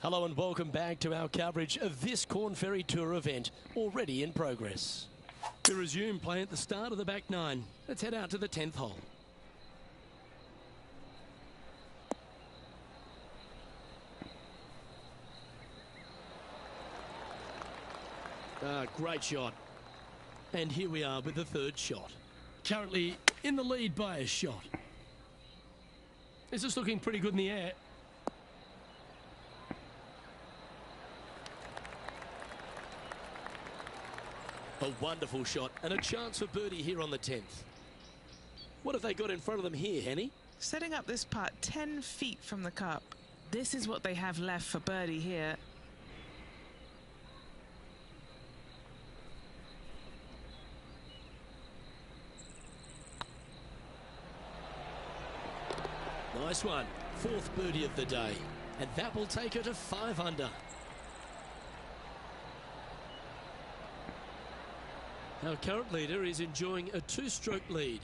Hello and welcome back to our coverage of this Corn Ferry Tour event, already in progress. We resume play at the start of the back nine. Let's head out to the 10th hole. Great shot. And here we are with the third shot. Currently in the lead by a shot. This is looking pretty good in the air. A wonderful shot and a chance for birdie here on the 10th. What have they got in front of them here, Henny? Setting up this putt 10 feet from the cup. This is what they have left for birdie here. Nice one. Fourth birdie of the day. And that will take her to 5 under. Our current leader is enjoying a 2-stroke lead.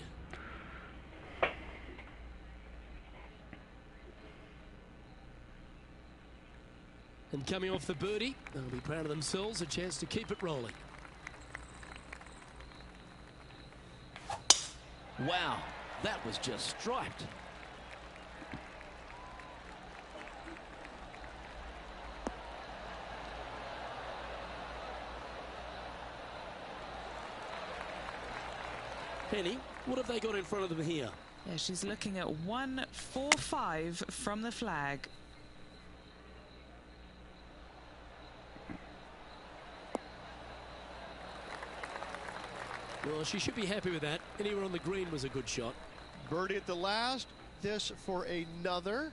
And coming off the birdie, they'll be proud of themselves, a chance to keep it rolling. Wow, that was just striped. Penny, what have they got in front of them here? Yeah, she's looking at 145 from the flag. Well, she should be happy with that. Anywhere on the green was a good shot. Birdie at the last. This for another.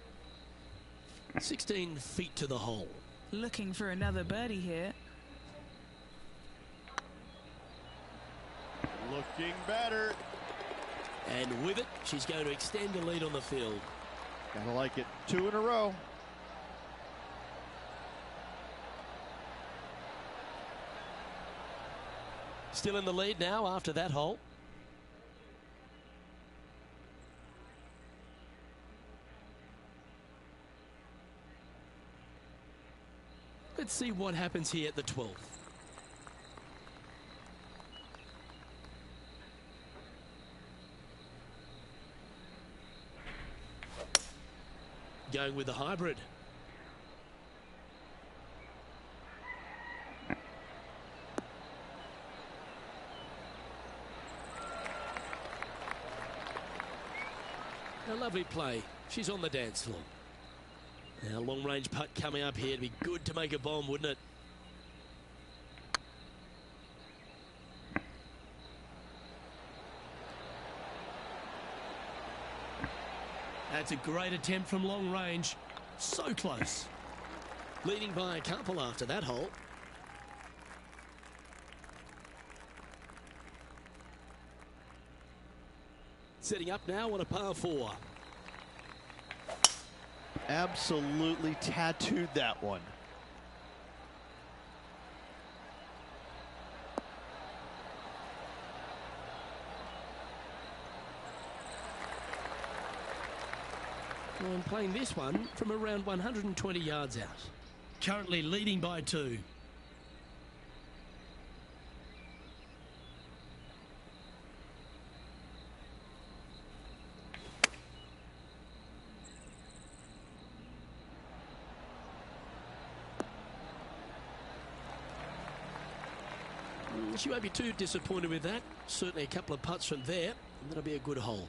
16 feet to the hole. Looking for another birdie here. Looking better. And with it, she's going to extend the lead on the field. Gotta like it. 2 in a row. Still in the lead now after that hole. Let's see what happens here at the 12th. Going with the hybrid. A lovely play. She's on the dance floor. Now, long range putt coming up here. It'd be good to make a bomb, wouldn't it? That's a great attempt from long range. So close. Leading by a couple after that hole. Setting up now on a par 4. Absolutely tattooed that one. And playing this one from around 120 yards out. Currently leading by 2. She won't be too disappointed with that. Certainly a couple of putts from there, and that'll be a good hole.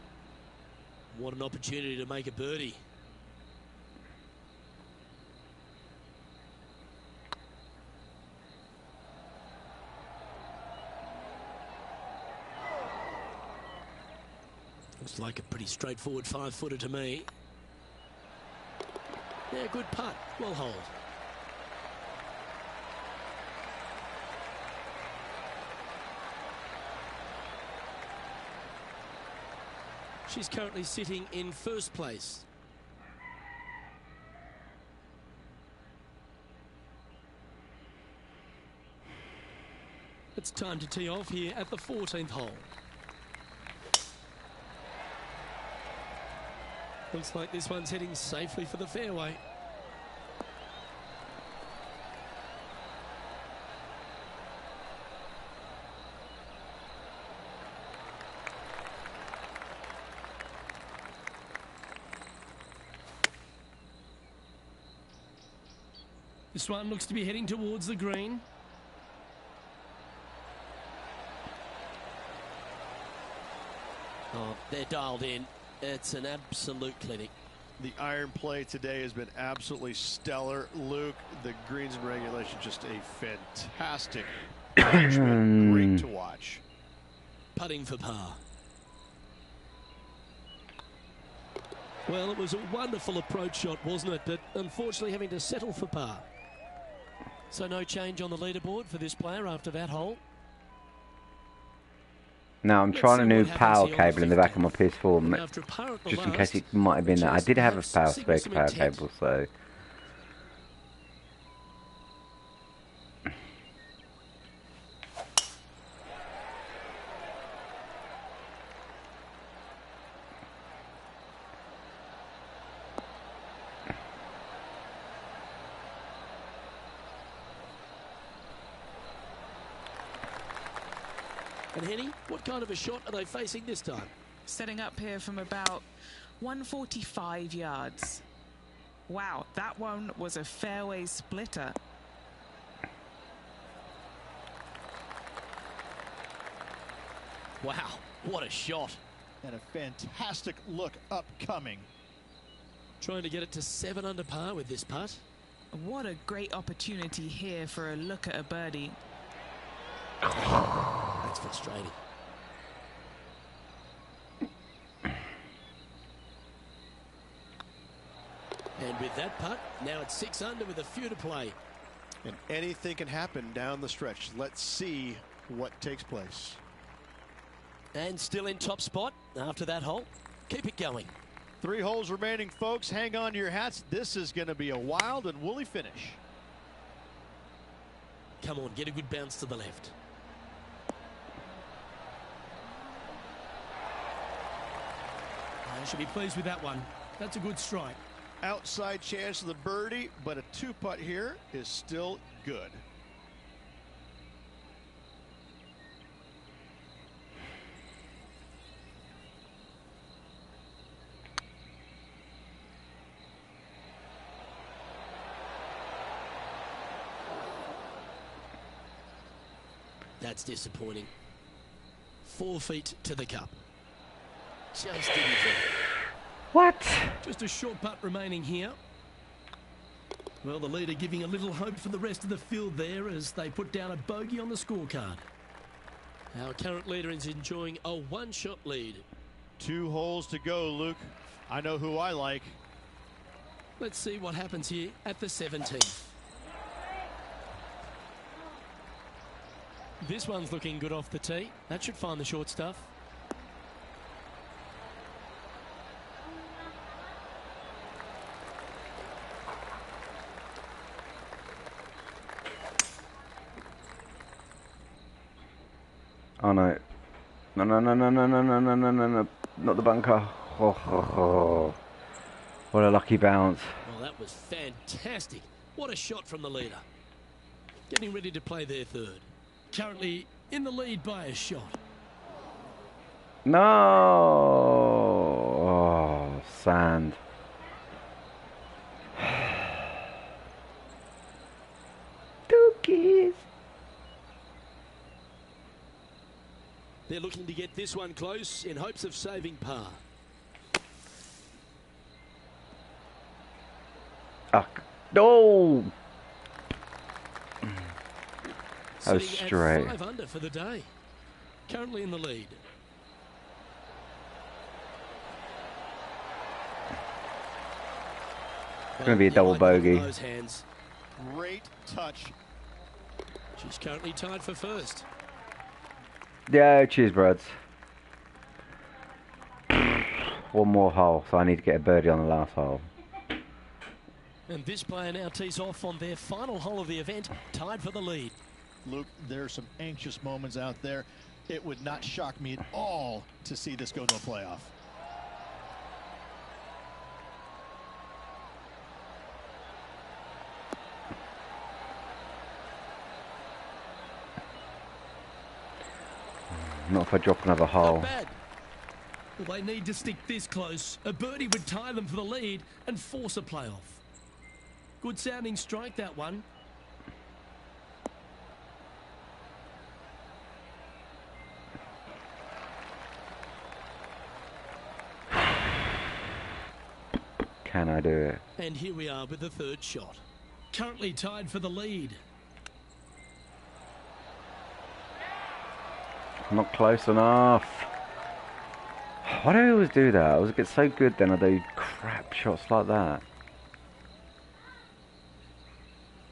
What an opportunity to make a birdie. Looks like a pretty straightforward 5-footer to me. Yeah, good putt. Well holed. She's currently sitting in first place. It's time to tee off here at the 14th hole. Looks like this one's heading safely for the fairway. This one looks to be heading towards the green. Oh, they're dialed in. It's an absolute clinic. The iron play today has been absolutely stellar. Luke, the greens and regulation, just a fantastic management. Great to watch. Putting for par. Well, it was a wonderful approach shot, wasn't it? But unfortunately having to settle for par. So no change on the leaderboard for this player after that hole. Now I'm trying a new power cable in the back of my PS4, just in case it might have been that. I did have a spare power cable, so... And Henny, what kind of a shot are they facing this time? Setting up here from about 145 yards. Wow, that one was a fairway splitter. Wow, what a shot. And a fantastic look upcoming. Trying to get it to 7 under par with this putt. What a great opportunity here for a look at a birdie. That's frustrating. And with that putt, now it's 6 under with a few to play. And anything can happen down the stretch. Let's see what takes place. And still in top spot after that hole. Keep it going. 3 holes remaining, folks. Hang on to your hats. This is going to be a wild and woolly finish. Come on, get a good bounce to the left. I should be pleased with that one. That's a good strike. Outside chance of the birdie, but a 2-putt here is still good. That's disappointing. 4 feet to the cup. Just didn't fit. What? Just a short putt remaining here. Well, the leader giving a little hope for the rest of the field there as they put down a bogey on the scorecard. Our current leader is enjoying a 1-shot lead. 2 holes to go, Luke. I know who I like. Let's see what happens here at the 17th. This one's looking good off the tee. That should find the short stuff. Oh no. No, no, no, no, no, no, no, no, no, no, no. Not the bunker. Oh, oh, oh. What a lucky bounce. Well, that was fantastic. What a shot from the leader. Getting ready to play their third. Currently in the lead by a shot. No. Oh, sand. Dookies. They're looking to get this one close in hopes of saving par. Oh, no. That was Sitting straight. at 5 under for the day. Currently in the lead. It's going to be a double bogey. Those hands. Great touch. She's currently tied for first. Yeah, cheers, brods. One more hole, so I need to get a birdie on the last hole. And this player now tees off on their final hole of the event, tied for the lead. Luke, there are some anxious moments out there. It would not shock me at all to see this go to a playoff. Not if I drop another hole. Not bad. Well, they need to stick this close. A birdie would tie them for the lead and force a playoff. Good sounding strike, that one. Can I do it? And here we are with the third shot. Currently tied for the lead. Not close enough. Why do I always do that? I always get so good, then I do crap shots like that.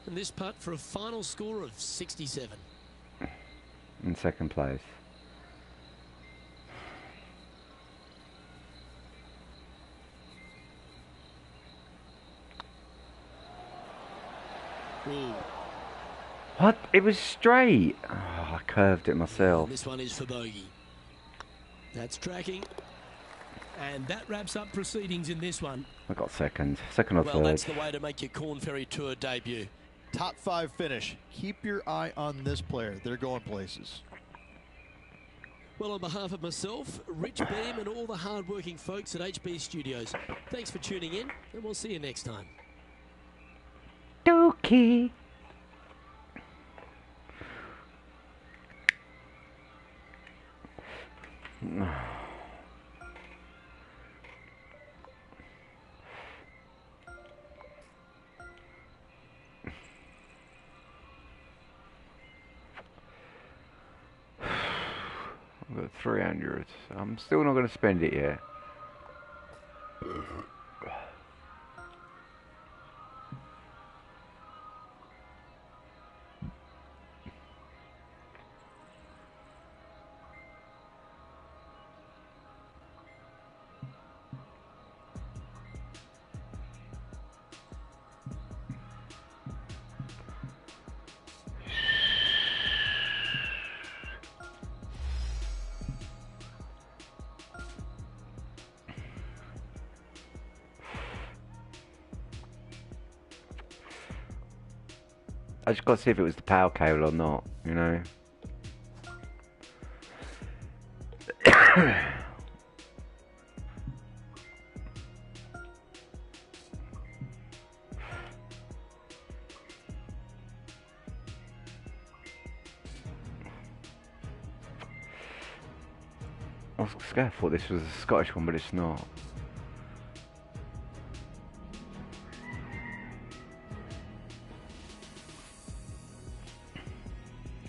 And this putt for a final score of 67. In second place. Ooh. What? It was straight. Oh, I curved it myself. And this one is for bogey. That's tracking. And that wraps up proceedings in this one. I got second. Second or Well, third. that's the way to make your Corn Ferry Tour debut. Top 5 finish. Keep your eye on this player. They're going places. Well, on behalf of myself, Rich Beam, and all the hard-working folks at HB Studios, thanks for tuning in, and we'll see you next time. Dookie. I've got 300. I'm still not going to spend it yet. I just got to see if it was the power cable or not, you know. I was scared. I thought this was a Scottish one, but it's not.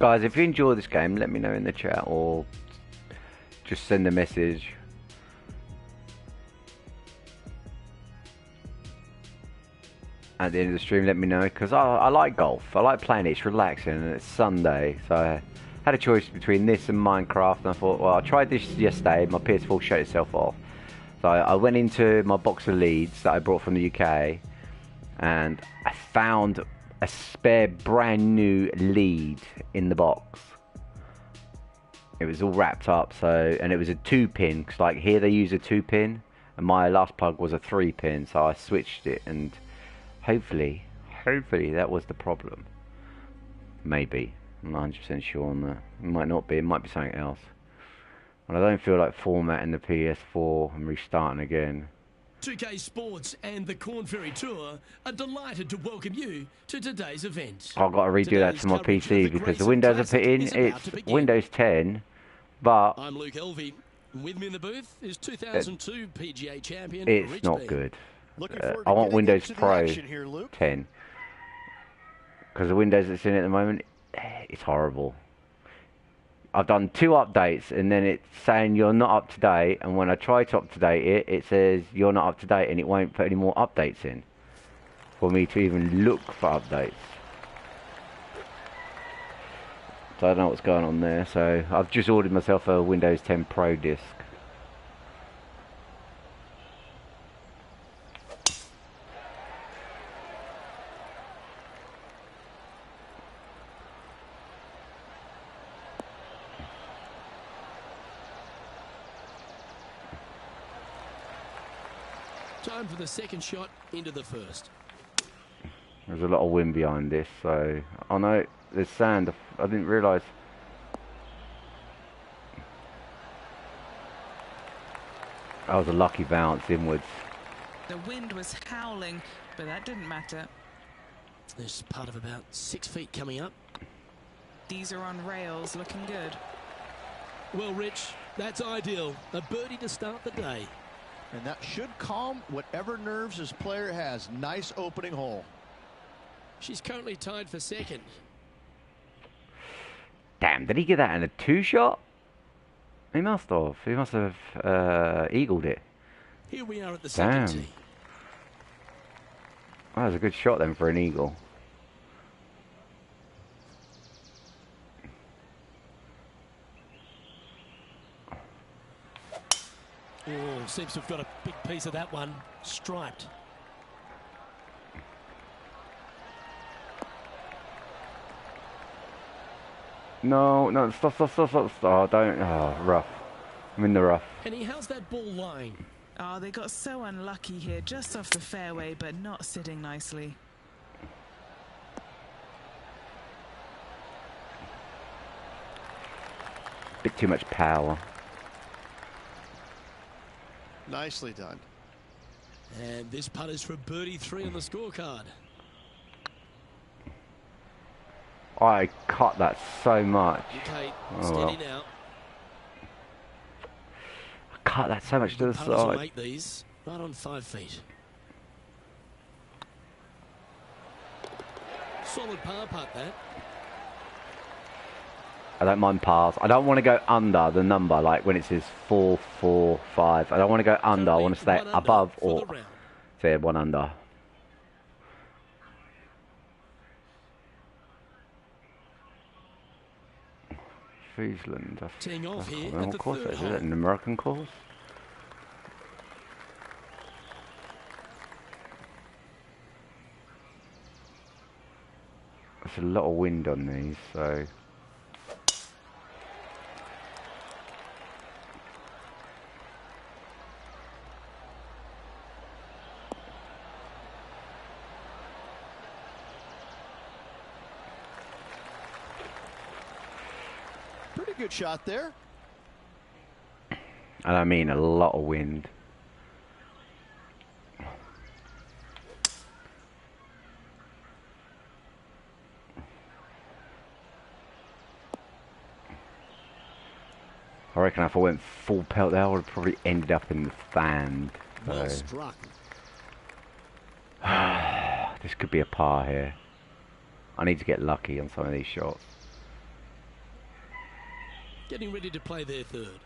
Guys, if you enjoy this game, let me know in the chat or just send a message. At the end of the stream, let me know, because I like golf. I like playing it. It's relaxing, and it's Sunday, so I had a choice between this and Minecraft, and I thought, well, I tried this yesterday. My PS4 shut itself off, so I went into my box of leads that I brought from the UK, and I found a spare brand new lead in the box. It was all wrapped up, so, and it was a 2-pin, because like here they use a 2-pin, and my last plug was a 3-pin, so I switched it, and hopefully that was the problem. Maybe. I'm not 100% sure on that. It might not be, it might be something else. And I don't feel like formatting the PS4 and restarting again. 2K Sports and the Corn Ferry Tour are delighted to welcome you to today's event. I've got to redo that to my PC because the Windows I put in, it's Windows 10, but I'm Luke Elvey. With me in the booth is 2002 PGA champion it's Rich not Beam. good. I I want Windows Pro here, 10 because the Windows that's in it at the moment, it's horrible. I've done 2 updates and then it's saying you're not up to date, and when I try to up-to-date it, it says you're not up to date and it won't put any more updates in for me to even look for updates. So I don't know what's going on there, so I've just ordered myself a Windows 10 Pro disc. Time for the second shot into the first. There's a lot of wind behind this, so I know there's sand. I didn't realise. That was a lucky bounce inwards. The wind was howling, but that didn't matter. There's part of about 6 feet coming up. These are on rails, looking good. Well, Rich, that's ideal. A birdie to start the day. And that should calm whatever nerves this player has. Nice opening hole. She's currently tied for second. Damn, did he get that in a 2-shot? He must have. He must have eagled it. Here we are at the second Damn. tee. That was a good shot then for an eagle. Oh, seems to have got a big piece of that one. Striped. No, no, stop. Oh, don't. Oh, rough. I'm in the rough. Henny, how's that ball lying? Oh, they got so unlucky here, just off the fairway, but not sitting nicely. Bit too much power. Nicely done. And this putt is for birdie 3 on the scorecard. I cut that so much. Okay, Oh, steady well. now. I cut that so much to the Putters will side. make these right on 5 feet. Solid par putt, that. I don't mind pars. I don't want to go under the number, like when it says 4, 4, 5. I don't want to go under. I want to stay Currently above for or the round. say 1 under. Friesland. Teeing off here What at the course third is hole. it? An American course? There's a lot of wind on these, so... Pretty good shot there. And I mean a lot of wind. I reckon if I went full pelt there, I would have probably ended up in the sand. Well So. struck. This could be a par here. I need to get lucky on some of these shots. Getting ready to play their third.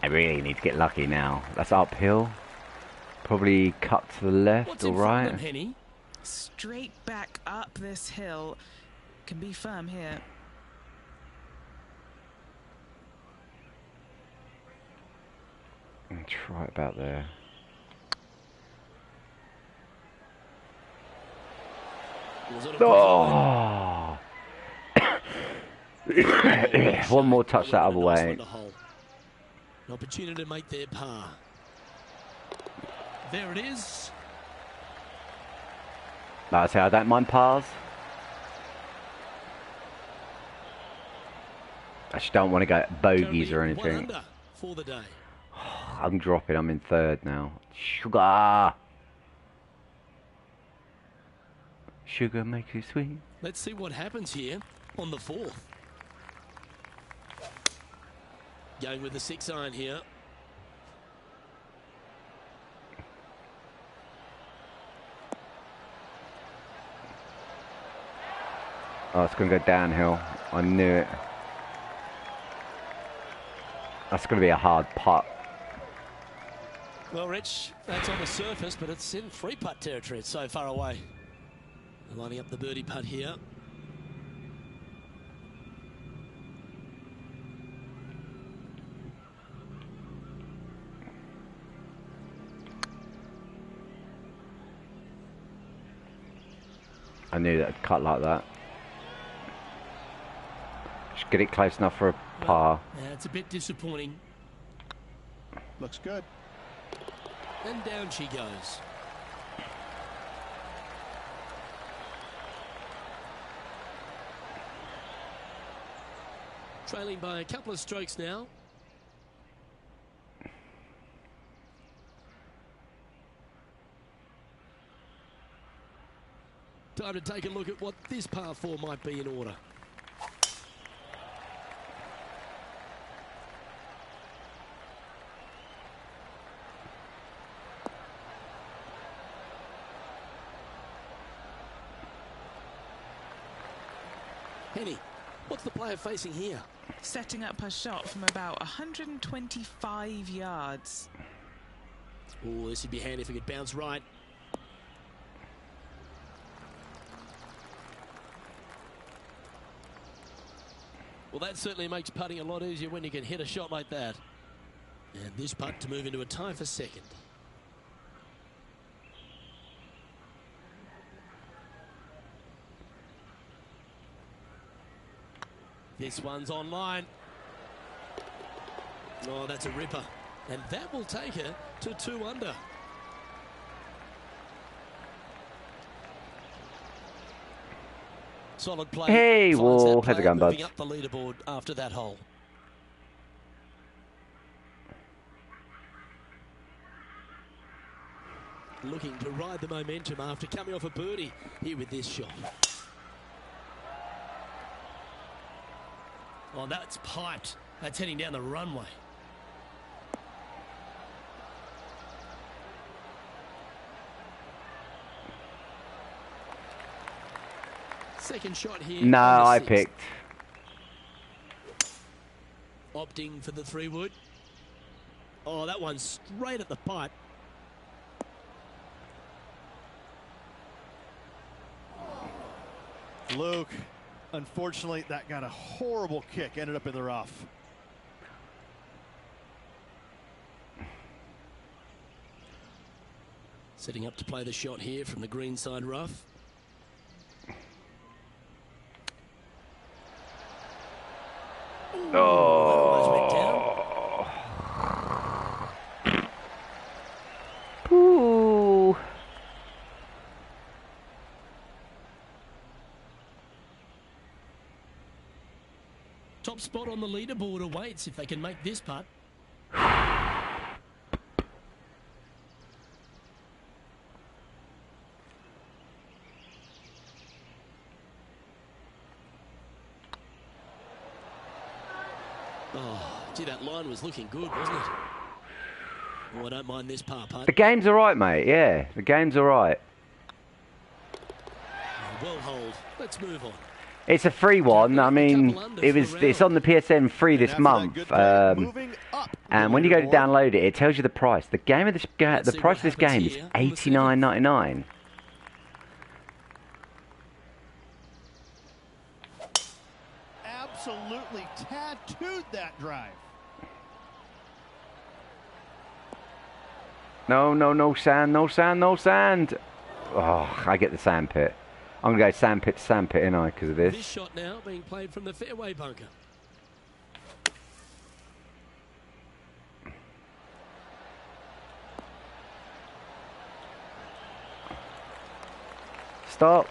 I really need to get lucky now. That's uphill. Probably cut to the left What's or in front of right. them, Henny? Straight back up this hill. Can be firm here. And try about there. Was it a Oh! One more touch that other Nice way. one to hold. An opportunity to make their par. There it is. Like I say, I don't mind pars. I just don't want to go bogeys or Currently 1 anything. under for the day. I'm dropping. I'm in third now. Sugar. Sugar makes you sweet. Let's see what happens here on the 4th. Going with the 6-iron here. Oh, it's going to go downhill. I knew it. That's going to be a hard putt. Well, Rich, that's on the surface, but it's in 3-putt territory. It's so far away. They're lining up the birdie putt here. I knew that it'd cut like that. Just get it close enough for a par. Yeah, it's a bit disappointing. Looks good. And down she goes. Trailing by a couple of strokes now. Time to take a look at what this par 4 might be in order. Henny, what's the player facing here? Setting up her shot from about 125 yards. Oh, this would be handy if it could bounce right. Well, that certainly makes putting a lot easier when you can hit a shot like that. And this putt to move into a tie for second. This one's online. Oh, that's a ripper. And that will take her to 2 under. Solid play. Hey, Wall. How's it going, bud? Moving up the leaderboard after that hole. Looking to ride the momentum after coming off a birdie here with this shot. Oh, that's piped. That's heading down the runway. Second shot here. No, I picked. Opting for the 3-wood. Oh, that one's straight at the pipe. Luke, unfortunately, that got a horrible kick. Ended up in the rough. Setting up to play the shot here from the greenside rough. Oh. Ooh. Top spot on the leaderboard awaits if they can make this putt. Oh, gee, that line was looking good, wasn't it? Oh, I don't mind this par putt. The game's alright, mate. Yeah, the game's alright. Well hold. Let's move on. It's a free one. I mean, it's on the PSN free this month. And when you go to download it, it tells you the price. The price of this game is $89.99. Absolutely tattooed that drive. No sand, no sand, no sand. Oh, I get the sand pit. I'm going to go sand pit to sand pit, ain't I, because of this. This shot now being played from the fairway bunker. Stop.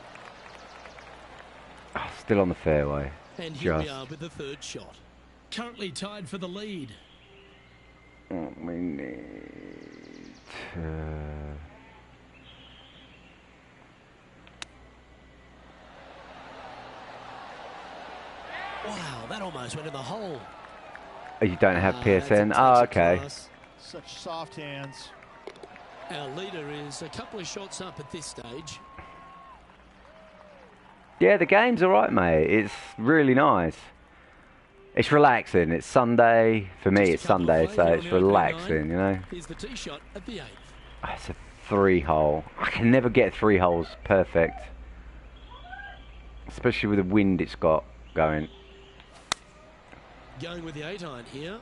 Oh, still on the fairway. And here we are with the third shot. Currently tied for the lead. Oh, we need Wow, that almost went in the hole. Oh, you don't have PSN? Oh, okay. Such soft hands. Our leader is a couple of shots up at this stage. Yeah, the game's alright, mate. It's really nice. It's relaxing. It's Sunday. For me, it's Sunday, so it's relaxing, you know? Here's the tee shot at the 8th. Oh, it's a 3-hole. I can never get 3 holes perfect. Especially with the wind it's got going. Going with the 8-iron here.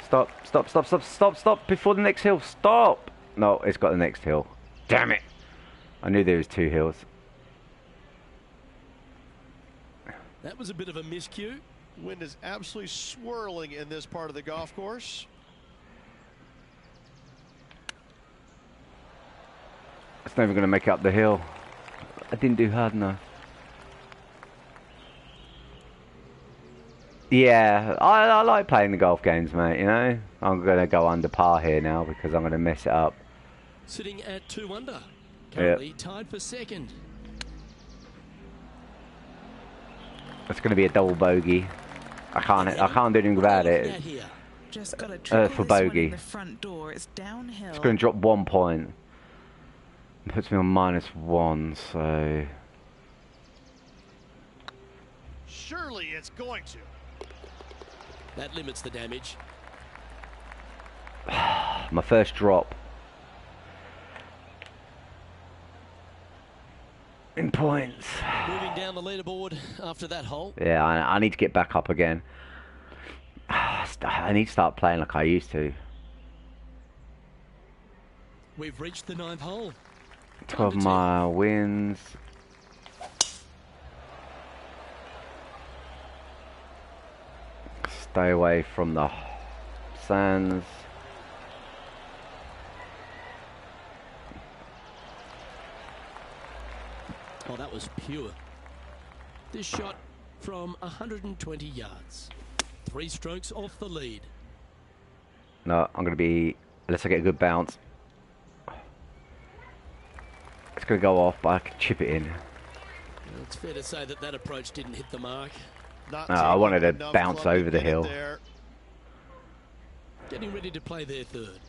Stop before the next hill. Stop. No, it's got the next hill. Damn it. I knew there was 2 hills. That was a bit of a miscue. Wind is absolutely swirling in this part of the golf course. It's never going to make it up the hill. I didn't do hard enough. Yeah, I like playing the golf games, mate, you know. I'm going to go under par here now because I'm going to mess it up. Sitting at 2 under. Currently tied for second. It's going to be a double bogey. I can't do anything about it. Just got to For bogey. the front door. It's downhill. It's going to drop 1 point. It puts me on -1, so... Surely it's going to. That limits the damage. My first drop. In points. Moving down the leaderboard after that hole. Yeah, I need to get back up again. I need to start playing like I used to. We've reached the 9th hole. 12-mile winds. Stay away from the sands. Oh, that was pure. This shot from 120 yards. 3 strokes off the lead. No, I'm going to be... Unless I get a good bounce. It's going to go off, but I can chip it in. Well, it's fair to say that that approach didn't hit the mark. I wanted to bounce over the hill. Getting ready to play their third.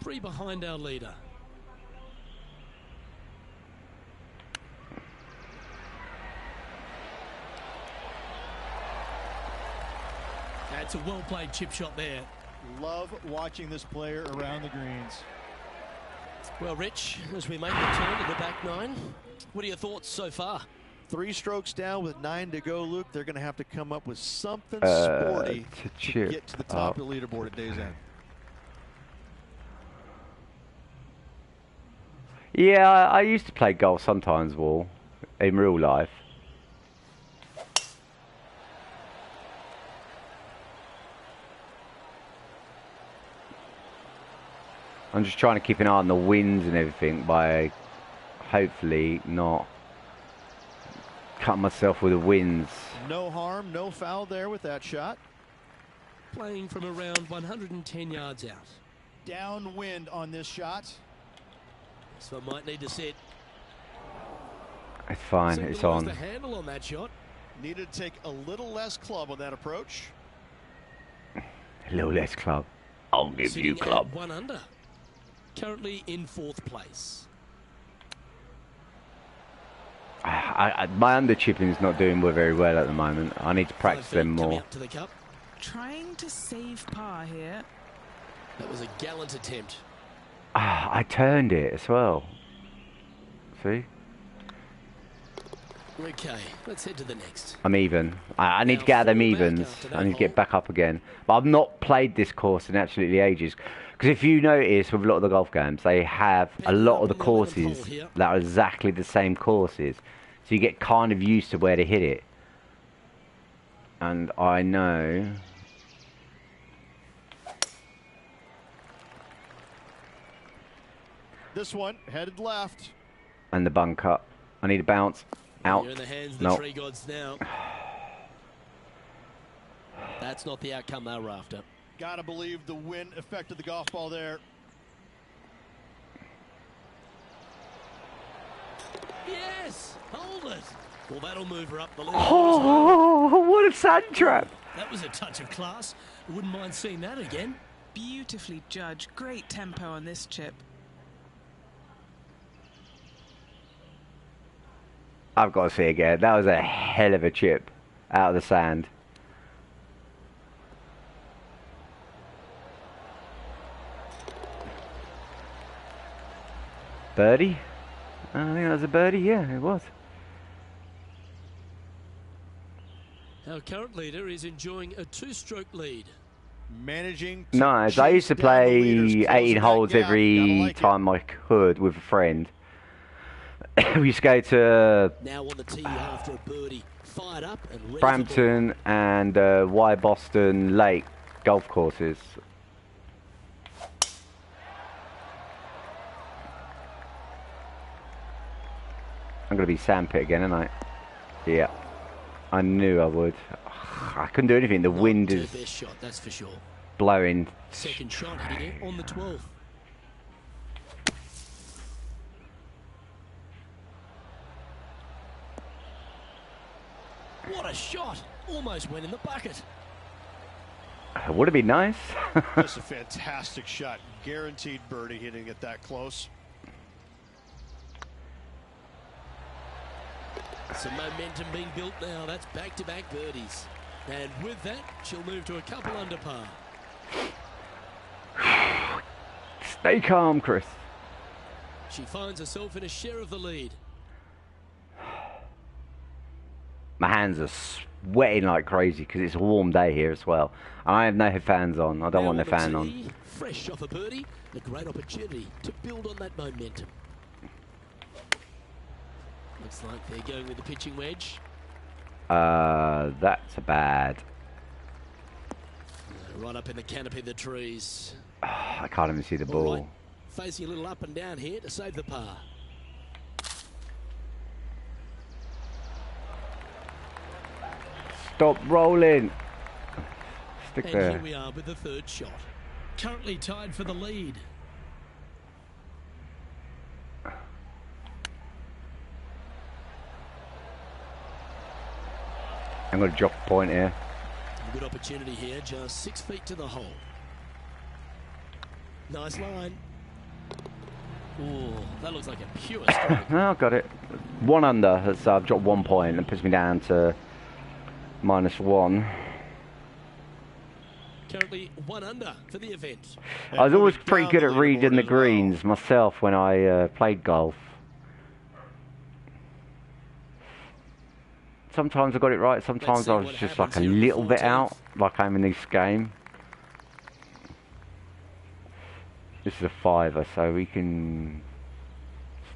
3 behind our leader. That's a well-played chip shot there. Love watching this player around the greens. Well, Rich, as we make the turn to the back 9, what are your thoughts so far? 3 strokes down with 9 to go, Luke. They're going to have to come up with something sporty to get to the top of the leaderboard at day's end. Yeah, I used to play golf sometimes, Wall, in real life. I'm just trying to keep an eye on the winds and everything by hopefully not cut myself with the winds. No harm, no foul there with that shot. Playing from around 110 yards out. Downwind on this shot. So I might need to set. It's fine, it's on. The handle on that shot. Needed to take a little less club on that approach. A little less club. I'll give you club. 1 under. Currently in 4th place. My under chipping is not doing very well at the moment. I need to practice them more. Up to the cup. Trying to save par here. That was a gallant attempt. I turned it as well. See? Okay, let's head to the next. I'm even. I need to get out of them evens. I need to get back up again. But I've not played this course in absolutely ages. Because if you notice with a lot of the golf games, they have a lot of the courses that are exactly the same courses. So you get kind of used to where to hit it. And I know... This one headed left. And the bunker. I need a bounce. Out. You're in the hands of the tree gods now. That's not the outcome they were after. Gotta believe the wind affected the golf ball there. Yes! Hold it! Well, that'll move her up the list. Oh, what a sand trap! That was a touch of class. I wouldn't mind seeing that again. Beautifully judged. Great tempo on this chip. I've got to see again. That was a hell of a chip out of the sand. Birdie? I think that was a birdie. Yeah, it was. Our current leader is enjoying a 2-stroke lead. Managing. Nice. I used to play 18 holes every time I could with a friend. We used to go to now on the tee after a birdie, fired up and ready Brampton and Y Boston Lake golf courses. I'm going to be sandpit again, aren't I? Yeah. I knew I would. I couldn't do anything. The wind is Best shot, that's for sure. blowing. Second shot here on the 12th. What a shot! Almost went in the bucket. Would have been nice. Just a fantastic shot. Guaranteed birdie hitting it that close. Some momentum being built now. That's back-to-back birdies. And with that, she'll move to a couple under par. Stay calm, Chris. She finds herself in a share of the lead. My hands are sweating like crazy because it's a warm day here as well. And I have no fans on. I don't want the fan on. Fresh off a birdie, a great opportunity to build on that momentum. Looks like they're going with the pitching wedge. That's a bad. Right up in the canopy of the trees. I can't even see the ball. Right. Facing a little up and down here to save the par. Stop rolling. Stick And there. here we are with the third shot. Currently tied for the lead. I'm going to drop a point here. A good opportunity here, just 6 feet to the hole. Nice line. Oh, that looks like a pure strike. No, got it. 1 under. So I've dropped 1 point and puts me down to -1. Currently 1 under for the event. I was always pretty good at reading the greens myself when I played golf. Sometimes I got it right, sometimes I was just like a little bit out, like I'm in this game. This is a 5er, so we can...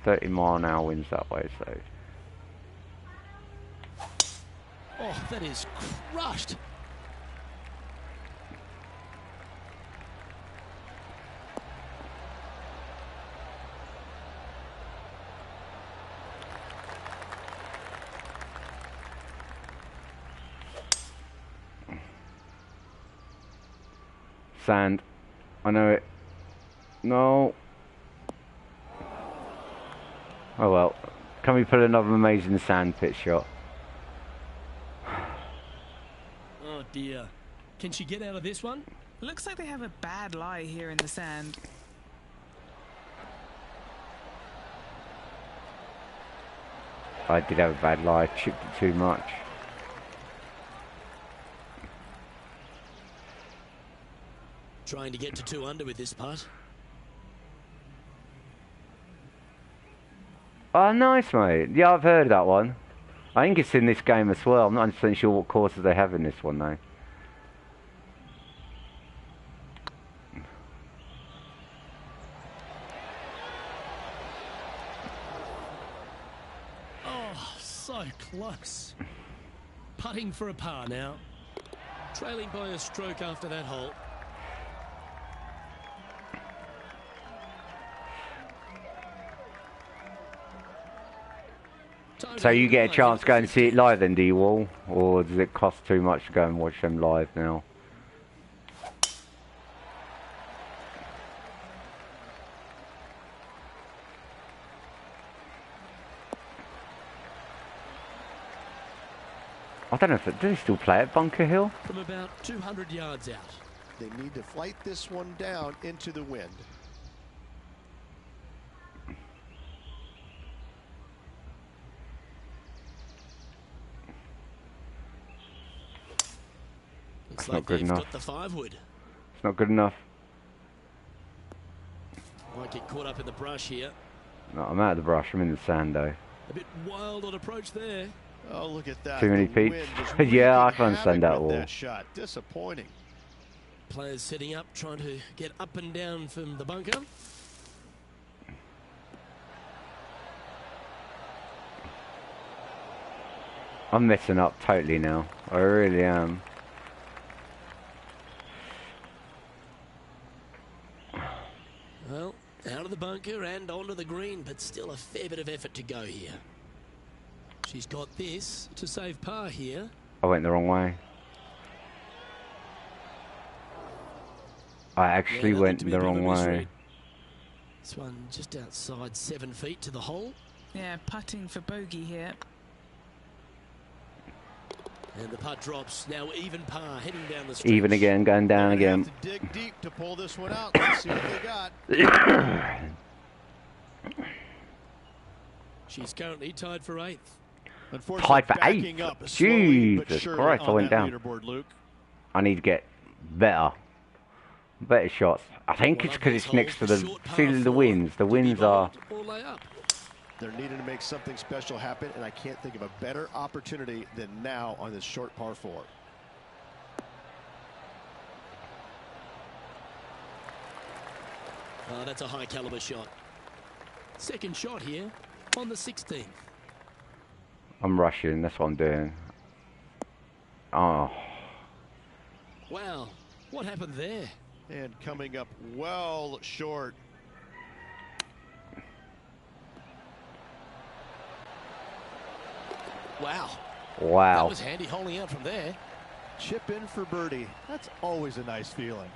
30-mile-an-hour winds that way, so... Oh, that is crushed. Sand. I know it. No. Oh well. Can we put another amazing sand pit shot? Oh dear. Can she get out of this one? Looks like they have a bad lie here in the sand. I did have a bad lie. Chipped it too much. Trying to get to 2 under with this putt. Oh, nice, mate. Yeah, I've heard that one. I think it's in this game as well. I'm not 100% sure what courses they have in this one, though. Oh, so close. Putting for a par now. Trailing by a stroke after that hole. So you get a chance to go and see it live then, do you all? Or does it cost too much to go and watch them live now? I don't know if do they still play at Bunker Hill? From about 200 yards out. They need to flight this one down into the wind. Looks That's like not good they've enough. got the 5-wood. It's not good enough. Might get caught up in the brush here. No, I'm out of the brush. I'm in the sand though. A bit wild on approach there. Oh, look at that. Too many The peeps. wind just Yeah, I wreaking can understand havoc that with all. that shot. Disappointing. Players setting up, trying to get up and down from the bunker. I'm messing up totally now. I really am. Well, out of the bunker and onto the green, but still a fair bit of effort to go here. She's got this to save par here. I went the wrong way. I actually went the wrong way. This one just outside 7 feet to the hole. Yeah, putting for bogey here. And the putt drops. Now even par, heading down the stretch. Even again, going down again. Have to dig deep to pull this one out. Let's see what they got. She's currently tied for 8th. Tied for 8th? Jesus Christ, I went down. Luke. I need to get better shots. I think it's because it's next to the winds. The winds are... They're needing to make something special happen, and I can't think of a better opportunity than now on this short par 4. Oh, that's a high caliber shot. Second shot here on the 16th. I'm rushing, that's what I'm doing. Oh. Wow, what happened there? And coming up well short. Wow. Wow. That was handy holding out from there. Chip in for birdie. That's always a nice feeling.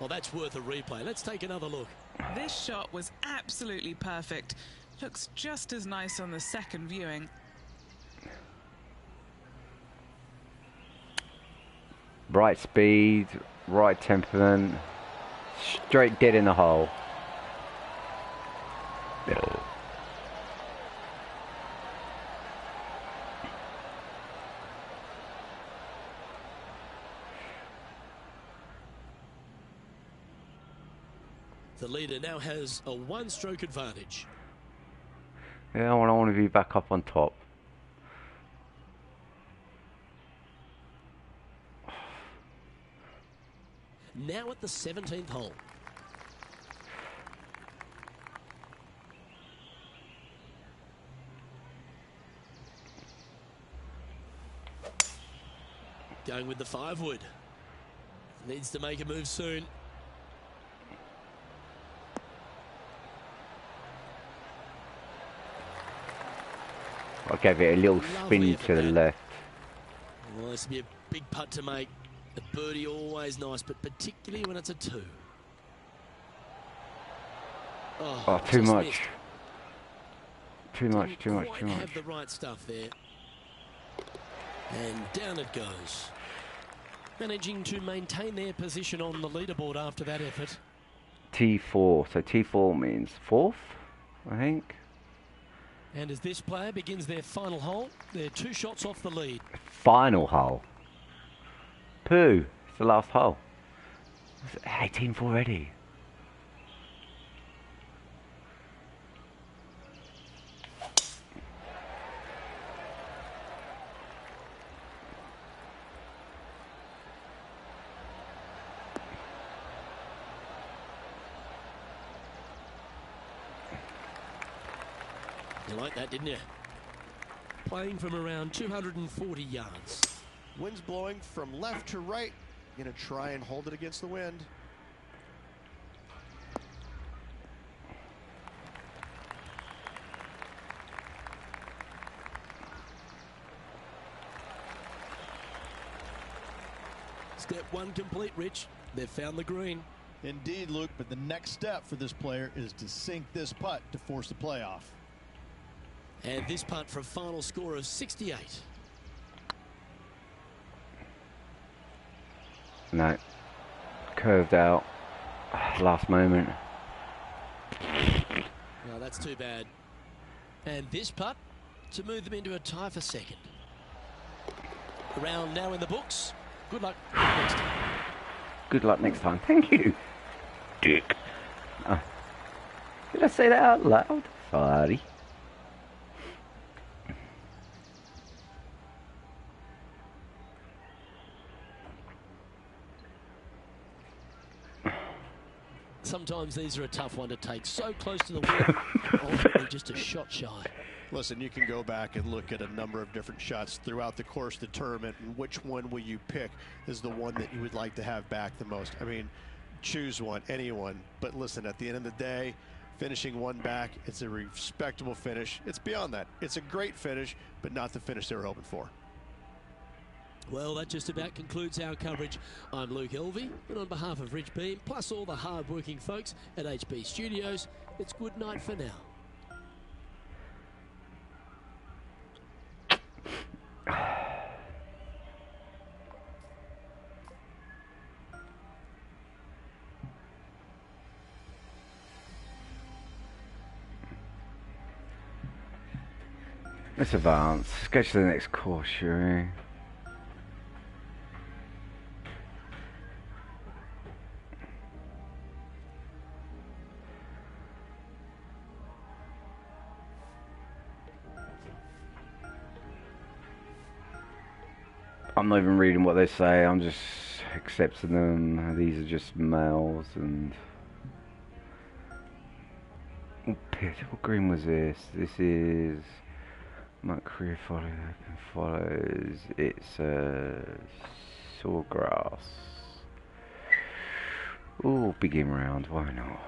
Well, that's worth a replay. Let's take another look. This shot was absolutely perfect. Looks just as nice on the second viewing. Right speed, right temperament, straight dead in the hole. The leader now has a 1-stroke advantage. Yeah, I want to be back up on top. Now at the 17th hole. Going with the 5-wood. Needs to make a move soon. I gave it a little spin to the left. Well, this will be a big putt to make. A birdie always nice, but particularly when it's a 2. Oh, too much. Missed. Too much. Have the right stuff there. And down it goes. Managing to maintain their position on the leaderboard after that effort. T4, so T4 means 4th, I think. And as this player begins their final hole, they're 2 shots off the lead. Final hole. Pooh, it's the last hole. It's 18th already. You like that, didn't you? Playing from around 240 yards. Wind's blowing from left to right. Gonna try and hold it against the wind. Step 1 complete, Rich. They've found the green. Indeed, Luke, but the next step for this player is to sink this putt to force the playoff. And this putt for a final score of 68. No. Curved out. Last moment. No, that's too bad. And this putt to move them into a tie for 2nd. The round now in the books. Good luck next time. Good luck next time. Thank you, Dick. Did I say that out loud? Sorry. Sometimes these are a tough one to take. So close to the wind, ultimately just a shot shy. Listen, you can go back and look at a number of different shots throughout the course of the tournament, and which one will you pick is the one that you would like to have back the most. I mean, choose one, anyone. But listen, at the end of the day, finishing one back, it's a respectable finish. It's beyond that. It's a great finish, but not the finish they were hoping for. Well, that just about concludes our coverage. I'm Luke Elvey, and on behalf of Rich Beam, plus all the hard-working folks at HB Studios, it's good night for now. Let's advance. Let's go to the next course, shall we? I'm not even reading what they say, I'm just accepting them. These are just males and... What green was this? This is... My career follows. It's sawgrass. Ooh, begin round, why not?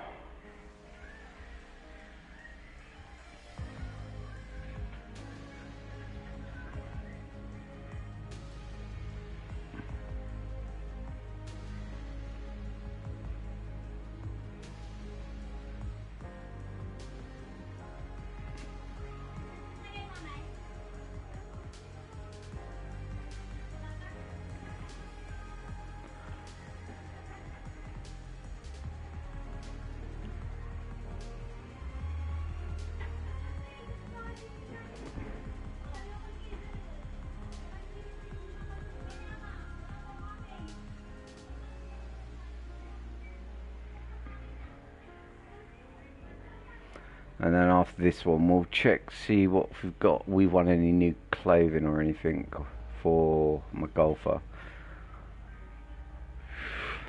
And then after this one, we'll check, see what we've got. We want any new clothing or anything for my golfer.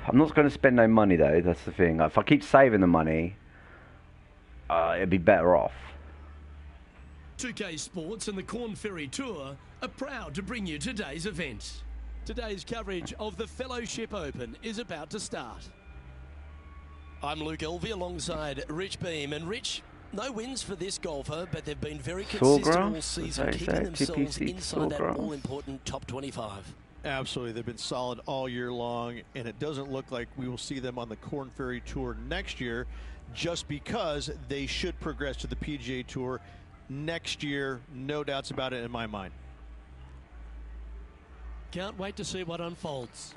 I'm not going to spend no money though, that's the thing. If I keep saving the money, it'd be better off. 2K Sports and the Corn Ferry Tour are proud to bring you today's event. Today's coverage of the Fellowship Open is about to start. I'm Luke Elvey alongside Rich Beam. And Rich, no wins for this golfer, but they've been very consistent all season, keeping themselves inside that all-important top 25. Absolutely, they've been solid all year long, and it doesn't look like we will see them on the Corn Ferry Tour next year, just because they should progress to the PGA Tour next year. No doubts about it in my mind. Can't wait to see what unfolds.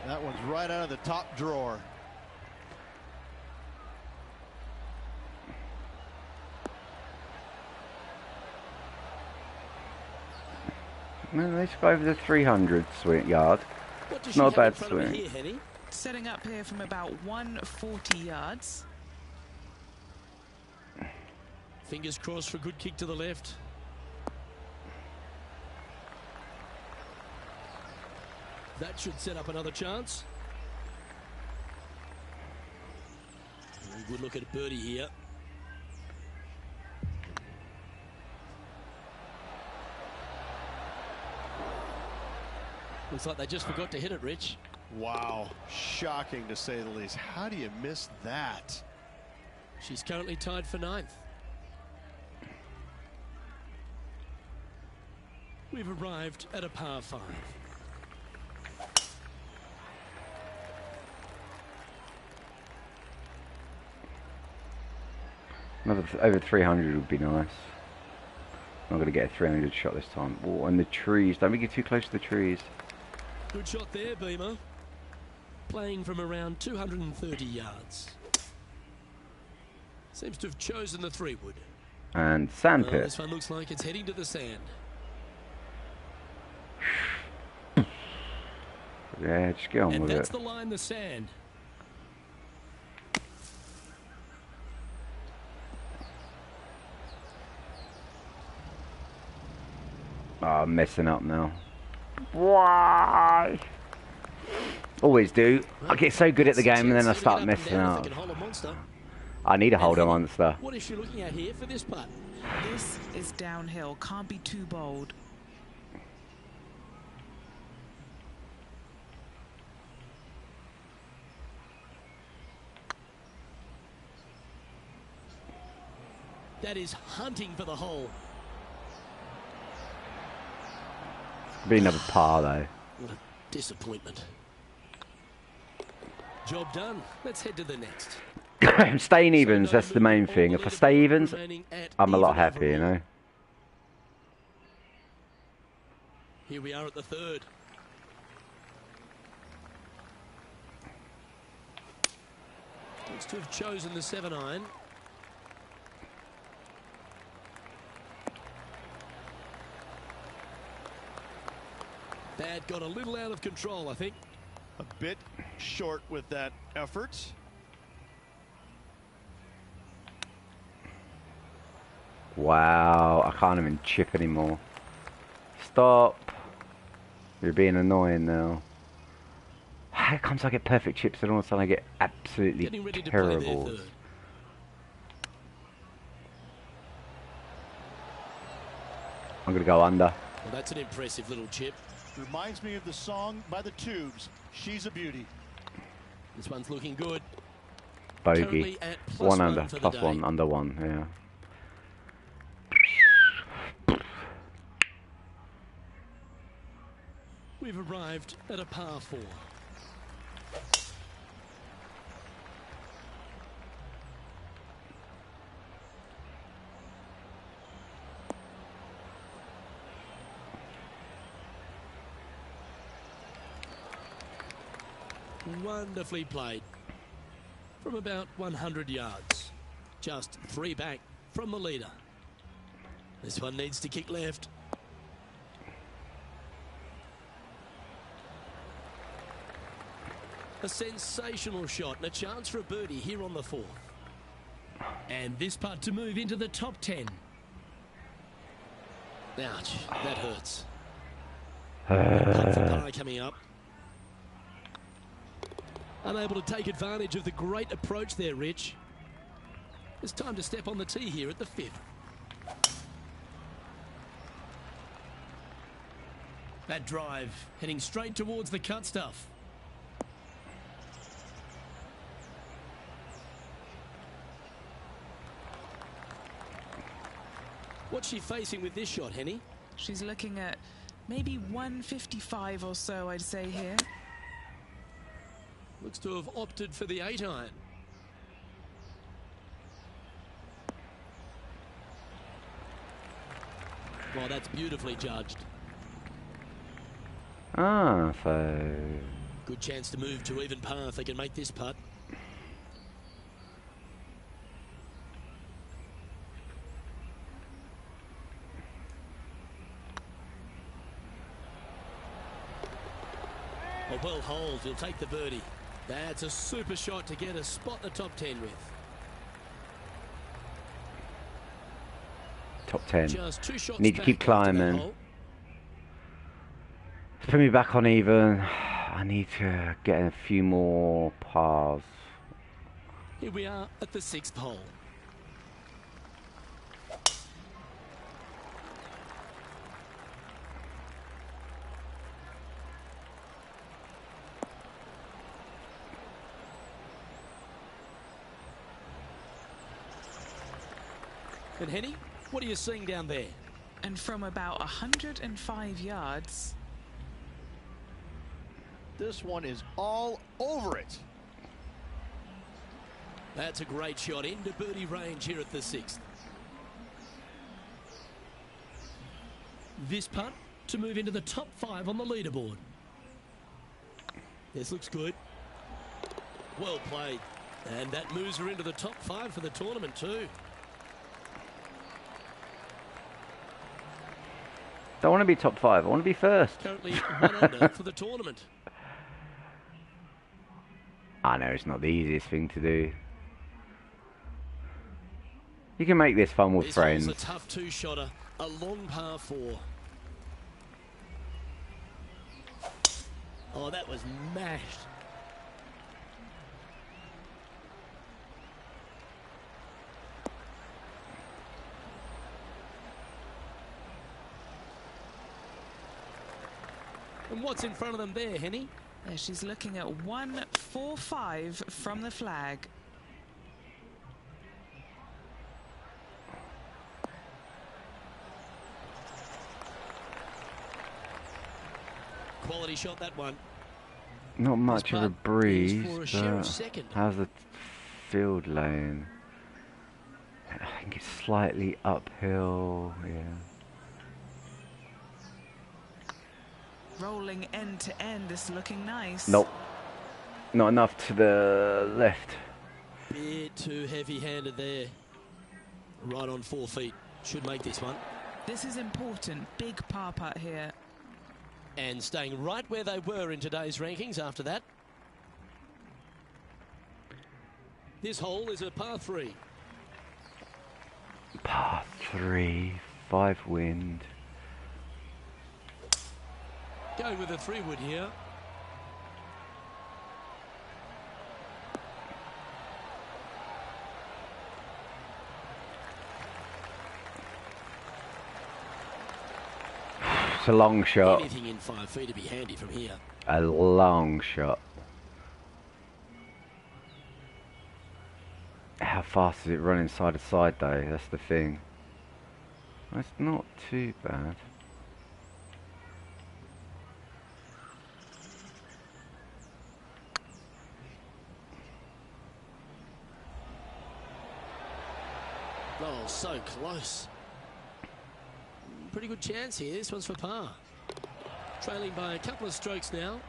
That one's right out of the top drawer. Man, let's go over the 300 yard. Not a bad swing. Here, setting up here from about 140 yards. Fingers crossed for a good kick to the left. That should set up another chance. Good look at birdie here. Looks like they just forgot to hit it, Rich. Wow, shocking to say the least. How do you miss that? She's currently tied for 9th. We've arrived at a par 5. Another over 300 would be nice. I'm going to get a 300 shot this time. Oh, and the trees. Don't we get too close to the trees. Good shot there, Beamer. Playing from around 230 yards. Seems to have chosen the 3-wood. And sandpit. This one looks like it's heading to the sand. Yeah, just get on with it. And that's the line, the sand. Oh, I'm messing up now. Why? Always do. I get so good at the game and then I start messing up. I need a holder monster. What is she looking at here for this putt? This is downhill. Can't be too bold. That is hunting for the hole. Be another par though. What a disappointment. Job done. Let's head to the next. Staying evens, that's the main thing. If I stay evens, I'm a lot happier, you know. Here we are at the third. Looks to have chosen the 7-iron. That got a little out of control, I think. A bit short with that effort. Wow, I can't even chip anymore. Stop. You're being annoying now. How comes I get perfect chips and all of a sudden I get absolutely terrible? I'm going to go under. Well, that's an impressive little chip. Reminds me of the song by the Tubes, She's a Beauty. This one's looking good. Bogey. One under, plus one, under one, yeah. We've arrived at a par 4. Wonderfully played. From about 100 yards. Just 3 back from the leader. This one needs to kick left. A sensational shot and a chance for a birdie here on the 4th. And this putt to move into the top 10. Ouch, that hurts. Putt for par coming up. Unable to take advantage of the great approach there, Rich. It's time to step on the tee here at the 5th. That drive heading straight towards the cut stuff. What's she facing with this shot, Henny? She's looking at maybe 155 or so, I'd say here. Looks to have opted for the 8-iron. Well, that's beautifully judged. Ah, so... Good chance to move to even par if they can make this putt. A well holed, he'll take the birdie. That's a super shot to get a spot in the top 10 with. Top 10. Just 2 shots. Need to keep climbing. Put me back on even. I need to get a few more pars. Here we are at the 6th hole. And Henny, what are you seeing down there? And from about 105 yards. This one is all over it. That's a great shot into birdie range here at the 6th. This putt to move into the top 5 on the leaderboard. This looks good. Well played. And that moves her into the top 5 for the tournament too. Don't want to be top 5. I want to be first. Currently 1 under for the tournament. I know it's not the easiest thing to do. You can make this fun with friends. This hole's a tough 2-shotter, a long par 4. Oh, that was mashed. And what's in front of them there, Henny? There, she's looking at 145 from the flag. quality shot, that one. Not much of a breeze, for a but share of second. how's the field laying? I think it's slightly uphill, yeah. Rolling end to end, this looking nice. Nope. Not enough to the left. Bit too heavy-handed there. Right on 4 feet. Should make this one. This is important. Big par putt here. And staying right where they were in today's rankings after that. This hole is a par 3. Par 3, 5 wind. Going with a 3-wood here. It's a long shot. Anything in 5 feet to be handy from here. A long shot. How fast does it run inside a side though? That's the thing. It's not too bad. Oh, so close. Pretty good chance here. This one's for par. Trailing by a couple of strokes now.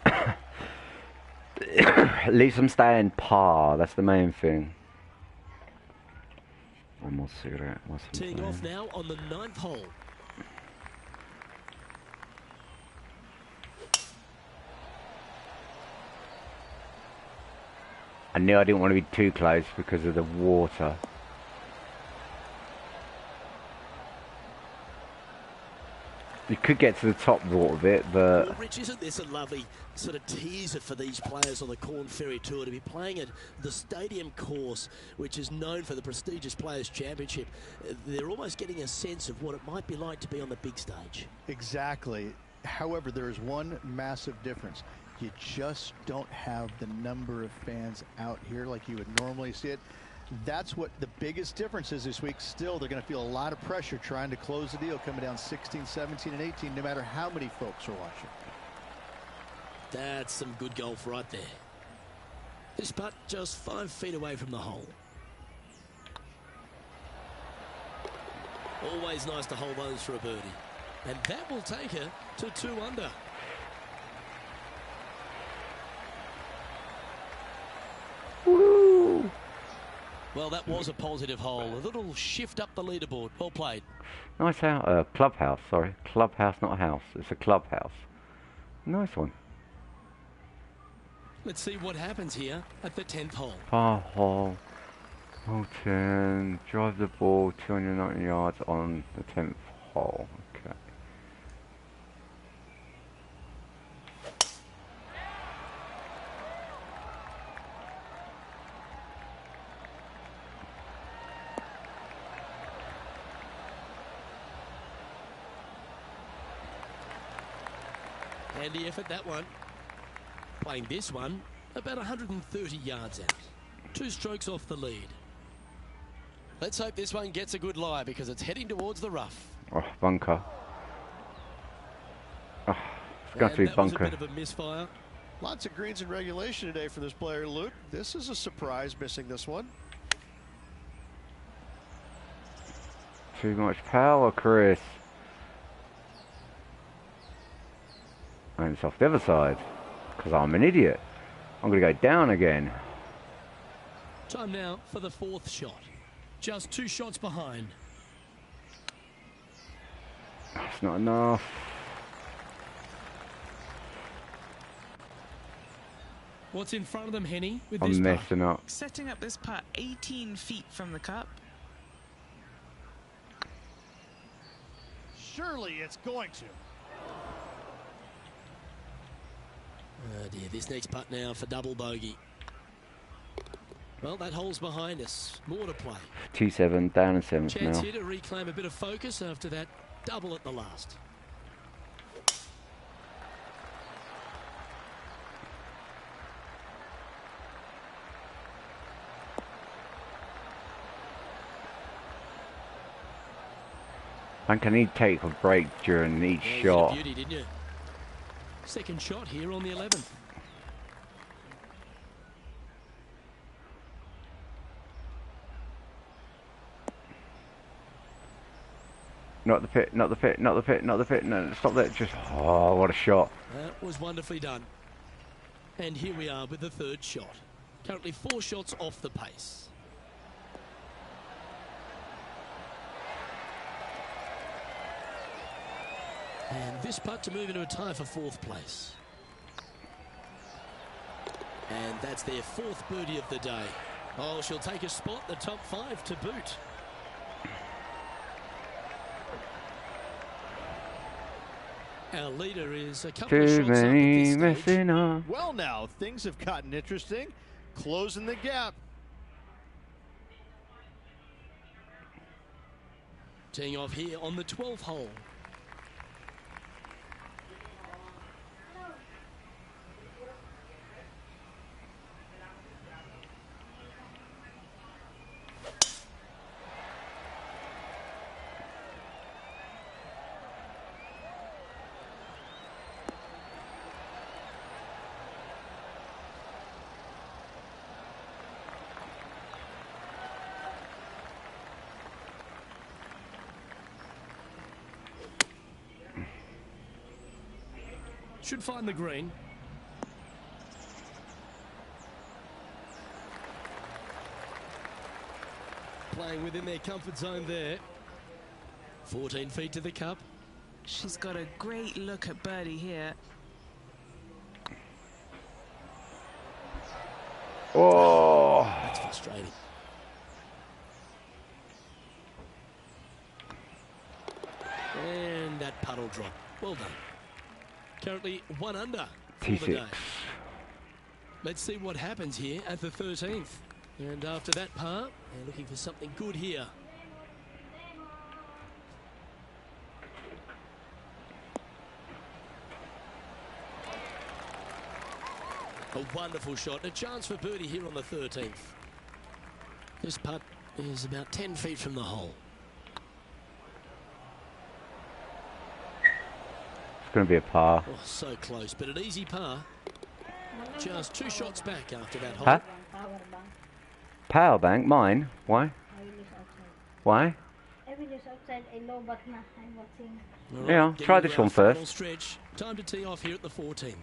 At least I'm staying par. That's the main thing. One more cigarette. Teeing off now on the 9th hole. I knew I didn't want to be too close because of the water. You could get to the top water bit, but... Well, Rich, isn't this a lovely sort of teaser for these players on the Corn Ferry Tour to be playing at the stadium course, which is known for the prestigious Players' Championship? They're almost getting a sense of what it might be like to be on the big stage. Exactly. However, there is one massive difference. You just don't have the number of fans out here like you would normally see it. That's what the biggest difference is this week. Still, they're going to feel a lot of pressure trying to close the deal, coming down 16, 17, and 18, no matter how many folks are watching. That's some good golf right there. This putt just 5 feet away from the hole. Always nice to hold those for a birdie. And that will take her to 2 under. Woo! Well, that was a positive hole. A little shift up the leaderboard. Well played. Nice house. Clubhouse, sorry. Clubhouse, not a house. It's a clubhouse. Nice one. Let's see what happens here at the 10th hole. Par hole. Hole 10. Drive the ball 290 yards on the 10th hole. Okay. Handy effort, that one. Playing this one about 130 yards out. 2 strokes off the lead. Let's hope this one gets a good lie because it's heading towards the rough. Oh, bunker. Oh, it's going to be bunker. Was a bit of a misfire. Lots of greens in regulation today for this player, Luke. This is a surprise, missing this one. Too much power, Chris. And it's off the other side. Because I'm an idiot. I'm going to go down again. Time now for the 4th shot. Just 2 shots behind. That's not enough. What's in front of them, Henny, with I'm this messing up. Setting up this putt 18 feet from the cup. Surely it's going to. Oh dear, this next putt now for double bogey. Well, that hole's behind us. More to play. 2-7, down and 7th Chance now. here to reclaim a bit of focus after that double at the last. I think I need to take a break during each You hit a shot. beauty, didn't you? Second shot here on the 11th. Not the pit, not the pit, not the pit, not the pit. No, stop that. Just, oh, what a shot. That was wonderfully done. And here we are with the third shot. Currently 4 shots off the pace. And this putt to move into a tie for 4th place. And that's their 4th birdie of the day. Oh, she'll take a spot, the top 5 to boot. Our leader is a couple of shots up at this stage. Well, now, things have gotten interesting. Closing the gap. Teeing off here on the 12th hole. Should find the green. Playing within their comfort zone there. 14 feet to the cup. She's got a great look at birdie here. Oh, That's frustrating. And that puddle drop. Well done. Currently 1 under for the day. T6. Let's see what happens here at the 13th. And after that par, they're looking for something good here. A wonderful shot. A chance for birdie here on the 13th. This putt is about 10 feet from the hole. Going to be a par. Oh, so close, but an easy par. Just 2 shots back after that hole. Huh? Power bank? Mine? Why? Why? All right, Yeah, getting try into this our one final first. Stretch. Time to tee off here at the 14th.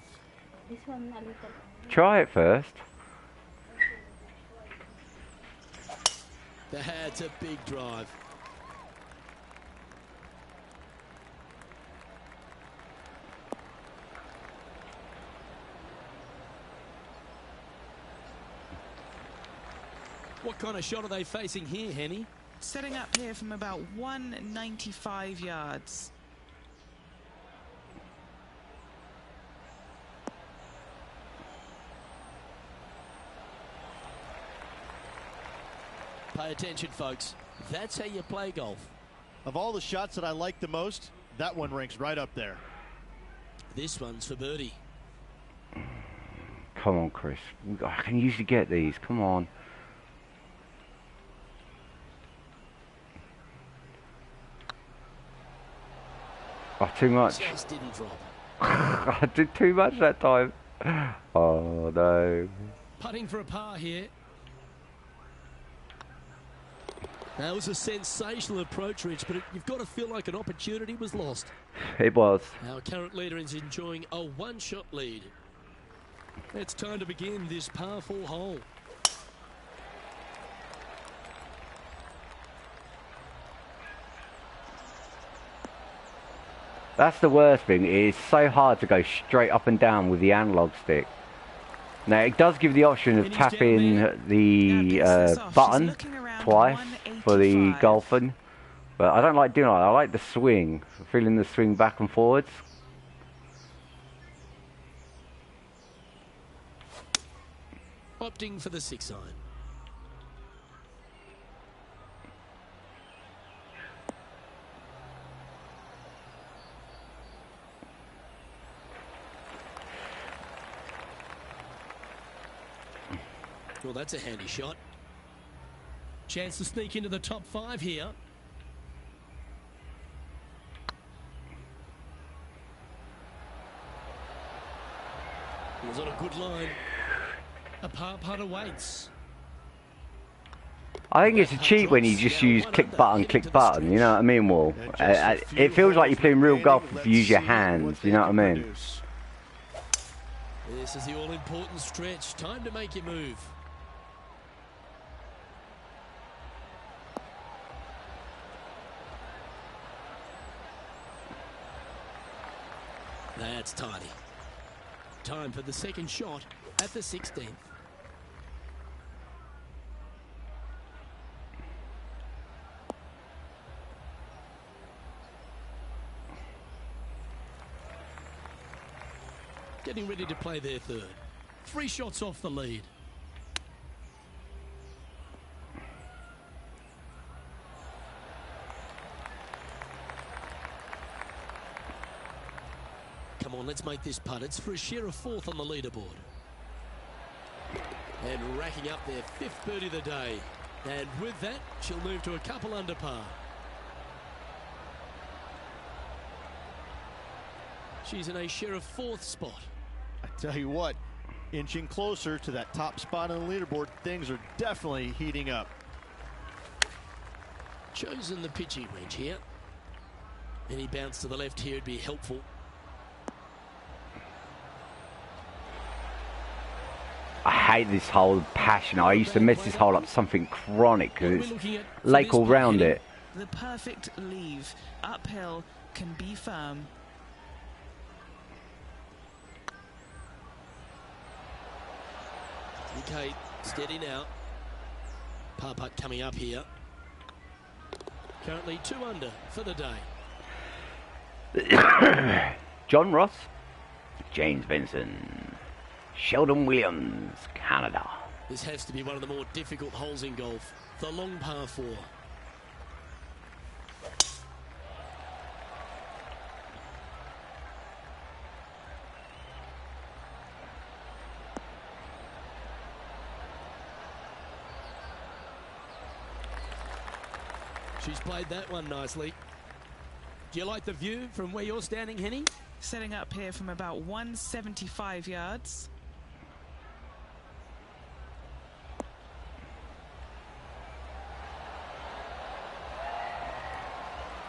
Try it first. That's a big drive. What kind of shot are they facing here, Henny? Setting up here from about 195 yards. Pay attention, folks. That's how you play golf. Of all the shots that I like the most, that one ranks right up there. This one's for birdie. Come on, Chris. I can usually get these. Come on. Oh, too much. Just didn't drop. I did too much that time. Oh, no. Putting for a par here. That was a sensational approach, Rich, but you've got to feel like an opportunity was lost. It was. Our current leader is enjoying a 1-shot lead. It's time to begin this par 4 hole. That's the worst thing. It is so hard to go straight up and down with the analog stick. Now, it does give the option of tapping the button twice for the golfing, but I don't like doing that. I like the swing, feeling the swing back and forwards. Opting for the 6 iron. Well, that's a handy shot. Chance to sneak into the top 5 here. was on a good line. A par putt awaits. I think it's a cheat when you just use click button, you know what I mean, Wall? It feels like you're playing real golf if you use your hands, you know what I mean? This is the all-important stretch. Time to make your move. That's tidy. Time for the second shot at the 16th. Getting ready to play their third. 3 shots off the lead. Come on, let's make this putt. It's for a share of 4th on the leaderboard. And racking up their 5th birdie of the day. And with that, she'll move to a couple under par. She's in a share of 4th spot. I tell you what, inching closer to that top spot on the leaderboard, things are definitely heating up. Chosen the pitching wedge here. Any bounce to the left here would be helpful. I hate this hole, passion. I used to mess this hole up something chronic because it's lake all round it. The perfect leave. Uphill, can be firm. Okay, steady now. Par putt coming up here. Currently 2 under for the day. John Ross, James Benson, Sheldon Williams, Canada. This has to be one of the more difficult holes in golf. The long par 4. She's played that one nicely. Do you like the view from where you're standing, Henny? Setting up here from about 175 yards.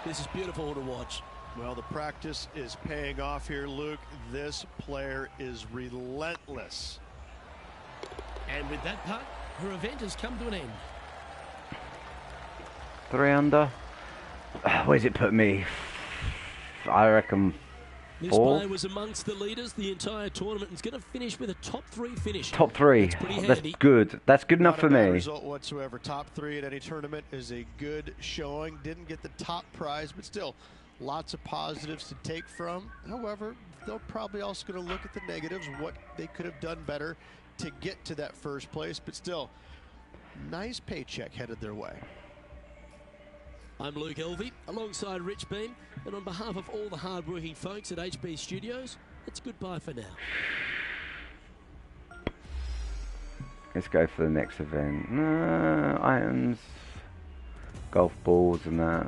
This is beautiful to watch. Well, the practice is paying off here, Luke. This player is relentless. And with that putt, her event has come to an end. 3 under. Where's it put me? I reckon This 4. player was amongst the leaders the entire tournament and is going to finish with a top 3 finish. Top 3. That's good. That's good enough for Not a bad me. result whatsoever. Top 3 at any tournament is a good showing. Didn't get the top prize, but still lots of positives to take from. However, they're probably also going to look at the negatives, what they could have done better to get to that first place. But still, nice paycheck headed their way. I'm Luke Elvey, alongside Rich Beam, and on behalf of all the hard-working folks at HB Studios, it's goodbye for now. Let's go for the next event. No, items, golf balls and that.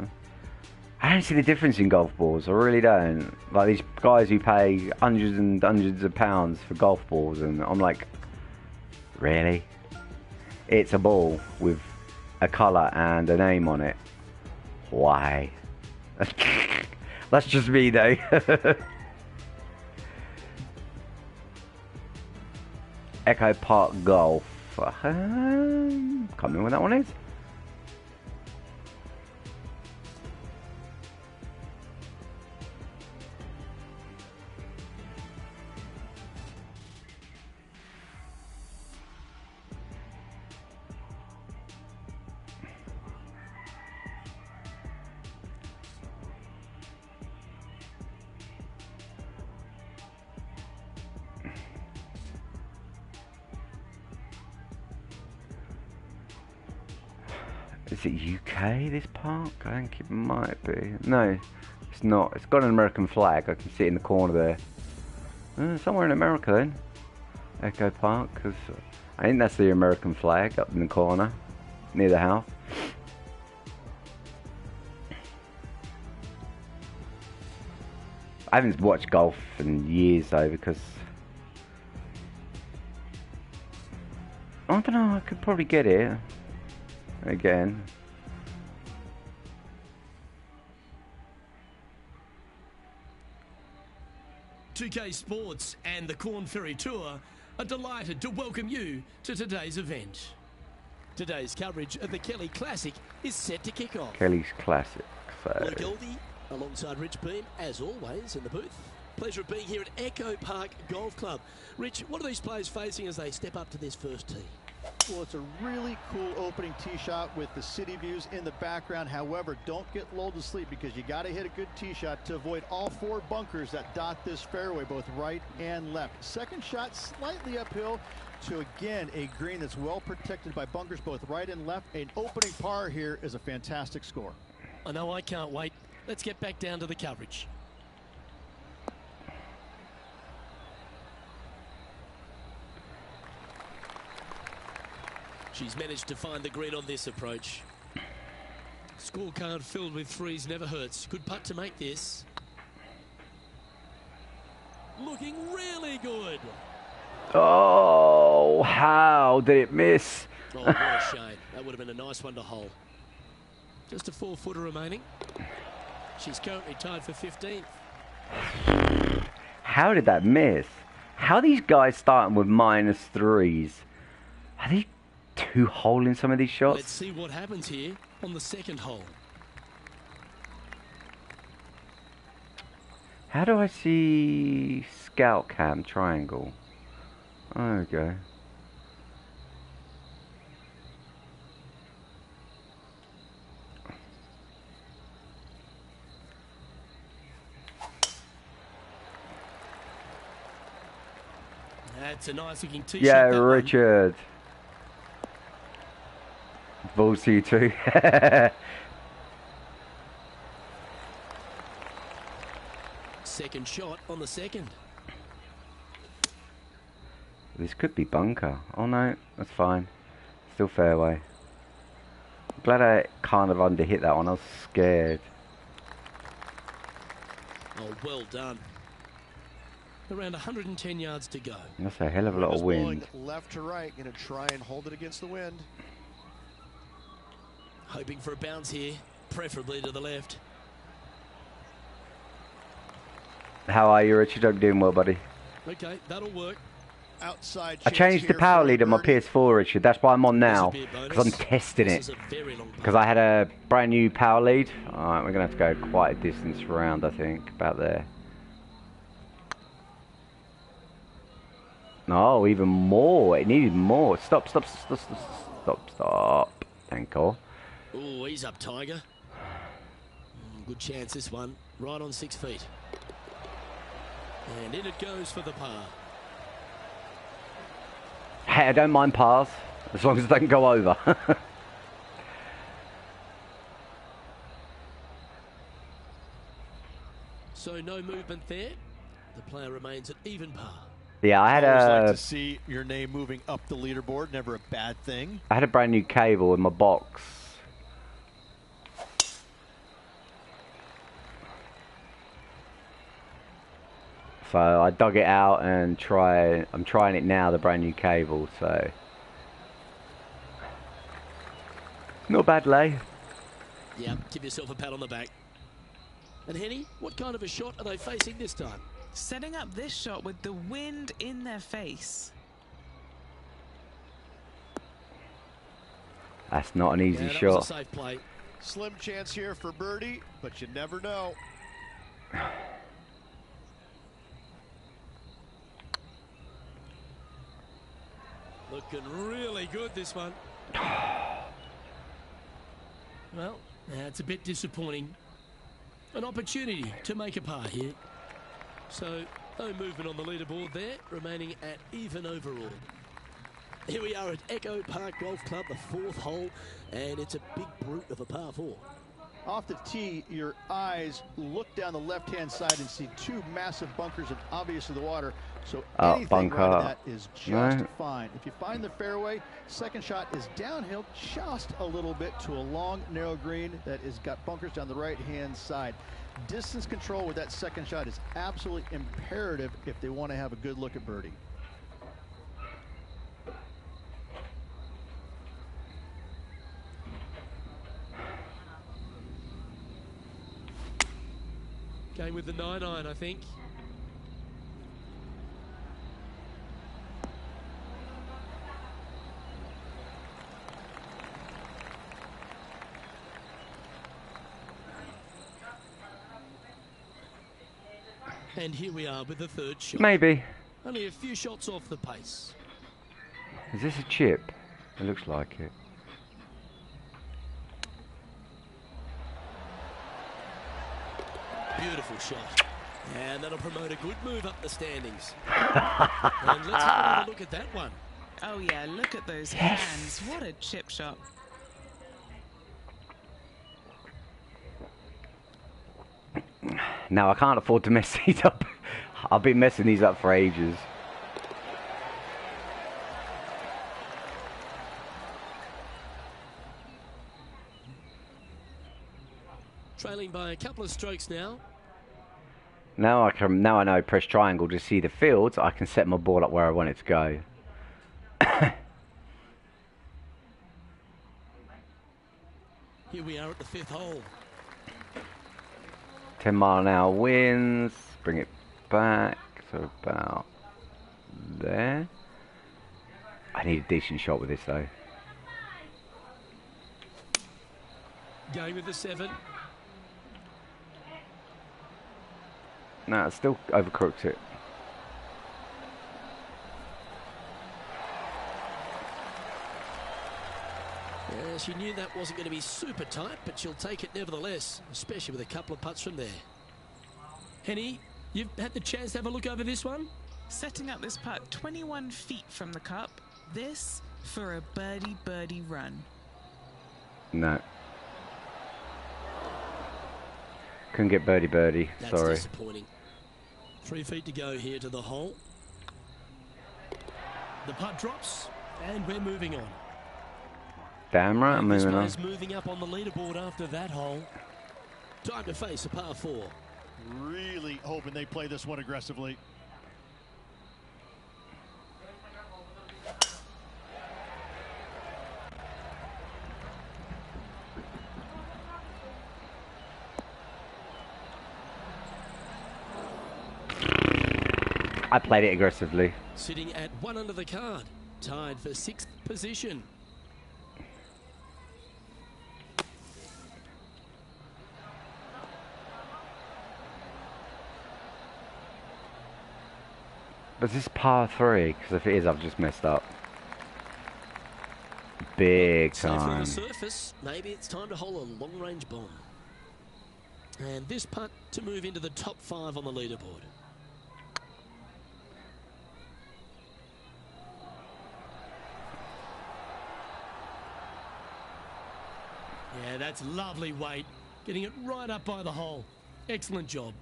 I don't see the difference in golf balls, I really don't. Like these guys who pay hundreds and hundreds of pounds for golf balls, and I'm like, really? It's a ball with a colour and a name on it. Why? That's just me though. Echo Park Golf. Can't remember what that one is. Is it UK, this park? I think it might be. No, it's not. It's got an American flag. I can see it in the corner there. Somewhere in America then. Echo Park, because I think that's the American flag up in the corner, near the house. I haven't watched golf in years though, because I don't know, I could probably get it. Again. .2K Sports and the Corn Ferry Tour are delighted to welcome you to today's event. Today's coverage of the Kelly Classic is set to kick off. Kelly's Classic. So. Luke Goldie alongside Rich Beam, as always, in the booth. Pleasure of being here at Echo Park Golf Club. Rich, what are these players facing as they step up to this first tee? Well, it's a really cool opening tee shot with the city views in the background. However, don't get lulled to sleep because you got to hit a good tee shot to avoid all 4 bunkers that dot this fairway, both right and left. Second shot slightly uphill to, again, a green that's well protected by bunkers both right and left. An opening par here is a fantastic score. I know, I can't wait. Let's get back down to the coverage. She's managed to find the green on this approach. Scorecard filled with threes never hurts. Good putt to make this. Looking really good. Oh, how did it miss? Oh, what a shame. That would have been a nice one to hole. Just a 4-footer remaining. She's currently tied for 15th. How did that miss? How are these guys starting with -3s? Are they 2-holing some of these shots? Let's see what happens here on the second hole. How do I see scout cam triangle? There we go. That's a nice looking tee Yeah, shot. Richard. Balls to you too. Second shot on the second. This could be bunker. Oh no, that's fine. Still fairway. Glad I kind of underhit that one. I was scared. Oh, well done. Around 110 yards to go. That's a hell of a lot of wind. Left to right, going to try and hold it against the wind. Hoping for a bounce here, preferably to the left. How are you, Richard? I'm doing well, buddy. Okay, that'll work. Outside. I changed the power lead on my PS4, Richard. That's why I'm on now, because I'm testing it. Because I had a brand new power lead. Alright, we're going to have to go quite a distance around, I think, about there. No, even more. It needed more. Stop. Thank God. Oh, he's up, Tiger. Good chance, this one. Right on 6 feet. And in it goes for the par. Hey, I don't mind pars, as long as it doesn't go over. So no movement there. The player remains at even par. Yeah, I had Always like to see your name moving up the leaderboard. Never a bad thing. I had a brand new cable in my box. So I dug it out and I'm trying it now, the brand new cable, so. Not a bad lay. Yeah, give yourself a pat on the back. And Henny, what kind of a shot are they facing this time? Setting up this shot with the wind in their face. That's not an easy that shot. Was a safe play. Slim chance here for birdie, but you never know. Looking really good, this one. Well, it's a bit disappointing. An opportunity to make a par here. So, no movement on the leaderboard there, remaining at even overall. Here we are at Echo Park Golf Club, the 4th hole, and it's a big brute of a par 4. Off the tee, your eyes look down the left-hand side and see 2 massive bunkers and obviously the water. So anything bunker. right of that is just No. fine. If you find the fairway, second shot is downhill just a little bit to a long, narrow green that has got bunkers down the right-hand side. Distance control with that second shot is absolutely imperative if they want to have a good look at birdie. Going with the 9-iron, I think. And here we are with the third shot. Maybe. Only a few shots off the pace. Is this a chip? It looks like it. Beautiful shot. And that'll promote a good move up the standings. And let's have a look at that one. Oh yeah, look at those hands. What a chip shot. No, I can't afford to mess these up. I've been messing these up for ages. Trailing by a couple of strokes now. Now I know press triangle to see the fields. I can set my ball up where I want it to go. 'Here we are at the 5th hole. 10-mile-an-hour winds. Bring it back to about there. I need a decent shot with this though. Going with the 7. No, it still overcooked it. Yeah, she knew that wasn't going to be super tight, but she'll take it nevertheless, especially with a couple of putts from there. Henny, you've had the chance to have a look over this one? Setting up this putt 21 feet from the cup. This for a birdie run. No. Couldn't get birdie. That's Sorry. disappointing. 3 feet to go here to the hole. The putt drops, and we're moving on. Damn right, I'm This moving on. one's moving up on the leaderboard after that hole. Time to face a par 4. Really hoping they play this one aggressively. I played it aggressively. Sitting at 1 under the card, tied for 6th position. But this is par 3, because if it is, I've just messed up. Big Safe on time. the surface, maybe it's time to hole a long-range bomb. And this putt to move into the top 5 on the leaderboard. Yeah, that's lovely weight. Getting it right up by the hole. Excellent job.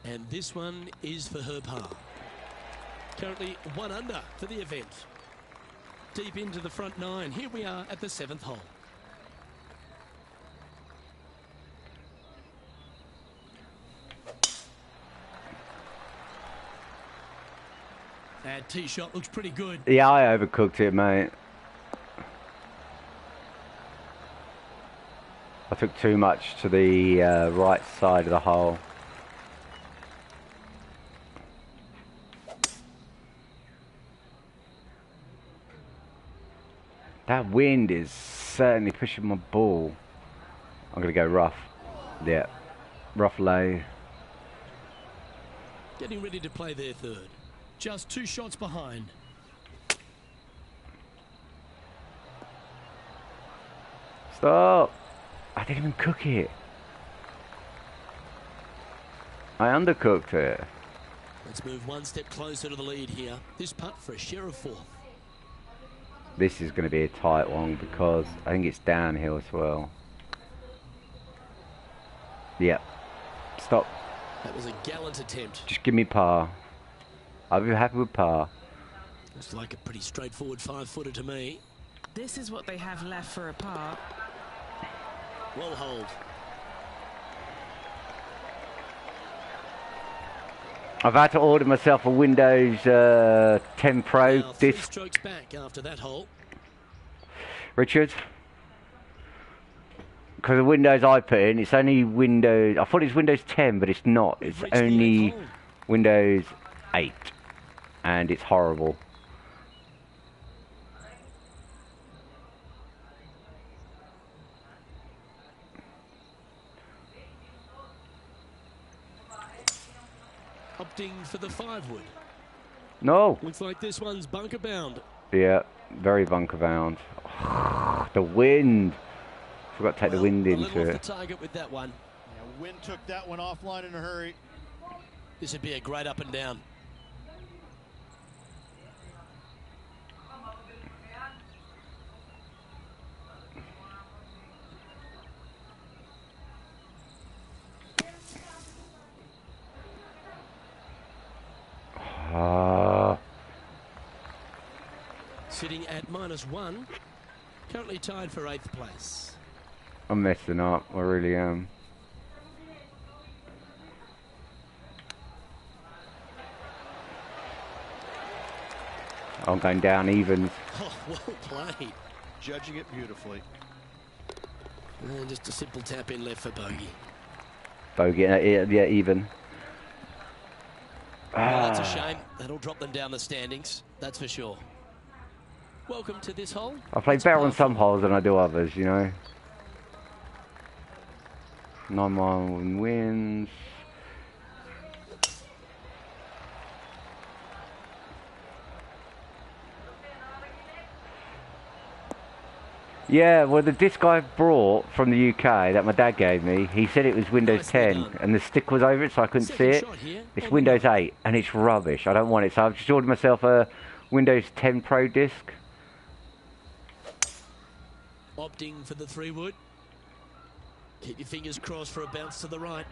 And this one is for her par. Currently 1 under for the event. Deep into the front 9. Here we are at the 7th hole. That tee shot looks pretty good. Yeah, I overcooked it, mate. I took too much to the right side of the hole. That wind is certainly pushing my ball. I'm going to go rough. Yeah, rough lay. Getting ready to play their 3rd. Just 2 shots behind. Stop! I didn't even cook it. I undercooked it. Let's move 1 step closer to the lead here. This putt for a share of 4th. This is going to be a tight one because I think it's downhill as well. Yep. Stop. That was a gallant attempt. Just give me par. I'll be happy with par. Looks like a pretty straightforward 5-footer to me. This is what they have left for a par. Well hold. I've had to order myself a Windows 10 Pro Now 3 disc. strokes back after that hole. Richard, because the Windows I put in, it's only Windows. I thought it was Windows 10, but it's not. It's only Windows 8, and it's horrible. Opting for the 5-wood. No. Looks like this one's bunker bound. Yeah, very bunker bound. The wind. Forgot to take the wind into off it. the target with that one. Yeah, wind took that one offline in a hurry. This would be a great up and down. Sitting at -1, currently tied for 8th place. I'm messing up, I really am. I'm going down evens. Oh, well played. Judging it beautifully. And just a simple tap in left for bogey. Bogey, yeah, even. Well, that's a shame. That'll drop them down the standings, that's for sure. Welcome to this hole. I play better on some holes than I do others, you know. 9-mile wins. Yeah, well, the disc I brought from the UK that my dad gave me, he said it was Windows 10, and the stick was over it, so I couldn't see it. It's Windows 8, and it's rubbish. I don't want it, so I've just ordered myself a Windows 10 Pro disc. Opting for the 3-wood. Keep your fingers crossed for a bounce to the right.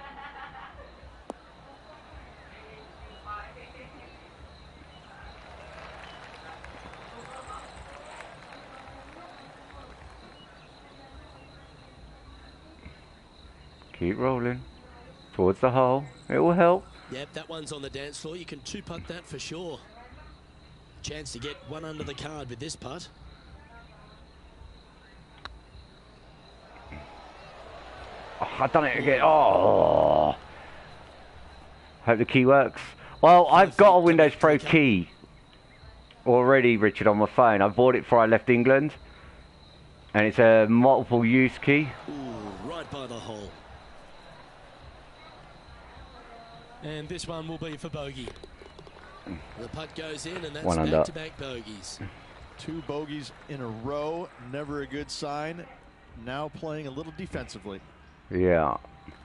Keep rolling towards the hole. It will help. Yep, that one's on the dance floor. You can 2-putt that for sure. Chance to get one under the card with this putt. Oh, I've done it again. Oh. Hope the key works. Well, I've got a Windows Pro key already, Richard, on my phone. I bought it before I left England. And it's a multiple use key. Ooh, right by the hole. And this one will be for bogey. The putt goes in, and that's back-to-back bogeys. 2 bogeys in a row, never a good sign. Now playing a little defensively. Yeah.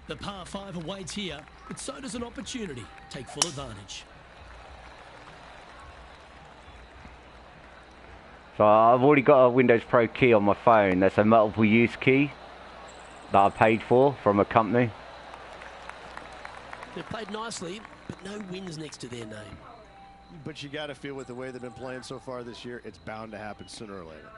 The par 5 awaits here, but so does an opportunity. Take full advantage. So I've already got a Windows Pro key on my phone. That's a multiple use key that I paid for from a company. They've played nicely, but no wins next to their name. But you got to feel with the way they've been playing so far this year, it's bound to happen sooner or later.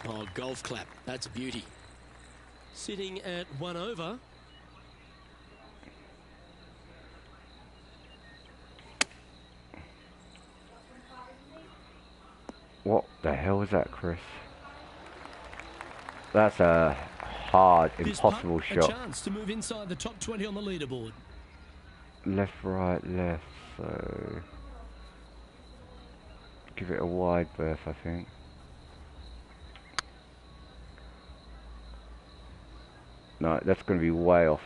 Oh, golf clap. That's a beauty. Sitting at 1 over. What the hell was that, Chris? That's a hard, impossible shot. A chance to move inside the top 20 on the leaderboard. Left, right, left. So give it a wide berth, I think. No, that's going to be way off.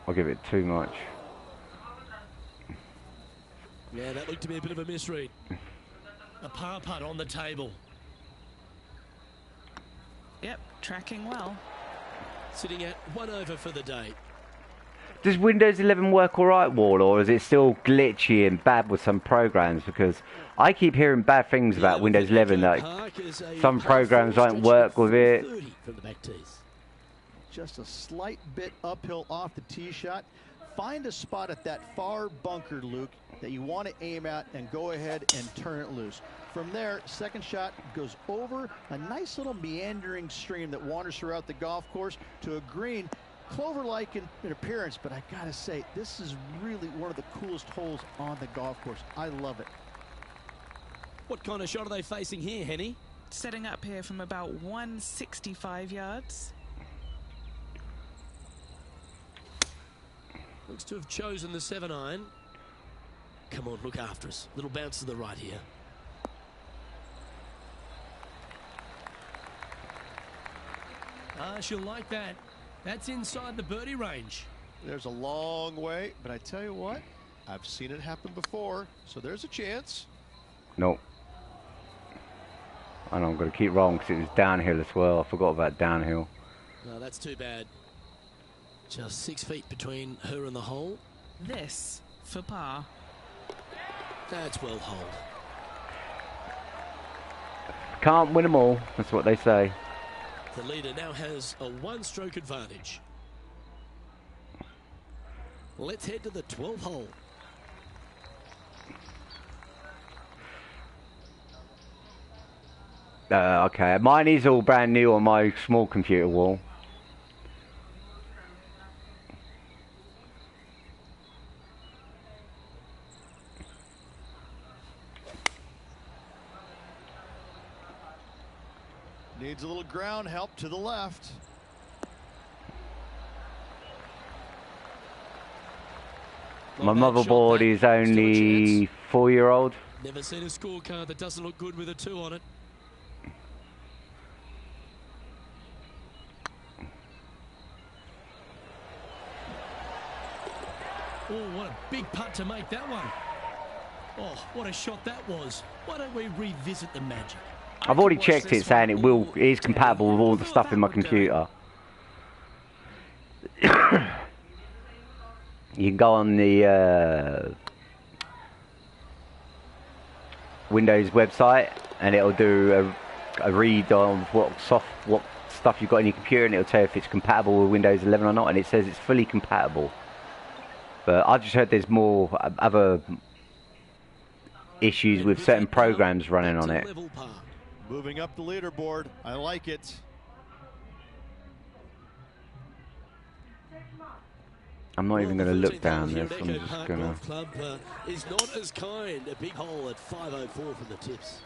I'll give it too much. Yeah, that looked to be a bit of a misread. A par putt on the table. Yep, tracking well. Sitting at 1 over for the day. Does Windows 11 work alright, Wall, or is it still glitchy and bad with some programs? Because I keep hearing bad things about Windows 11, like some programs don't work with it. From the back tees. Just a slight bit uphill off the tee shot. Find a spot at that far bunker, Luke, that you want to aim at and go ahead and turn it loose. From there, second shot goes over a nice little meandering stream that wanders throughout the golf course to a green clover-like in appearance, but I gotta say, this is really one of the coolest holes on the golf course. I love it. What kind of shot are they facing here, Henny? Setting up here from about 165 yards. Looks to have chosen the 7-iron. Come on, look after us. Little bounce to the right here. Ah, she'll like that. That's inside the birdie range. There's a long way, but I tell you what, I've seen it happen before, so there's a chance. Nope. I know I'm going to keep rolling because it was downhill as well. I forgot about downhill. No, that's too bad. Just 6 feet between her and the hole. This for par. That's well holed. Can't win them all. That's what they say. The leader now has a 1-stroke advantage. Let's head to the 12th hole. Okay, mine is all brand new on my small computer wall. Needs a little ground help to the left. My motherboard is only 4-year-old. Never seen a scorecard that doesn't look good with a 2 on it. Oh, what a big putt to make that one. Oh, what a shot that was. Why don't we revisit the magic? I've already checked it saying it is compatible with all the stuff in my computer. You can go on the Windows website and it'll do a read on what stuff you've got in your computer, and it'll tell you if it's compatible with Windows 11 or not, and it says it's fully compatible. But I just heard there's more other issues with certain programs running on it. Moving up the leaderboard. I like it. I'm not even going to look down this. I'm just going to... Club is not as kind. A big hole at 504 from the tips.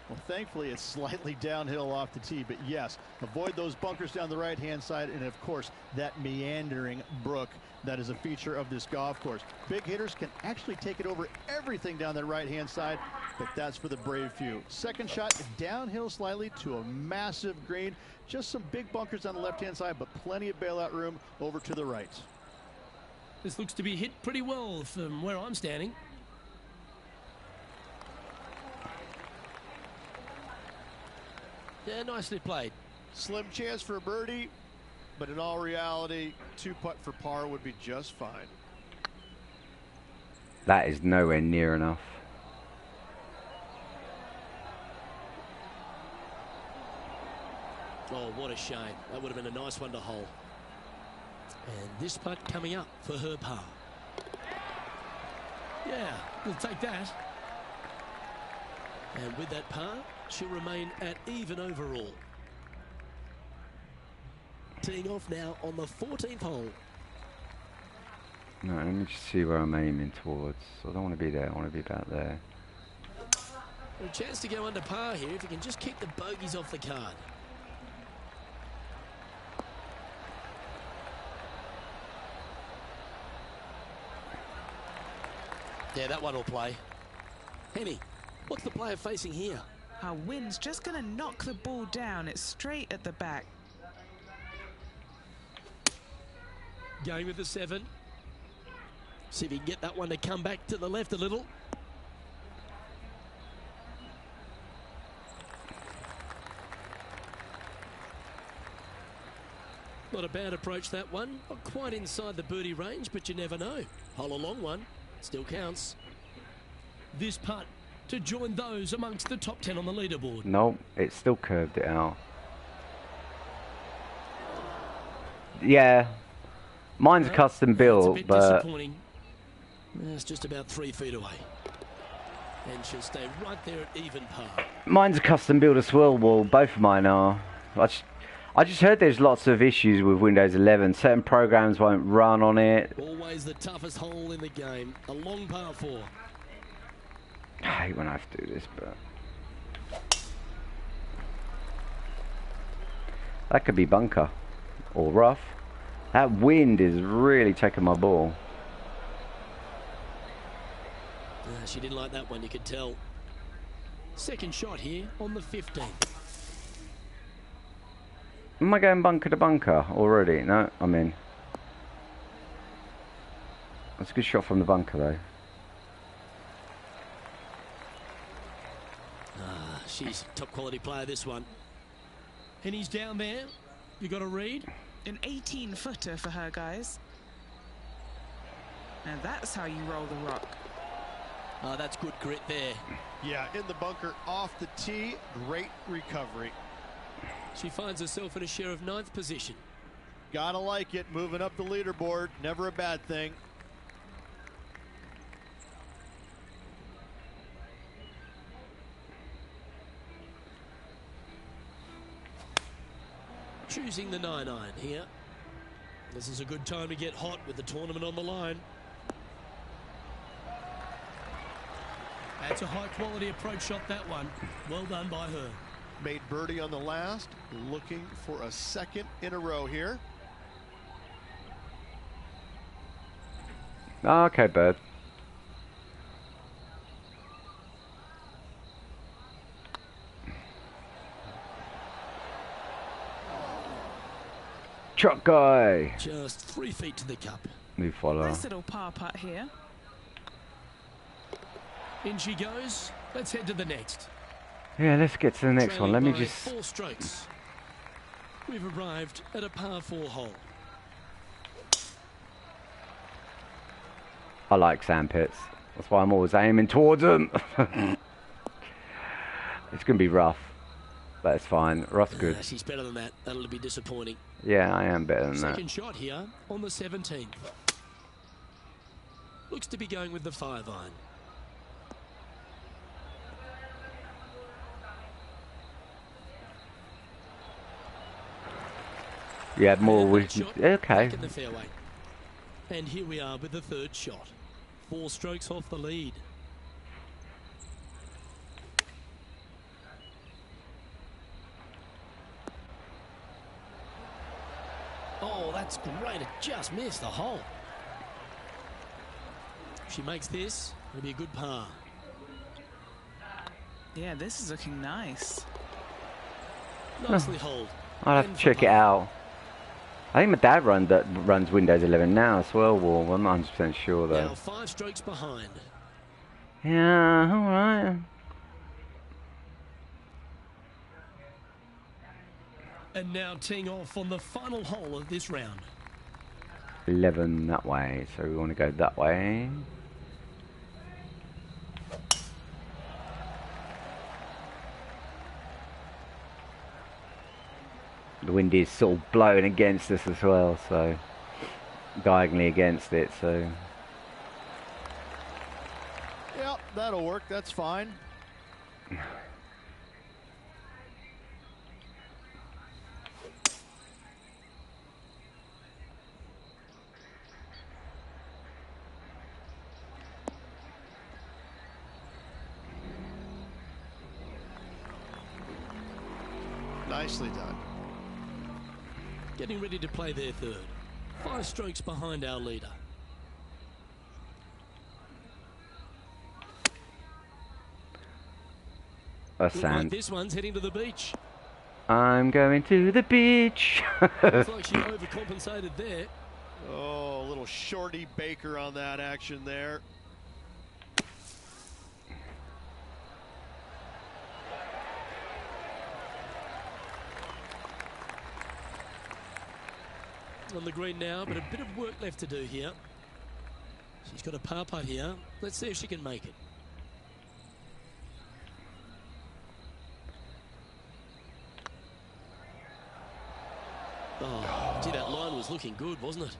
Well, thankfully, it's slightly downhill off the tee, but yes, avoid those bunkers down the right-hand side, and of course, that meandering brook that is a feature of this golf course. Big hitters can actually take it over everything down that right-hand side, but that's for the brave few. Second shot, downhill slightly to a massive green. Just some big bunkers on the left-hand side, but plenty of bailout room over to the right. This looks to be hit pretty well from where I'm standing. Yeah, nicely played. Slim chance for a birdie, but in all reality, 2-putt for par would be just fine. That is nowhere near enough. Oh, what a shame. That would have been a nice one to hole. And this putt coming up for her par. Yeah, we'll take that. And with that par, she'll remain at even overall. Teeing off now on the 14th hole. No, let me just see where I'm aiming towards. I don't want to be there. I want to be about there. A chance to go under par here if you can just kick the bogeys off the card. Yeah, that one will play. Henny, what's the player facing here? Our wind's just going to knock the ball down. It's straight at the back. Going with the 7. See if he can get that one to come back to the left a little. Not a bad approach, that one. Not quite inside the birdie range, but you never know. Hole a long one. Still counts. This putt to join those amongst the top 10 on the leaderboard. No, it still curved it out. Yeah, mine's custom built, but disappointing. It's just about 3 feet away. And she'll stay right there at even par. Mine's a custom built as well. Well, both of mine are. I just heard there's lots of issues with Windows 11. Certain programs won't run on it. Always the toughest hole in the game. A long par 4. I hate when I have to do this, but... That could be bunker. Or rough. That wind is really taking my ball. She didn't like that one, you could tell. Second shot here on the 15th. Am I going bunker to bunker already? No, I'm in. That's a good shot from the bunker, though. She's a top quality player, this one. And he's down there. You got a read? An 18-footer for her, guys. Now that's how you roll the rock. Oh, that's good grit there. Yeah, in the bunker off the tee. Great recovery. She finds herself in a share of 9th position. Gotta like it. Moving up the leaderboard. Never a bad thing. Choosing the 9-iron here. This is a good time to get hot with the tournament on the line. That's a high quality approach shot, that one. Well done by her. Made birdie on the last. Looking for a second in a row here. Okay, bird. Truck guy. Just 3 feet to the cup. We follow. Nice little par putt here. In she goes. Let's head to the next. Yeah, let's get to the next one. Let me just... 4 strokes. We've arrived at a par 4 hole. I like sand pits. That's why I'm always aiming towards them. It's going to be rough. But it's fine. Rough's good. She's better than that. That'll be disappointing. Yeah, I am better than that. Second shot here on the 17th. Looks to be going with the 5-iron. You had more with... Okay. Back in the fairway. And here we are with the 3rd shot. 4 strokes off the lead. Oh, that's great. It just missed the hole. If she makes this, it'll be a good par. Yeah, this is looking nice. Nicely holed. I'll have to check it out. I think my dad runs Windows 11 now as well, Warm. I'm not 100% sure, though. Now 5 strokes behind. Yeah, alright. And now teeing off on the final hole of this round. 11 that way, so we want to go that way. The wind is sort of blowing against us as well, so diagonally against it, so Yep, that'll work. That's fine. Nicely done. Getting ready to play their 3rd. 5 strokes behind our leader. a sand. Like this one's heading to the beach. I'm going to the beach. Looks like she overcompensated there. Oh, a little shorty Baker on that action there. On the green now, but a bit of work left to do here. She's got a par putt here. Let's see if she can make it. Oh, gee, that line was looking good, wasn't it?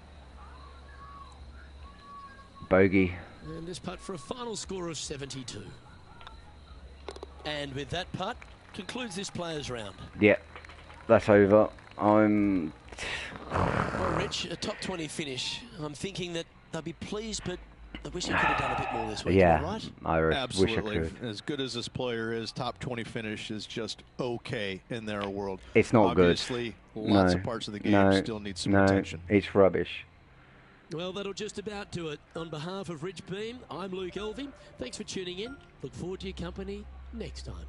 Bogey. And this putt for a final score of 72. And with that putt, concludes this players round. Yep, that's over. I'm... Well, Rich, a top 20 finish. I'm thinking that they'll be pleased, but I wish he could have done a bit more this week. Yeah, Right? I wish I Absolutely. could. As good as this player is, top 20 finish is just okay in their world. It's not Obviously, good. lots of parts of the game still need some attention. It's rubbish. Well, that'll just about do it. On behalf of Rich Beam, I'm Luke Elvey. Thanks for tuning in. Look forward to your company next time.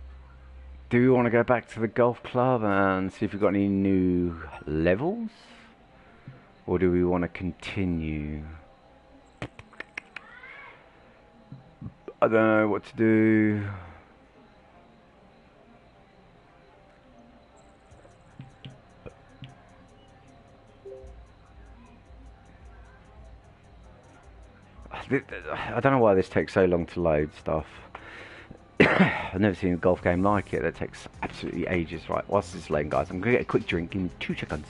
Do we want to go back to the golf club and see if we've got any new levels? Or do we want to continue? I don't know what to do. I don't know why this takes so long to load stuff. I've never seen a golf game like it. That takes absolutely ages. Right, whilst this is loading, guys, I'm going to get a quick drink in 2 seconds.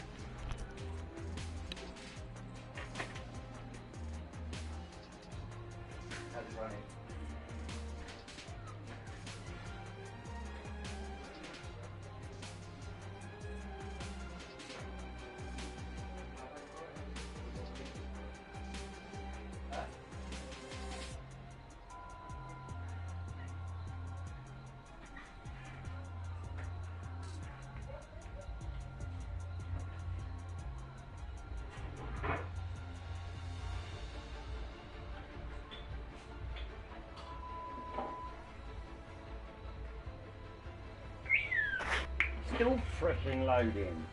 Still freaking loading.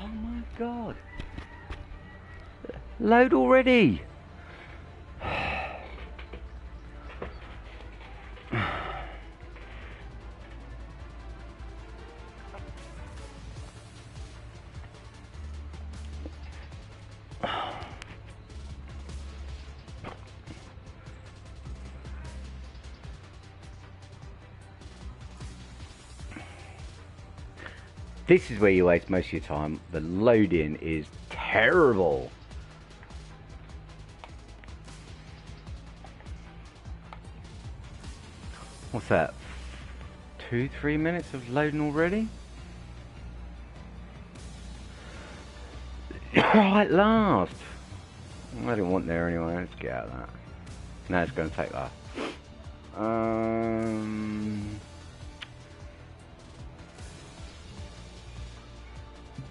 Oh my god. Load already. This is where you waste most of your time. The loading is terrible. What's that? 2-3 minutes of loading already? Right, last. I didn't want there anyway. Let's get out of that. Now it's going to take that.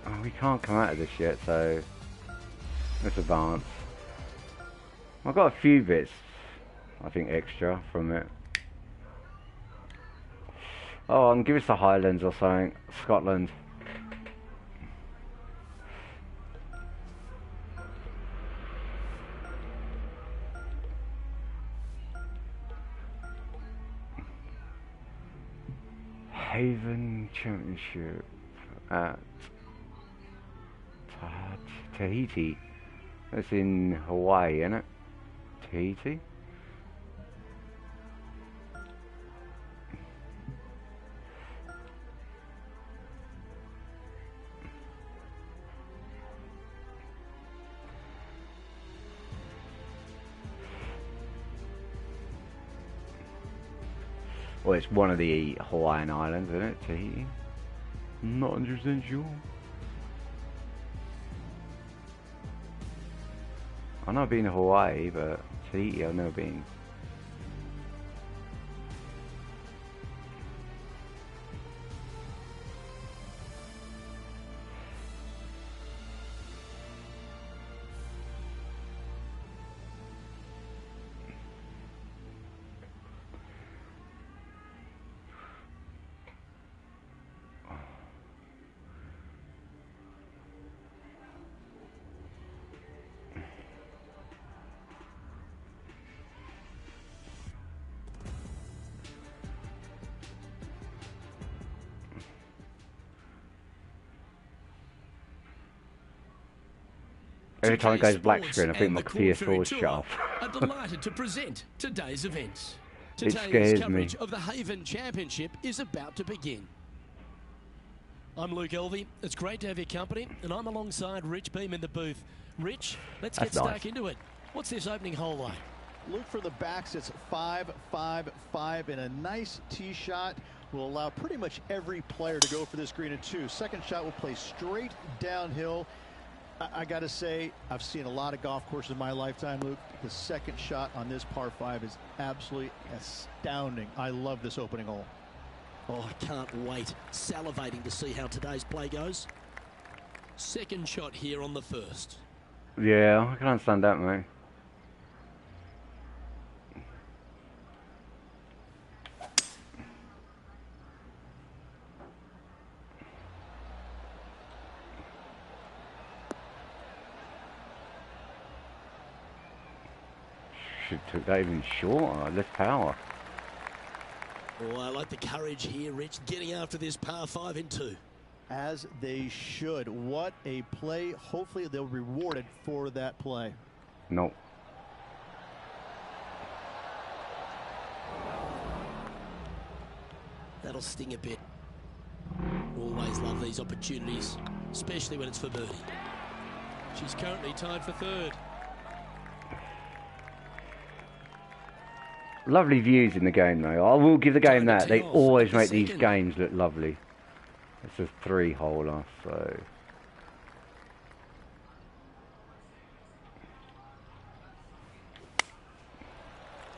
Oh, we can't come out of this yet, so let's advance. I've got a few bits, I think, extra from it. Oh, give us the Highlands or something. Scotland. Haven Championship at Tahiti. That's in Hawaii, isn't it? Tahiti? Well, it's one of the Hawaiian islands, isn't it? Tahiti? I'm not 100% sure. I know I've been to Hawaii, but Tahiti I've never been. Every time it goes black screen, I think my PS4 is shut off. I'm delighted to present today's events. It Today's scares coverage me. of the Haven Championship is about to begin. I'm Luke Elvey. It's great to have your company, and I'm alongside Rich Beam in the booth. Rich, let's get stuck into it. What's this opening hole like? Look for the backs. It's 5-5-5 in a nice tee shot will allow pretty much every player to go for this green in 2. Second shot will play straight downhill. I got to say, I've seen a lot of golf courses in my lifetime, Luke. The second shot on this par 5 is absolutely astounding. I love this opening hole. Oh, I can't wait. Salivating to see how today's play goes. Second shot here on the first. Yeah, I can understand that, mate. Should took that even shorter, less power. Oh, I like the courage here, Rich, getting after this par 5 in 2. As they should. What a play. Hopefully they'll be rewarded for that play. No. That'll sting a bit. Always love these opportunities, especially when it's for birdie. She's currently tied for 3rd. Lovely views in the game, though. I will give the game that. They always make these games look lovely. It's a 3-holer, so...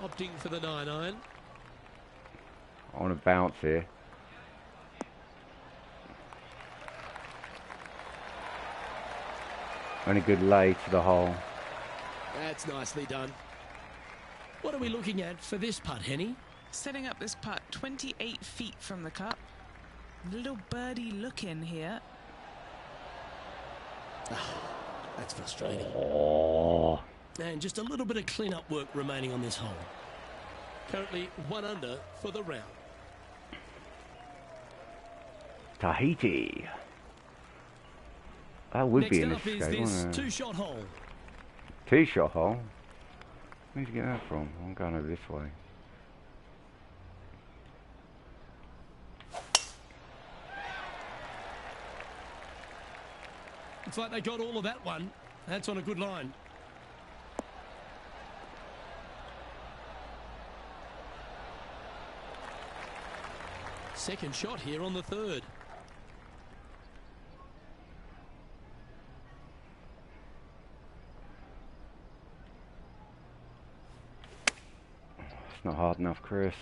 Opting for the 9-iron. I want to bounce here. Only good lay to the hole. That's nicely done. What are we looking at for this putt, Henny? Setting up this putt 28 feet from the cup. Little birdie look in here. That's frustrating. Oh. And just a little bit of clean-up work remaining on this hole. Currently 1 under for the round. Tahiti. That would be an Next up escape, is wouldn't this it? 2-shot hole. 2-shot hole? Where'd you get that from? I'm going over this way. Looks like they got all of that one. That's on a good line. Second shot here on the 3rd. It's not hard enough, Chris.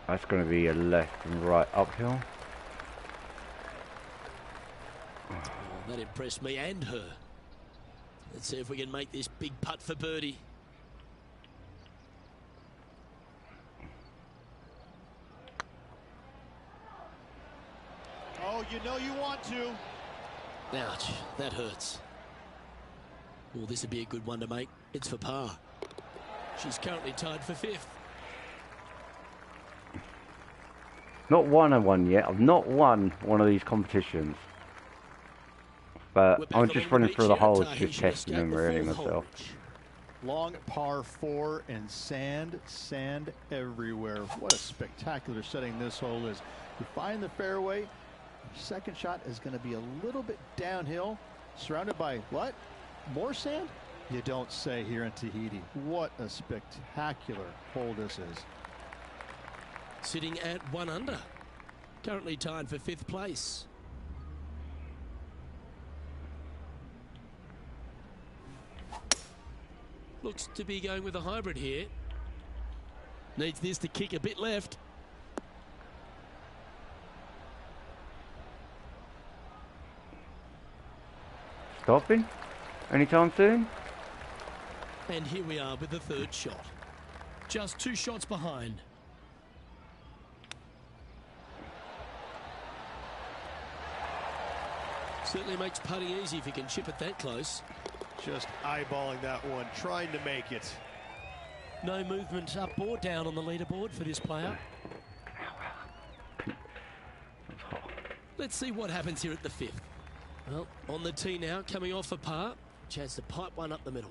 That's going to be a left and right uphill. Oh, that impressed me and her. Let's see if we can make this big putt for birdie. Oh, you know you want to. Ouch, that hurts. Well, this would be a good one to make. It's for par. She's currently tied for 5th. Not won a one yet. I've not won one of these competitions. But I'm just running through the holes, just testing them really myself. Long par 4 and sand everywhere. What a spectacular setting this hole is. You find the fairway. Second shot is going to be a little bit downhill, surrounded by what? More sand? You don't say here in Tahiti. What a spectacular hole this is. Sitting at 1 under. Currently tied for 5th place. Looks to be going with a hybrid here. Needs this to kick a bit left. Stopping? Anytime soon? And here we are with the 3rd shot. Just 2 shots behind. Certainly makes putting easy if you can chip it that close. Just eyeballing that one, trying to make it. No movement up or down on the leaderboard for this player. Let's see what happens here at the 5th. Well, on the tee now, coming off a par. Chance to pipe one up the middle.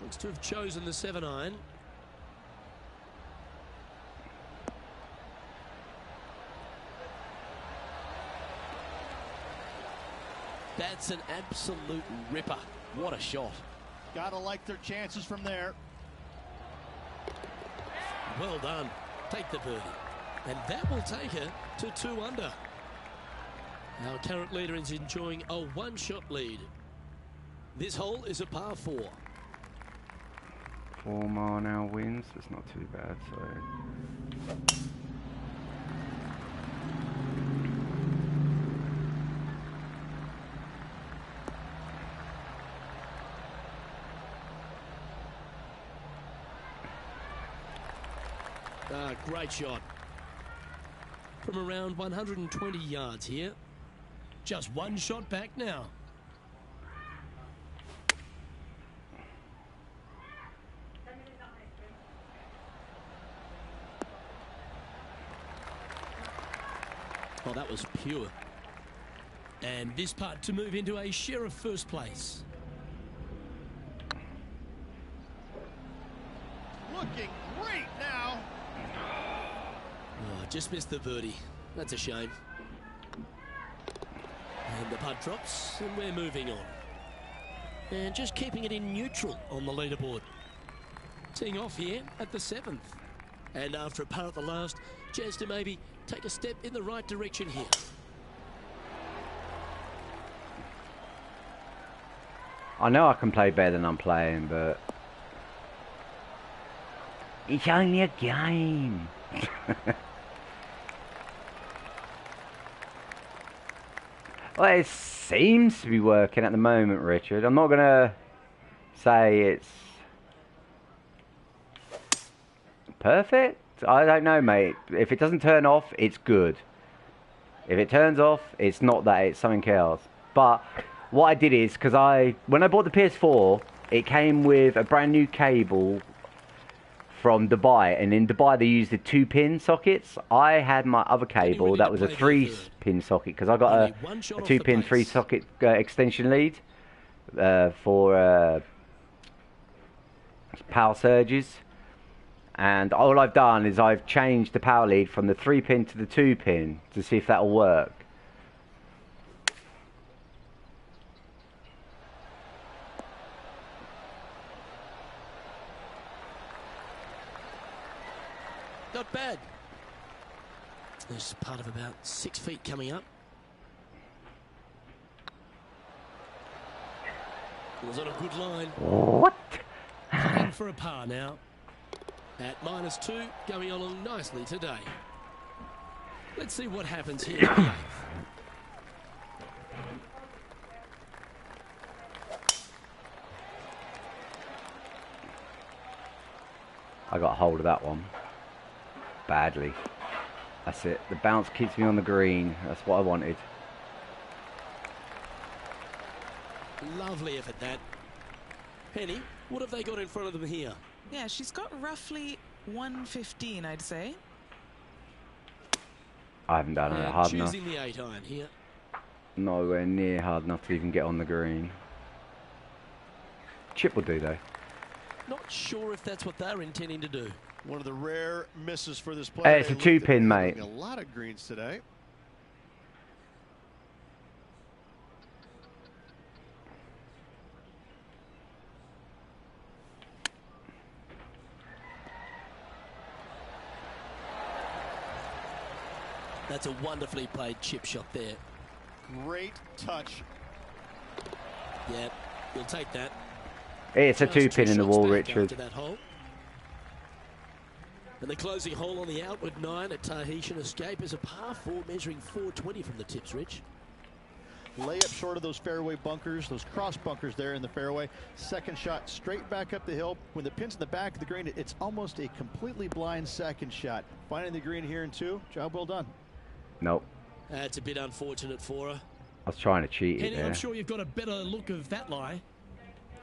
Looks to have chosen the 7-iron. That's an absolute ripper. What a shot. Gotta like their chances from there. Well done. Take the birdie. And that will take her to 2 under. Our current leader is enjoying a 1-shot lead. This hole is a par 4. 4 mile an hour winds. That's not too bad. So. Great shot. From around 120 yards here. Just 1 shot back now. Oh, that was pure. And this putt to move into a share of first place. Looking great now. Oh, just missed the birdie. That's a shame. And the putt drops, and we're moving on. And just keeping it in neutral on the leaderboard. Teeing off here at the 7th. And after a par at the last, chance to maybe take a step in the right direction here. I know I can play better than I'm playing, but it's only a game. Well, it seems to be working at the moment, Richard. I'm not going to say it's perfect. I don't know, mate. If it doesn't turn off, it's good. If it turns off, it's not that, it's something else. But what I did is, because when I bought the PS4, it came with a brand new cable from Dubai, and in Dubai they used the 2-pin sockets. I had my other cable that was a 3-pin socket, because I got a 2-pin 3-socket extension lead for power surges. And all I've done is I've changed the power lead from the 3-pin to the 2-pin to see if that'll work. Not bad. There's part of about 6 feet coming up. It was on a good line. What? Playing for a par now. At -2, going along nicely today. Let's see what happens here in the 8th. I got hold of that one. Badly. That's it. The bounce keeps me on the green. That's what I wanted. Lovely effort, that. Penny, what have they got in front of them here? Yeah, she's got roughly 115, I'd say. I haven't done it hard enough. Choosing the 8-iron here. Nowhere near hard enough to even get on the green. Chip will do, though. Not sure if that's what they're intending to do. One of the rare misses for this player. It's a 2-pin, mate. A lot of greens today. That's a wonderfully played chip shot there. Great touch. Yeah, we'll take that. It's a 2-pin in the wall, Richard. That hole. And the closing hole on the outward 9 at Tahitian Escape is a par 4 measuring 420 from the tips, Rich. Layup short of those fairway bunkers, those cross bunkers there in the fairway. Second shot straight back up the hill. When the pin's in the back of the green, it's almost a completely blind second shot. Finding the green here in 2, job well done. Nope. That's a bit unfortunate for her. I was trying to cheat it Penny, there. I'm sure you've got a better look of that lie.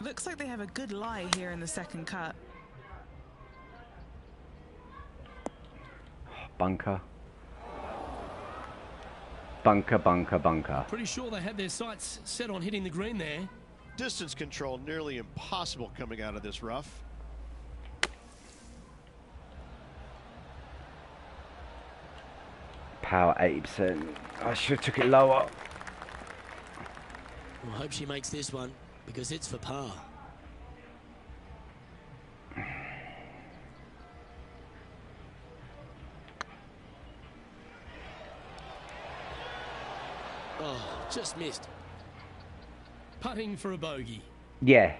Looks like they have a good lie here in the second cut. Bunker. Bunker, bunker, bunker. Pretty sure they had their sights set on hitting the green there. Distance control nearly impossible coming out of this rough. Power 80%. I should have took it lower. I hope she makes this one, because it's for par. Oh, just missed. Putting for a bogey. Yeah.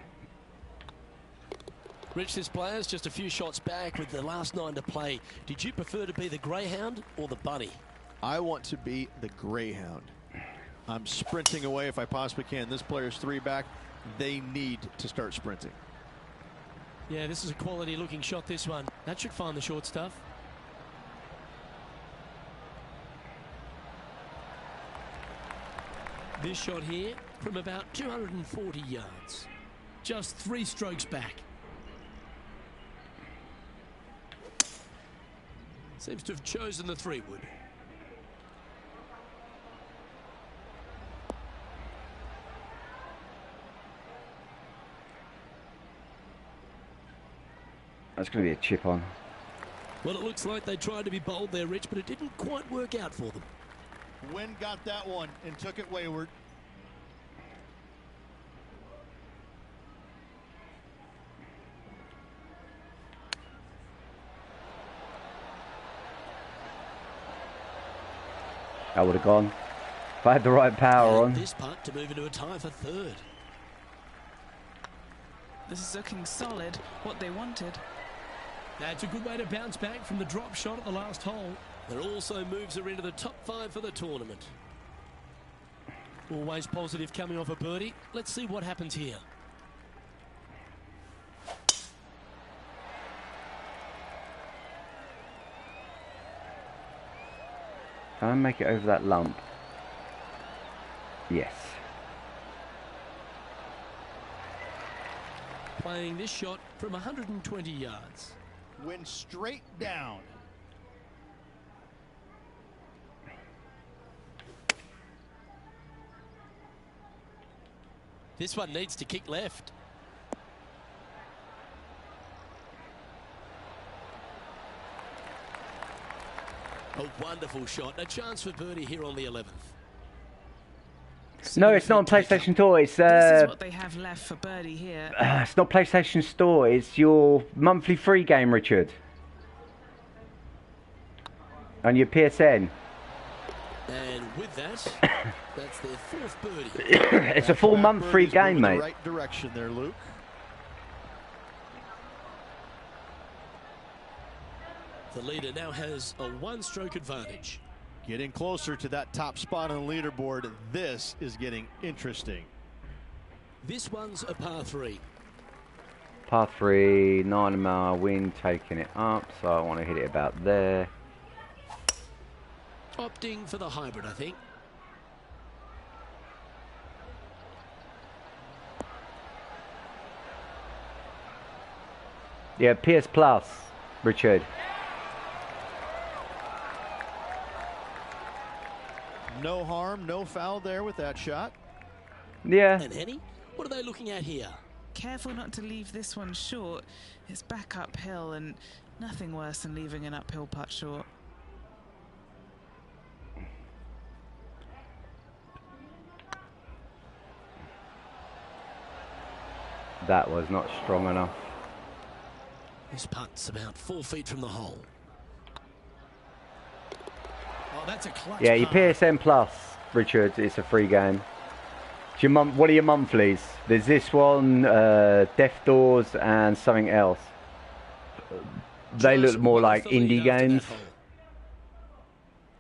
Rich, this player's just a few shots back with the last 9 to play. Did you prefer to be the greyhound or the bunny? I want to be the greyhound. I'm sprinting away if I possibly can. This player's 3 back. They need to start sprinting. Yeah, this is a quality looking shot, this one. That should find the short stuff. This shot here from about 240 yards. Just 3 strokes back. Seems to have chosen the 3-wood. That's going to be a chip on. Well, it looks like they tried to be bold there, Rich, but it didn't quite work out for them. Wind got that one and took it wayward. I would have gone. If I had the right power on. This putt to move into a tie for 3rd. This is looking solid, what they wanted. That's a good way to bounce back from the drop shot at the last hole. That also moves her into the top 5 for the tournament. Always positive coming off a birdie. Let's see what happens here. Can I make it over that lump? Yes. Playing this shot from 120 yards. Wind straight down. This one needs to kick left. A wonderful shot. A chance for birdie here on the 11th. No, it's not on PlayStation Store. It's This is what they have left for birdie here. it's not PlayStation Store. It's your monthly free game, Richard. On your PSN. And with that, that's their 4th birdie. It's a full month free game, mate. Right direction there, Luke. The leader now has a 1-stroke advantage. Getting closer to that top spot on the leaderboard. This is getting interesting. This one's a par 3. Par 3, 9-mile wind taking it up, so I want to hit it about there. Opting for the hybrid, I think. Yeah, PS Plus, Richard. No harm, no foul there with that shot. Yeah. And Henny, what are they looking at here? Careful not to leave this one short. It's back uphill and nothing worse than leaving an uphill putt short. That was not strong enough. This putt's about 4 feet from the hole. Oh, that's a clutch. Yeah, your par. PSN Plus, Richard, it's a free game. It's your what are your monthlies? There's this one, Death Doors, and something else. They look more like indie games.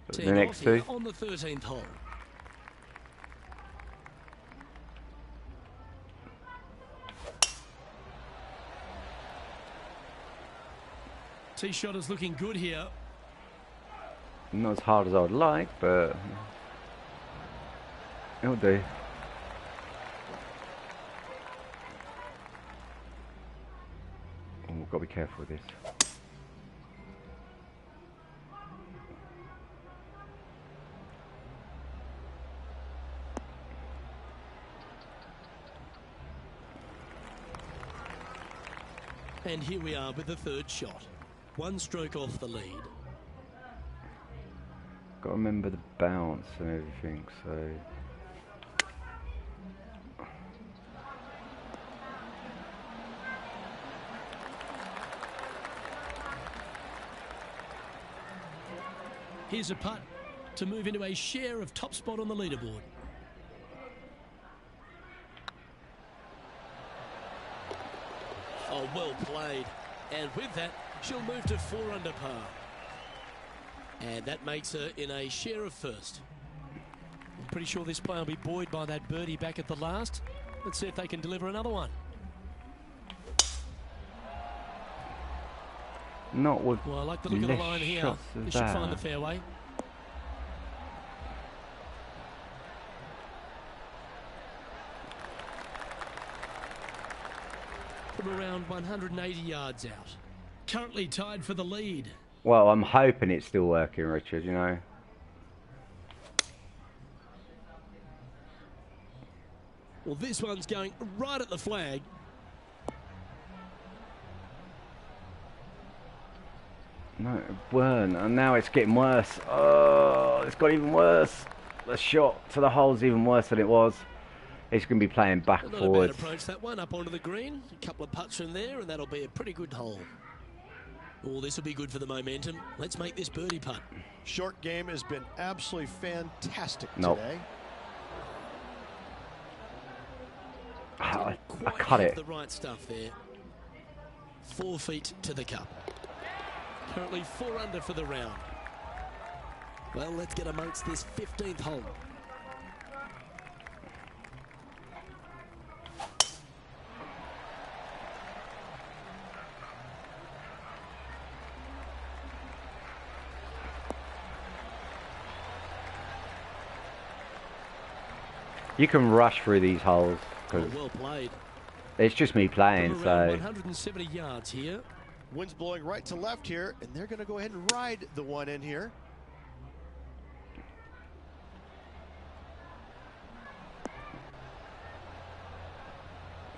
The next two. On the 13th hole. Tee shot is looking good here. Not as hard as I would like, but it'll do. Oh, we've got to be careful with this. And here we are with the 3rd shot. 1 stroke off the lead. Got to remember the bounce and everything, so Here's a putt to move into a share of top spot on the leaderboard. Oh, well played. And with that, she'll move to 4 under par. And that makes her in a share of first. I'm pretty sure this player will be buoyed by that birdie back at the last. Let's see if they can deliver another one. Not with. Well, I like the look of the line here. This should find the fairway. From around 180 yards out. Currently tied for the lead. Well, I'm hoping it's still working, Richard, you know. Well, this one's going right at the flag. No, it weren't. And now it's getting worse. Oh, it's got even worse. The shot to the hole's even worse than it was. It's going to be playing back and forwards. Not a bad approach, that one, up onto the green. A couple of putts from there, and that'll be a pretty good hole. Oh, this will be good for the momentum. Let's make this birdie putt. Short game has been absolutely fantastic I today. cut it. The right stuff there. 4 feet to the cup. Currently 4 under for the round. Well, let's get amongst this 15th hole. You can rush through these holes because well played. It's just me playing. So 170 yards here. Wind's blowing right to left here, and they're going to go ahead and ride the one in here.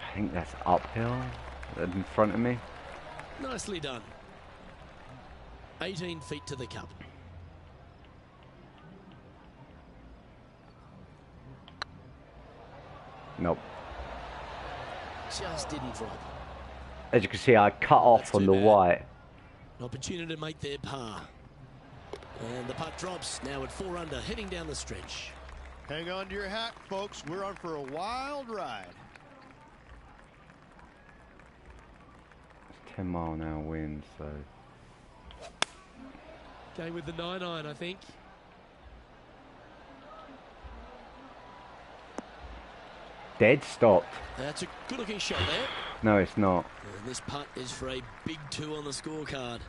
I think that's uphill in front of me. Nicely done. 18 feet to the cup. Nope. Just didn't drop. As you can see, I cut off on the white. An opportunity to make their par. And the putt drops now at 4 under, heading down the stretch. Hang on to your hat, folks. We're on for a wild ride. 10-mile-an-hour wind, so. Going with the 9-iron, I think. Dead stopped. That's a good-looking shot there. No, it's not. And this putt is for a big 2 on the scorecard.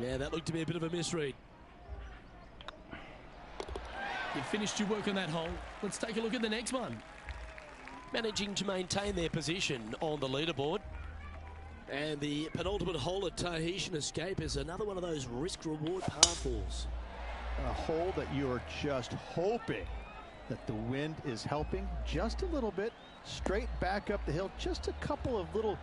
Yeah, that looked to be a bit of a misread. You've finished your work on that hole. Let's take a look at the next one. Managing to maintain their position on the leaderboard. And the penultimate hole at Tahitian Escape is another one of those risk-reward par 4s. A hole that you are just hoping that the wind is helping just a little bit. Straight back up the hill. Just a couple of little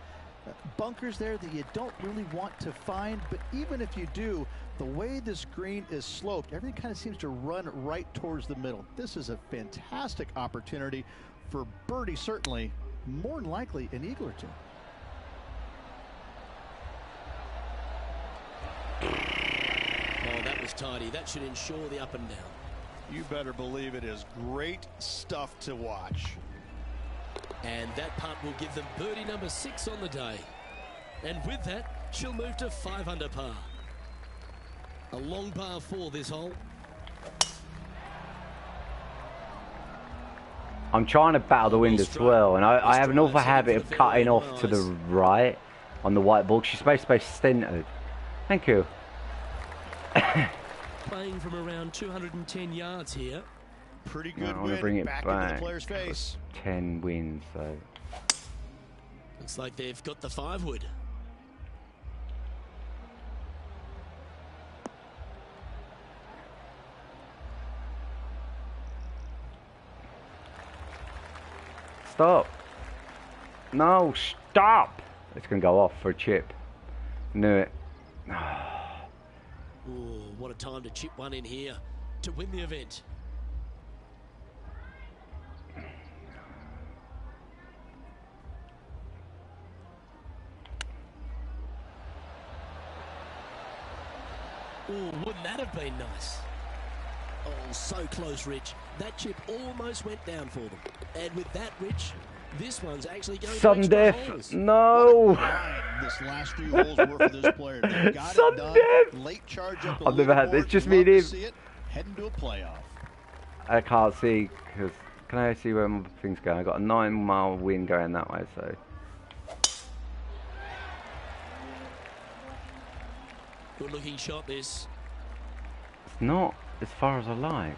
bunkers there that you don't really want to find. But even if you do, the way this green is sloped, everything kind of seems to run right towards the middle. This is a fantastic opportunity for birdie, certainly. More than likely, an eagle or two. Oh, that was tidy. That should ensure the up and down. You better believe it is great stuff to watch. And that putt will give them birdie number 6 on the day. And with that, she'll move to 5 under par. A long par 4 this hole. I'm trying to battle the wind as well, and I have an awful habit of cutting off to the right on the white ball. She's supposed to be centered. Thank you. Playing from around 210 yards here. Pretty good I want to wind bring it back back. into the player's face. 10 wins, so. Looks like they've got the 5-wood. Stop. No, stop. It's going to go off for a chip. Knew it. Ooh, what a time to chip one in here to win the event. Oh, wouldn't that have been nice? Oh, so close, Rich. That chip almost went down for them. And with that, Rich, this one's actually going Sudden to death. holes. No. This last few holes were for this player. They got Sudden it done. death. Late charge up. I've never had this. Just me and him. Heading to a playoff. I can't see because can I see where my thing's going? I got a 9-mile wind going that way, so. Good looking shot, this. It's not as far as I like.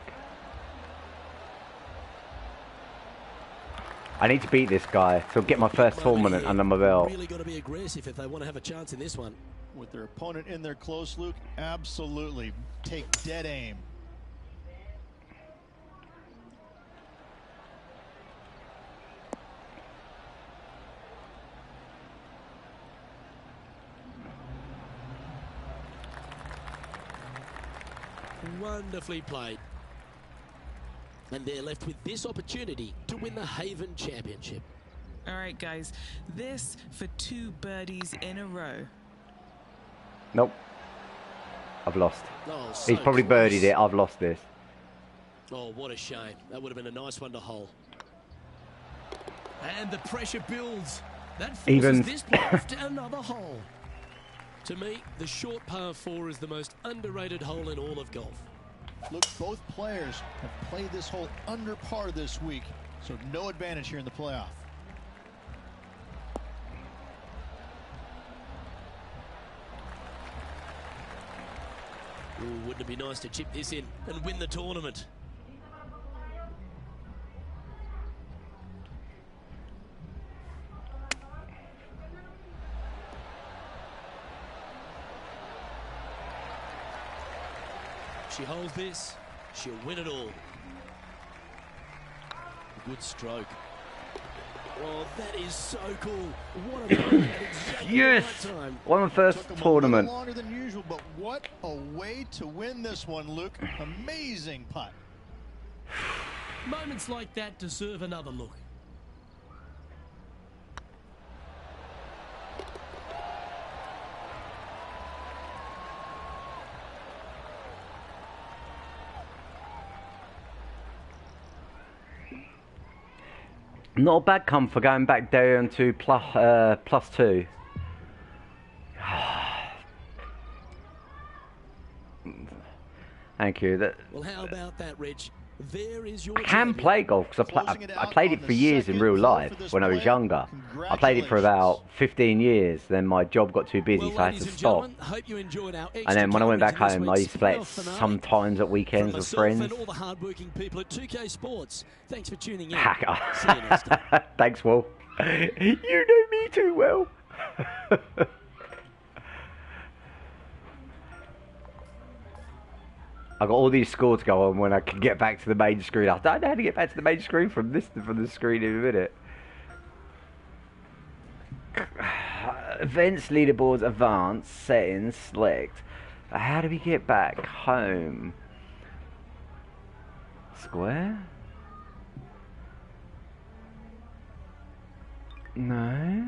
I need to beat this guy to get my first tournament under my belt. Really got to be aggressive if they want to have a chance in this one. With their opponent in there close, Luke, absolutely take dead aim. Wonderfully played. And they're left with this opportunity to win the Haven Championship. All right, guys. This for 2 birdies in a row. Nope. I've lost. Oh, so He's probably close. birdied it. I've lost this. Oh, what a shame. That would have been a nice one to hole. And the pressure builds. That forces Even this player to another hole. To me, the short par 4 is the most underrated hole in all of golf. Look, both players have played this hole under par this week, so no advantage here in the playoff. Ooh, wouldn't it be nice to chip this in and win the tournament? She holds this, she'll win it all. Good stroke. Oh, that is so cool. What a moment at exactly Yes! the right time. Won the first Took 'em tournament. a little longer than usual, but what a way to win this one, Luke. Amazing putt. Moments like that deserve another look. Not a bad come for going back down to plus 2. Thank you. Well, how about that, Rich? There is your I can champion. play golf because I played it for years in real life when I was younger. I played it for about 15 years. Then my job got too busy, Well, so I had ladies to and stop. gentlemen, hope you enjoyed our And then when I went back extra home, I coverage used to play it of this week's playoff sometimes at weekends finale. with From friends. myself and all the hard-working people at 2K Sports. Thanks for tuning in. See you next time. Thanks, Will. You know me too well. I got all these scores to go on when I can get back to the main screen. I don't know how to get back to the main screen from the screen in a minute. Events, leaderboards, advanced, settings, select. How do we get back home? Square? No.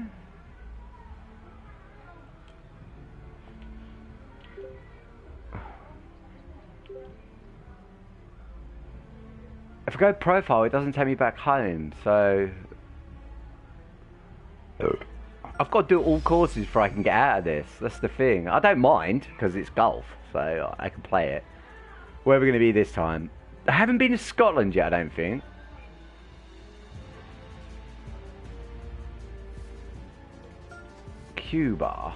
If I go profile, it doesn't take me back home, so I've got to do all courses before I can get out of this. That's the thing. I don't mind because it's golf, so I can play it. Where are we going to be this time? I haven't been to Scotland yet, I don't think. Cuba.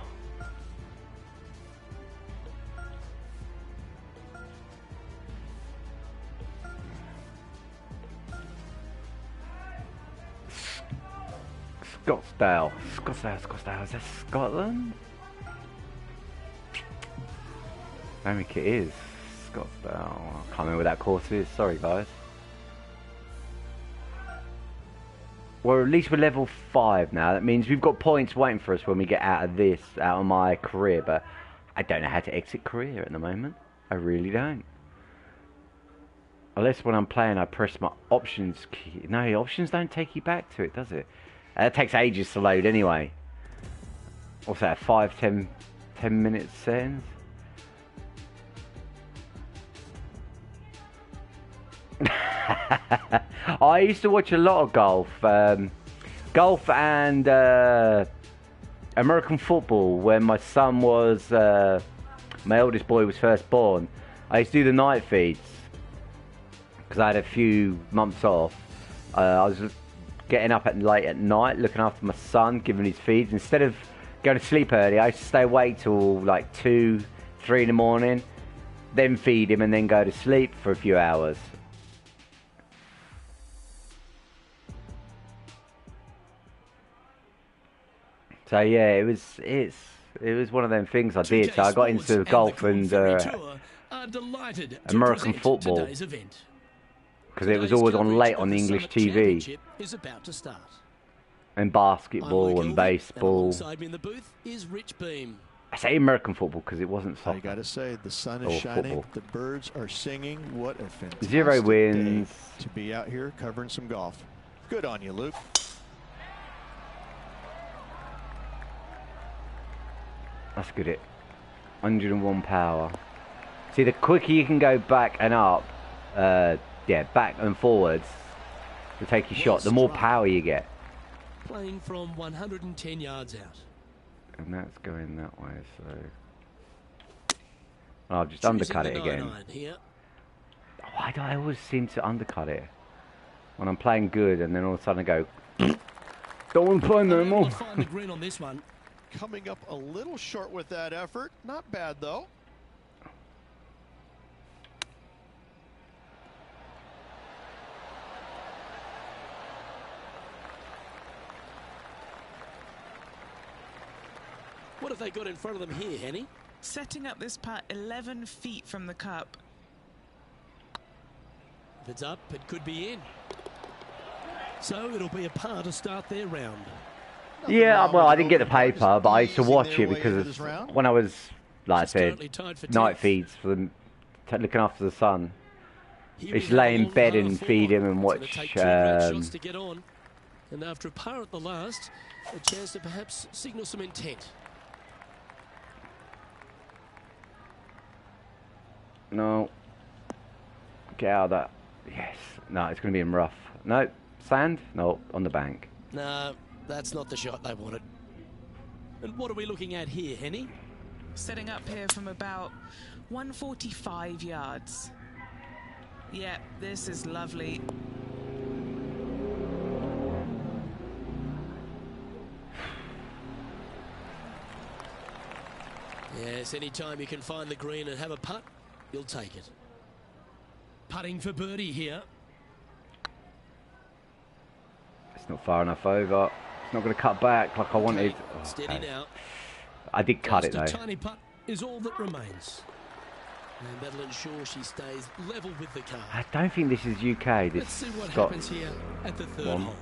Scottsdale. Is that Scotland? I don't think it is. Scottsdale. I can't remember where that course is. Sorry, guys. Well, at least we're level 5 now. That means we've got points waiting for us when we get out of this, out of my career. But I don't know how to exit career at the moment. I really don't. Unless when I'm playing, I press my options key. No, options don't take you back to it, does it? It takes ages to load anyway. What's that, 5, 10 minutes settings? I used to watch a lot of golf. Golf and American football when my son was, my eldest boy was first born. I used to do the night feeds because I had a few months off. I was getting up late at night, looking after my son, giving his feeds. Instead of going to sleep early, I used to stay awake till like 2, 3 in the morning, then feed him and then go to sleep for a few hours. So yeah, it was one of them things I did. So I got into golf and American football because it was always on late on English TV. And basketball and baseball. I say American football because it wasn't soccer. I gotta say, the sun is shining, the birds are singing. What a fantastic 0 wins day to be out here covering some golf. Good on you, Luke. That's good. 101 power. See, the quicker you can go back and up, yeah, back and forwards to take your shot, the more power you get. Playing from 110 yards out. And that's going that way, so... Oh, I've just undercut it again. Why do I always seem to undercut it? When I'm playing good and then all of a sudden I go... Don't want to play no more. Find the green on this one. Coming up a little short with that effort. Not bad, though. What have they got in front of them here, Henny? Setting up this putt 11 feet from the cup. If it's up, it could be in. So it'll be a par to start their round. Yeah, well, I didn't get the paper, but I used to watch it because when I was, like I said, night feeds for them, looking after the son. I used to lay in bed and feed him and watch. And after a par at the last, a chance to perhaps signal some intent. No. Get out of that. Yes. No, it's going to be in rough. No. Sand? No, on the bank. No, that's not the shot they wanted. And what are we looking at here, Henny? Setting up here from about 145 yards. Yeah, this is lovely. Yes, anytime you can find the green and have a putt, you'll take it. Putting for birdie here. It's not far enough over. It's not going to cut back like I wanted. Oh, steady now. I did cut it though. A tiny putt is all that remains. And that'll ensure she stays level with the car. I don't think this is UK. This Let's see what happens here at the third hole.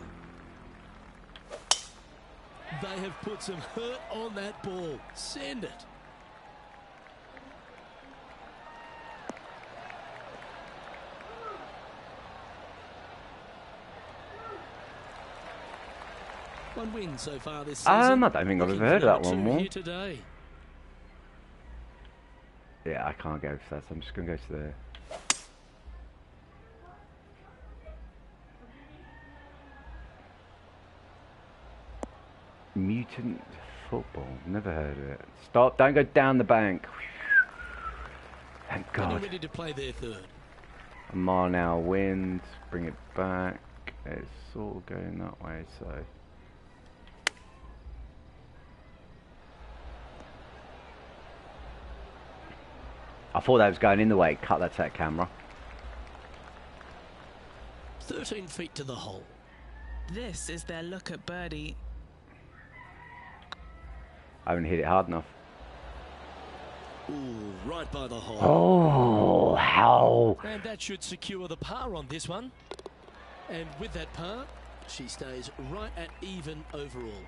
They have put some hurt on that ball. Send it. One win so far this season. I don't think I've ever heard of that one more. Today. Yeah, I can't go for that, so I'm just going to go to the... Mutant football. Never heard of it. Stop, don't go down the bank. Thank God. Ready to play their third. A mile an hour wind. Bring it back. It's sort of going that way, so... I thought that was going in the way. Cut that to that camera. 13 feet to the hole. This is their look at birdie. I haven't hit it hard enough. Ooh, right by the hole. Oh, how? And that should secure the par on this one. And with that par, she stays right at even overall.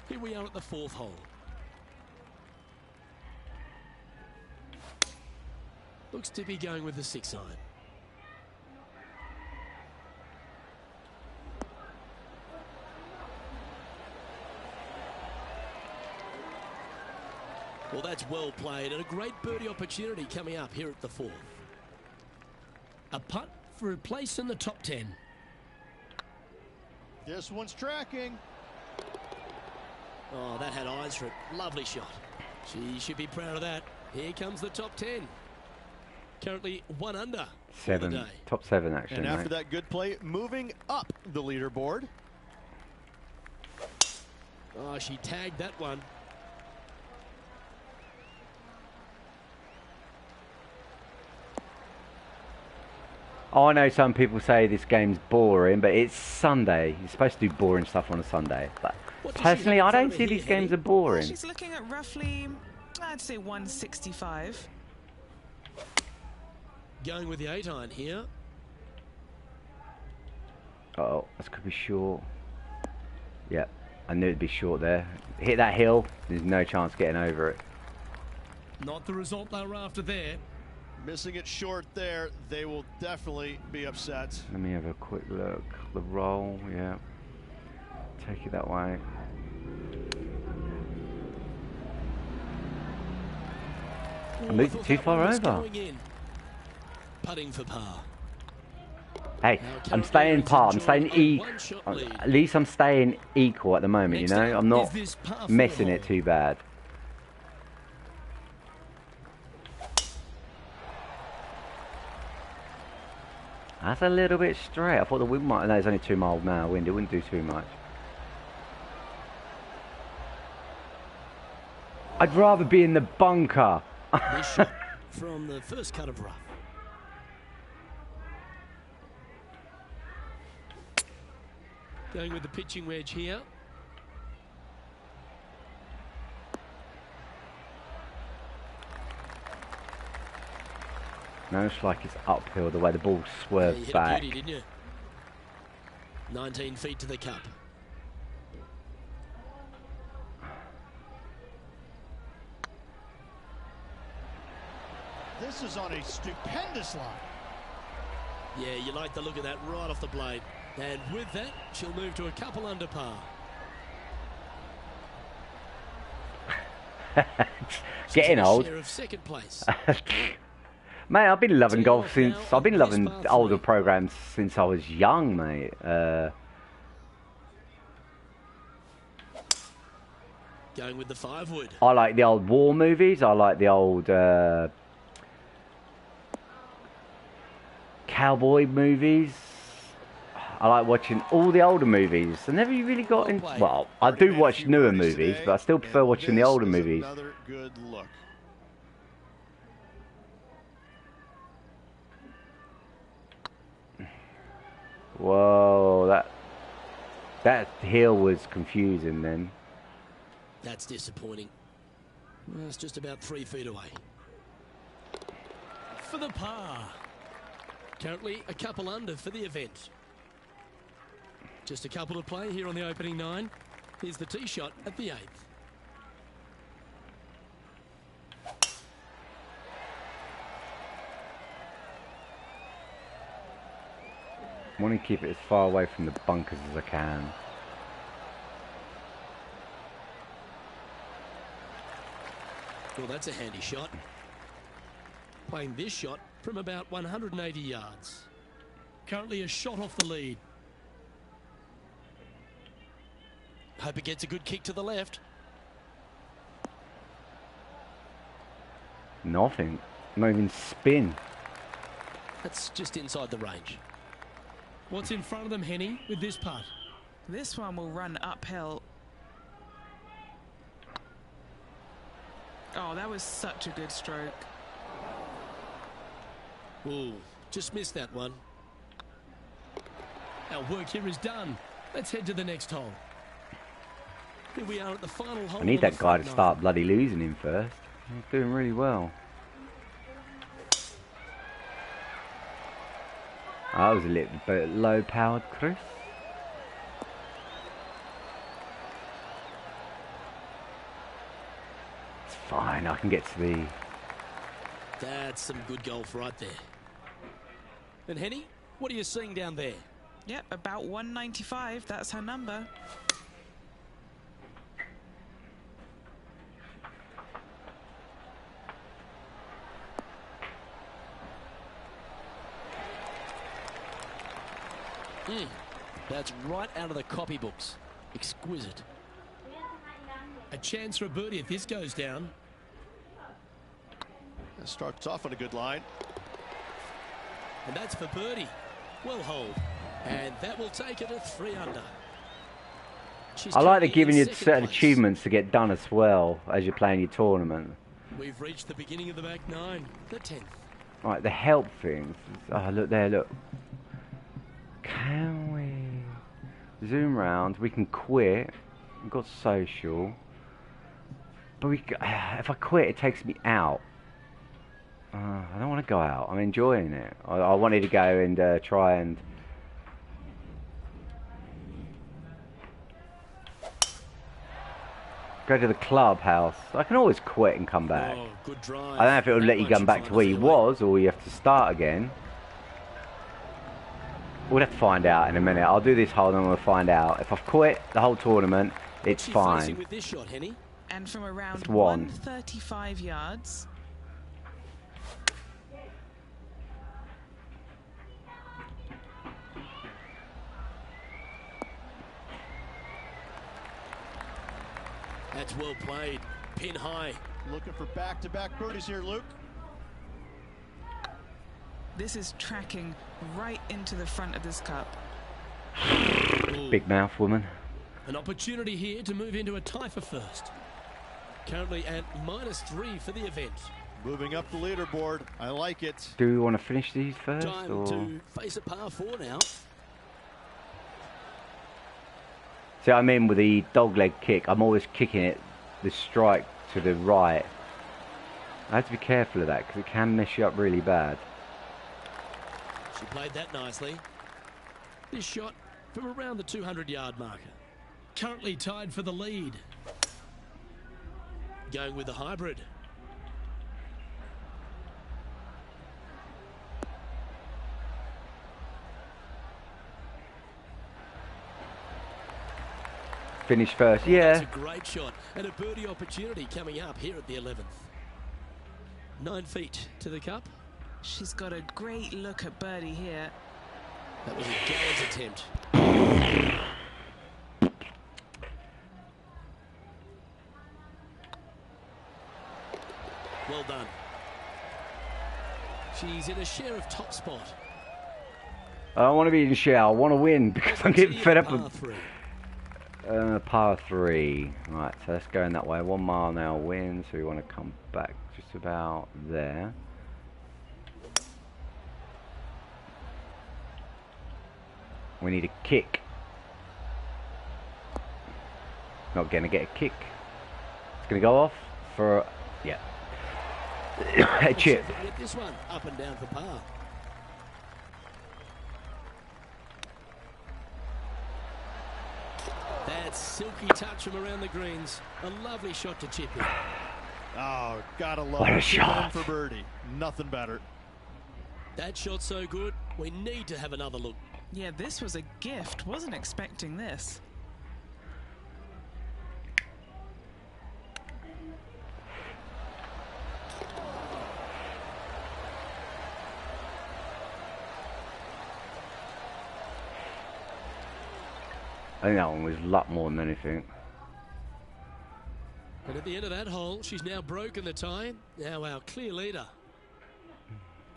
Here we are at the fourth hole. Looks to be going with the 6-iron. Well, that's well played and a great birdie opportunity coming up here at the fourth. A putt for a place in the top 10. This one's tracking. Oh, that had eyes for it. Lovely shot. She should be proud of that. Here comes the top 10. Currently 1 under. Seven. Top 7, actually. And after mate. that good play, moving up the leaderboard. Oh, she tagged that one. Oh, I know some people say this game's boring, but it's Sunday. You're supposed to do boring stuff on a Sunday. But personally, I don't see these games are boring. She's looking at roughly, I'd say 165. Going with the 8-iron here. Oh, this could be short. Yep, I knew it'd be short there. Hit that hill, there's no chance getting over it. Not the result they were after there. Missing it short there, they will definitely be upset. Let me have a quick look. The roll, yeah. Take it that way. I moved too far over. Putting for par. Hey, I'm staying par. I'm staying equal. At least I'm staying equal at the moment, you know? I'm not messing it too bad. That's a little bit straight. I thought the wind might... No, it's only 2 mile an hour wind. It wouldn't do too much. I'd rather be in the bunker. This shot from the first cut of rough. Going with the pitching wedge here. No, it's like it's uphill the way the ball swerves You hit back. a beauty, didn't you? 19 feet to the cup. This is on a stupendous line. Yeah, you like the look of that right off the blade. And with that, she'll move to a couple under par. Getting old. Share of second place. Mate, I've been loving golf since... I've been loving older programs since I was young, mate. Going with the 5-wood. I like the old war movies. I like the old cowboy movies. I like watching all the older movies. I never really got in... Well, I do watch newer movies, but I still prefer watching the older movies. Another good look. Whoa, that hill was confusing then. That's disappointing. Well, it's just about 3 feet away. For the par. Currently a couple under for the event. Just a couple to play here on the opening 9. Here's the tee shot at the 8th. I want to keep it as far away from the bunkers as I can. Well, that's a handy shot. Playing this shot from about 180 yards. Currently a shot off the lead. Hope it gets a good kick to the left. Nothing. Not even spin. That's just inside the range. What's in front of them, Henny, with this putt? This one will run uphill. Oh, that was such a good stroke. Ooh, just missed that one. Our work here is done. Let's head to the next hole. Here we are at the final hole. I need that guy to start bloody losing him first. He's doing really well. That was a little bit low powered, Chris. It's fine, I can get to the... That's some good golf right there. And Henny, what are you seeing down there? Yep, about 195. That's her number. That's right out of the copybooks. Exquisite. A chance for a birdie if this goes down. It starts off on a good line. And that's for birdie. Well holed. And that will take it at 3 under. She's I like they're currently giving in you second certain place. achievements to get done as well as you're playing your tournament. We've reached the beginning of the back 9, the 10th. Right, the help things. Oh, look there, look. Can we zoom round? We can quit. We've got social. But if I quit, it takes me out. I don't want to go out. I'm enjoying it. I wanted to go and try and... go to the clubhouse. I can always quit and come back. Oh, good drive. I don't know if it'll That let you much come in back front to of where you fairway. was, or you have to start again. We'll have to find out in a minute. I'll do this hole and we'll find out. If I've quit the whole tournament, it's She facing fine. with this shot, Henny. And from around It's one. 135 yards, That's well played. Pin high. Looking for back-to-back birdies here, Luke. this is tracking right into the front of this cup. Ooh. Big mouth woman. An opportunity here to move into a tie for first. Currently at -3 for the event. Moving up the leaderboard. I like it. Do we want to finish these first? Time Or... to face a par 4 now. See, I mean with the dog leg kick, I'm always kicking it, the strike to the right. I have to be careful of that because it can mess you up really bad. She played that nicely. This shot from around the 200-yard marker. Currently tied for the lead. Going with the hybrid. Finish first, That's yeah. a great shot and a birdie opportunity coming up here at the 11th. 9 feet to the cup. She's got a great look at birdie here. That was a gallant attempt. Well done. She's in a share of top spot. I don't want to be in share, I want to win because I'm getting fed up Par with 3. par 3. Right, so let's go in that way. 1 mile an hour wind, so we want to come back just about there. We need a kick. Not going to get a kick. It's going to go off for, yeah. A chip. Get this one up and down for par. That silky touch from around the greens. A lovely shot to chip in. Oh, gotta love What a it. Chip in shot. for birdie. Nothing better. That shot's so good, we need to have another look. Yeah, this was a gift. Wasn't expecting this. I think that one was luck more than anything. And at the end of that hole, she's now broken the tie. Now our clear leader.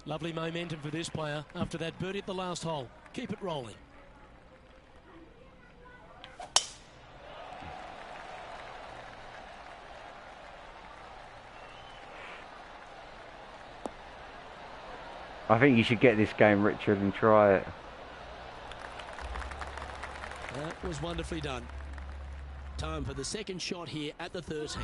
Lovely momentum for this player after that birdie at the last hole. Keep it rolling. I think you should get this game, Richard, and try it. That was wonderfully done. Time for the second shot here at the 13th.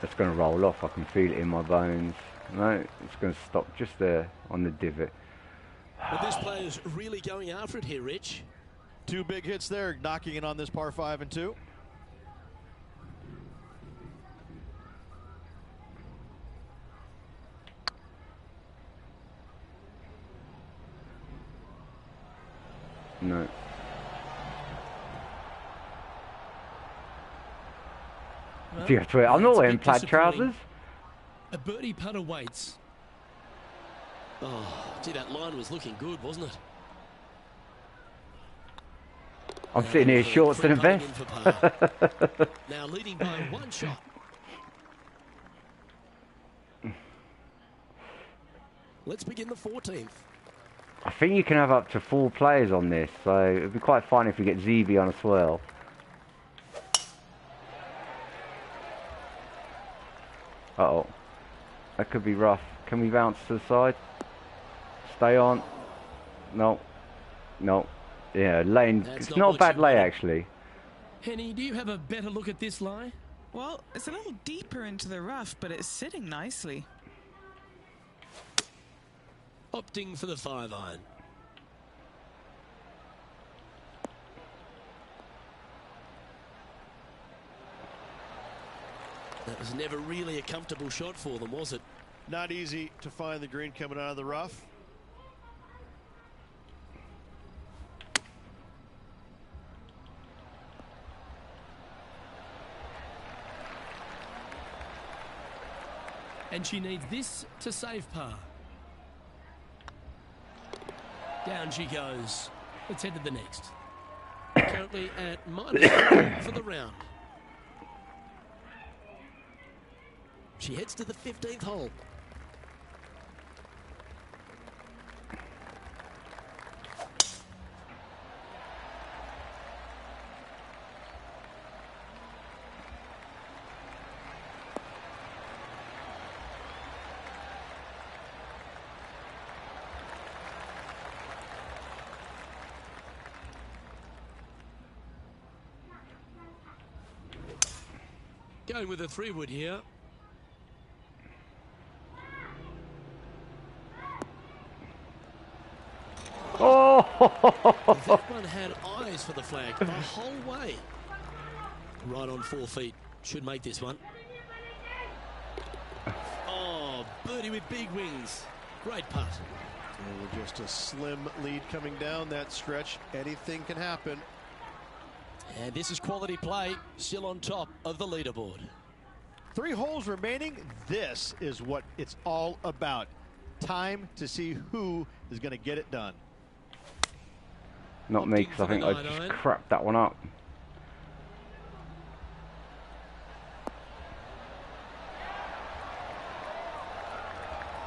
It's going to roll off. I can feel it in my bones. No, it's going to stop just there on the divot. But this player's really going after it here, Rich. 2 big hits there, knocking it on this par 5 and 2. No. Well, Do you have to wear? I'm not that's a wearing bit plaid disappointing. trousers. A birdie putt awaits. Oh, gee, that line was looking good, wasn't it? I'm sitting here shorts and a Free vest. putting in for par. Now leading by one shot. Let's begin the 14th. I think you can have up to 4 players on this, so it'd be quite fun if we get ZB on a swirl. Uh-oh. That could be rough. Can we bounce to the side? Stay on. No. No. Yeah, lane. That's It's not not a what bad you lay, wanted. actually. Henny, do you have a better look at this lie? Well, it's a little deeper into the rough, but it's sitting nicely. Opting for the 5-iron. That was never really a comfortable shot for them, was it? Not easy to find the green coming out of the rough. And she needs this to save par. Down she goes. Let's head to the next. Currently at -1 for the round. She heads to the 15th hole. Going with a 3-wood here. Oh! That one had eyes for the flag the whole way. Right on 4 feet. Should make this one. Oh, birdie with big wings. Great putt. And with just a slim lead coming down that stretch, anything can happen. And this is quality play, still on top of the leaderboard. 3 holes remaining. This is what it's all about. Time to see who is going to get it done. Not me, because I think I just crapped that one up.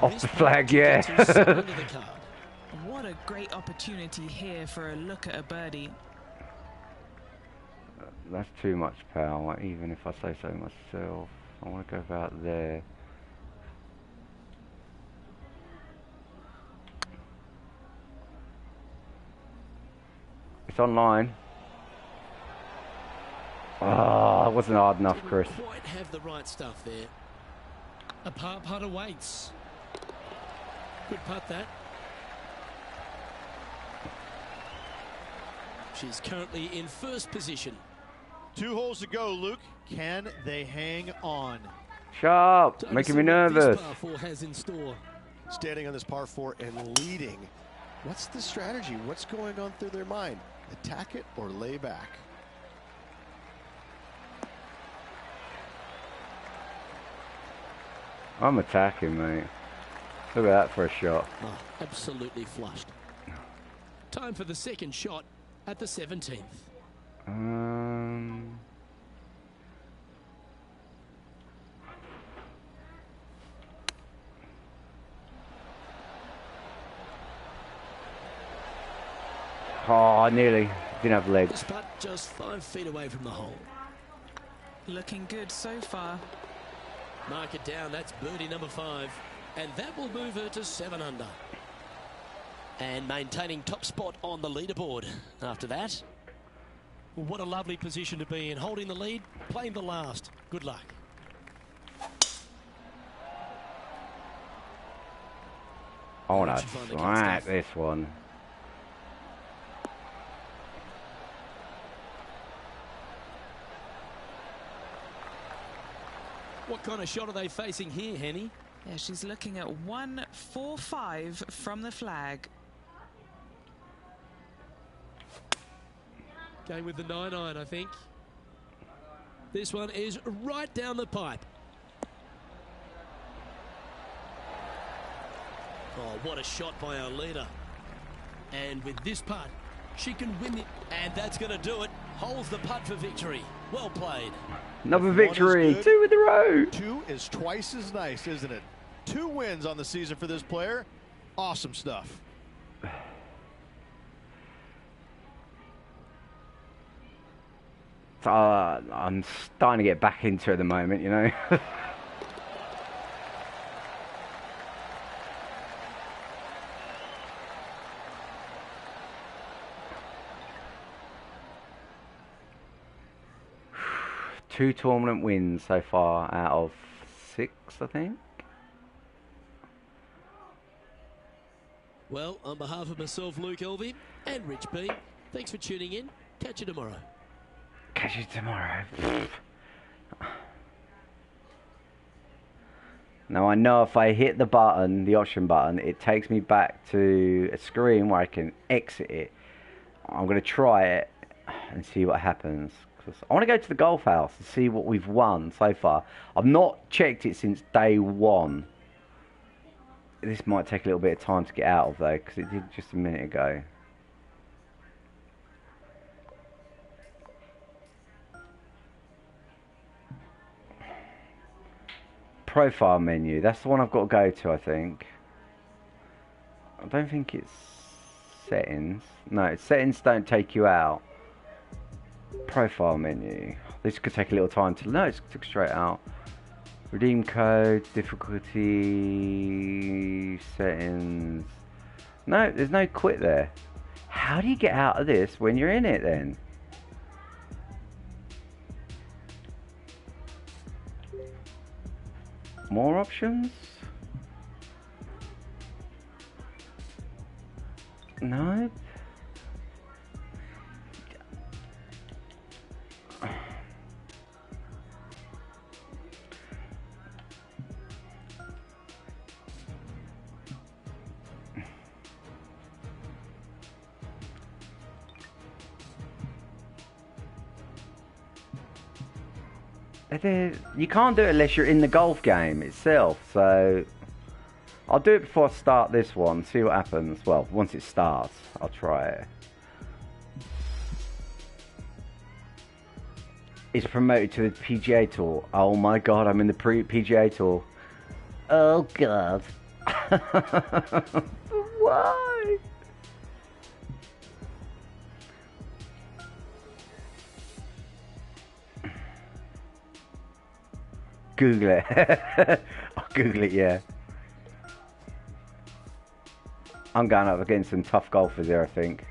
Off the flag, yeah. What a great opportunity here for a look at a birdie. That's too much power, even if I say so myself. I want to go about there. It's online. Ah, it wasn't hard enough, Chris. Didn't quite have the right stuff there. A par putt awaits. Good putt that. She's currently in first position. 2 holes to go, Luke. Can they hang on? Sharp, Time to making see me what nervous. This par 4 has in store. Standing on this par 4 and leading. What's the strategy? What's going on through their mind? Attack it or lay back? I'm attacking, mate. Look at that for a shot. Oh, absolutely flushed. Time for the second shot at the 17th. Oh, nearly. Didn't have legs. This putt just 5 feet away from the hole. Looking good so far. Mark it down, that's birdie number 5. And that will move her to 7 under. And maintaining top spot on the leaderboard after that. What a lovely position to be in. Holding the lead, playing the last. Good luck. I want Should to find the smack good stuff. this one. What kind of shot are they facing here, Henny? Yeah, she's looking at 145 from the flag. Going with the 9-iron, I think. This one is right down the pipe. Oh, what a shot by our leader. And with this putt, she can win it. And that's going to do it. Holds the putt for victory. Well played. Another victory. 2 in a row. 2 is twice as nice, isn't it? 2 wins on the season for this player. Awesome stuff. I'm starting to get back into it at the moment, you know. Two tournament wins so far out of 6, I think. Well, on behalf of myself, Luke Elvey, and Rich B, thanks for tuning in. Catch you tomorrow. Catch you tomorrow. Now I know if I hit the button, the option button, it takes me back to a screen where I can exit it. I'm going to try it and see what happens. I want to go to the golf house and see what we've won so far. I've not checked it since day 1. This might take a little bit of time to get out of though, because it did just a minute ago. Profile menu, that's the one I've got to go to, I think. I don't think it's settings. No, settings don't take you out. Profile menu. This could take a little time to... No, it took straight out. Redeem code, difficulty, settings. No, there's no quit there. How do you get out of this when you're in it then? More options? No. You can't do it unless you're in the golf game itself, so I'll do it before I start this one, see what happens. Well, once it starts, I'll try it. It's promoted to the PGA Tour. Oh my god, I'm in the PGA Tour. Oh god. Why? Google it. I'll Google it, yeah. I'm going up against some tough golfers here, I think.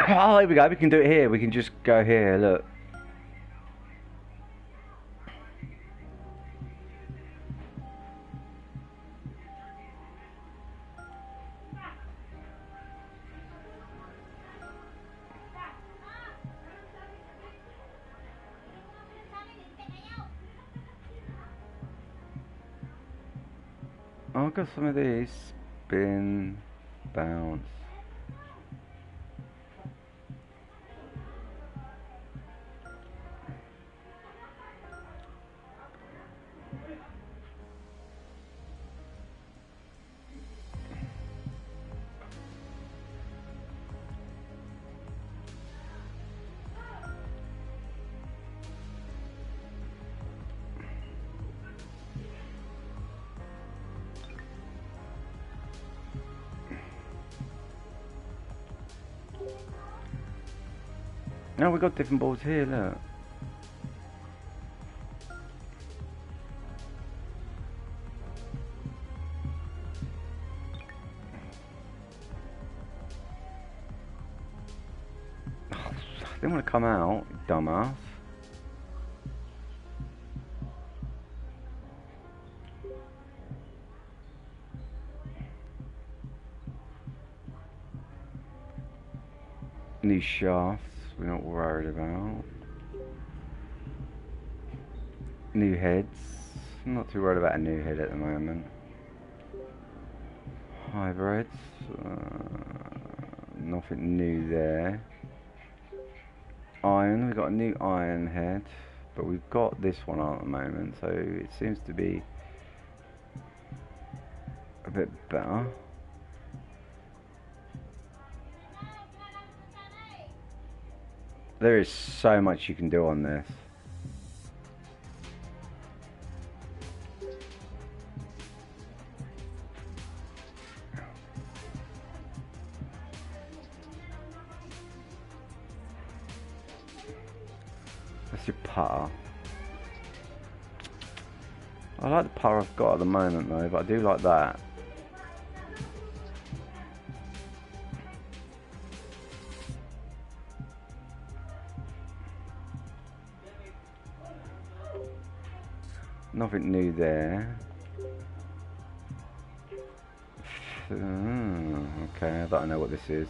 Oh, here we go. We can do it here. We can just go here. Look. I've got some of these. Spin, bounce. No, we've got different balls here, look. Oh, I didn't want to come out, dumbass. New shafts. We're not worried about. New heads. I'm not too worried about a new head at the moment. Hybrids. Nothing new there. Iron, we've got a new iron head, but we've got this one on at the moment, so it seems to be a bit better. There is so much you can do on this. That's your putter. I like the putter I've got at the moment though, but I do like that. Nothing new there. Okay, I don't know what this is.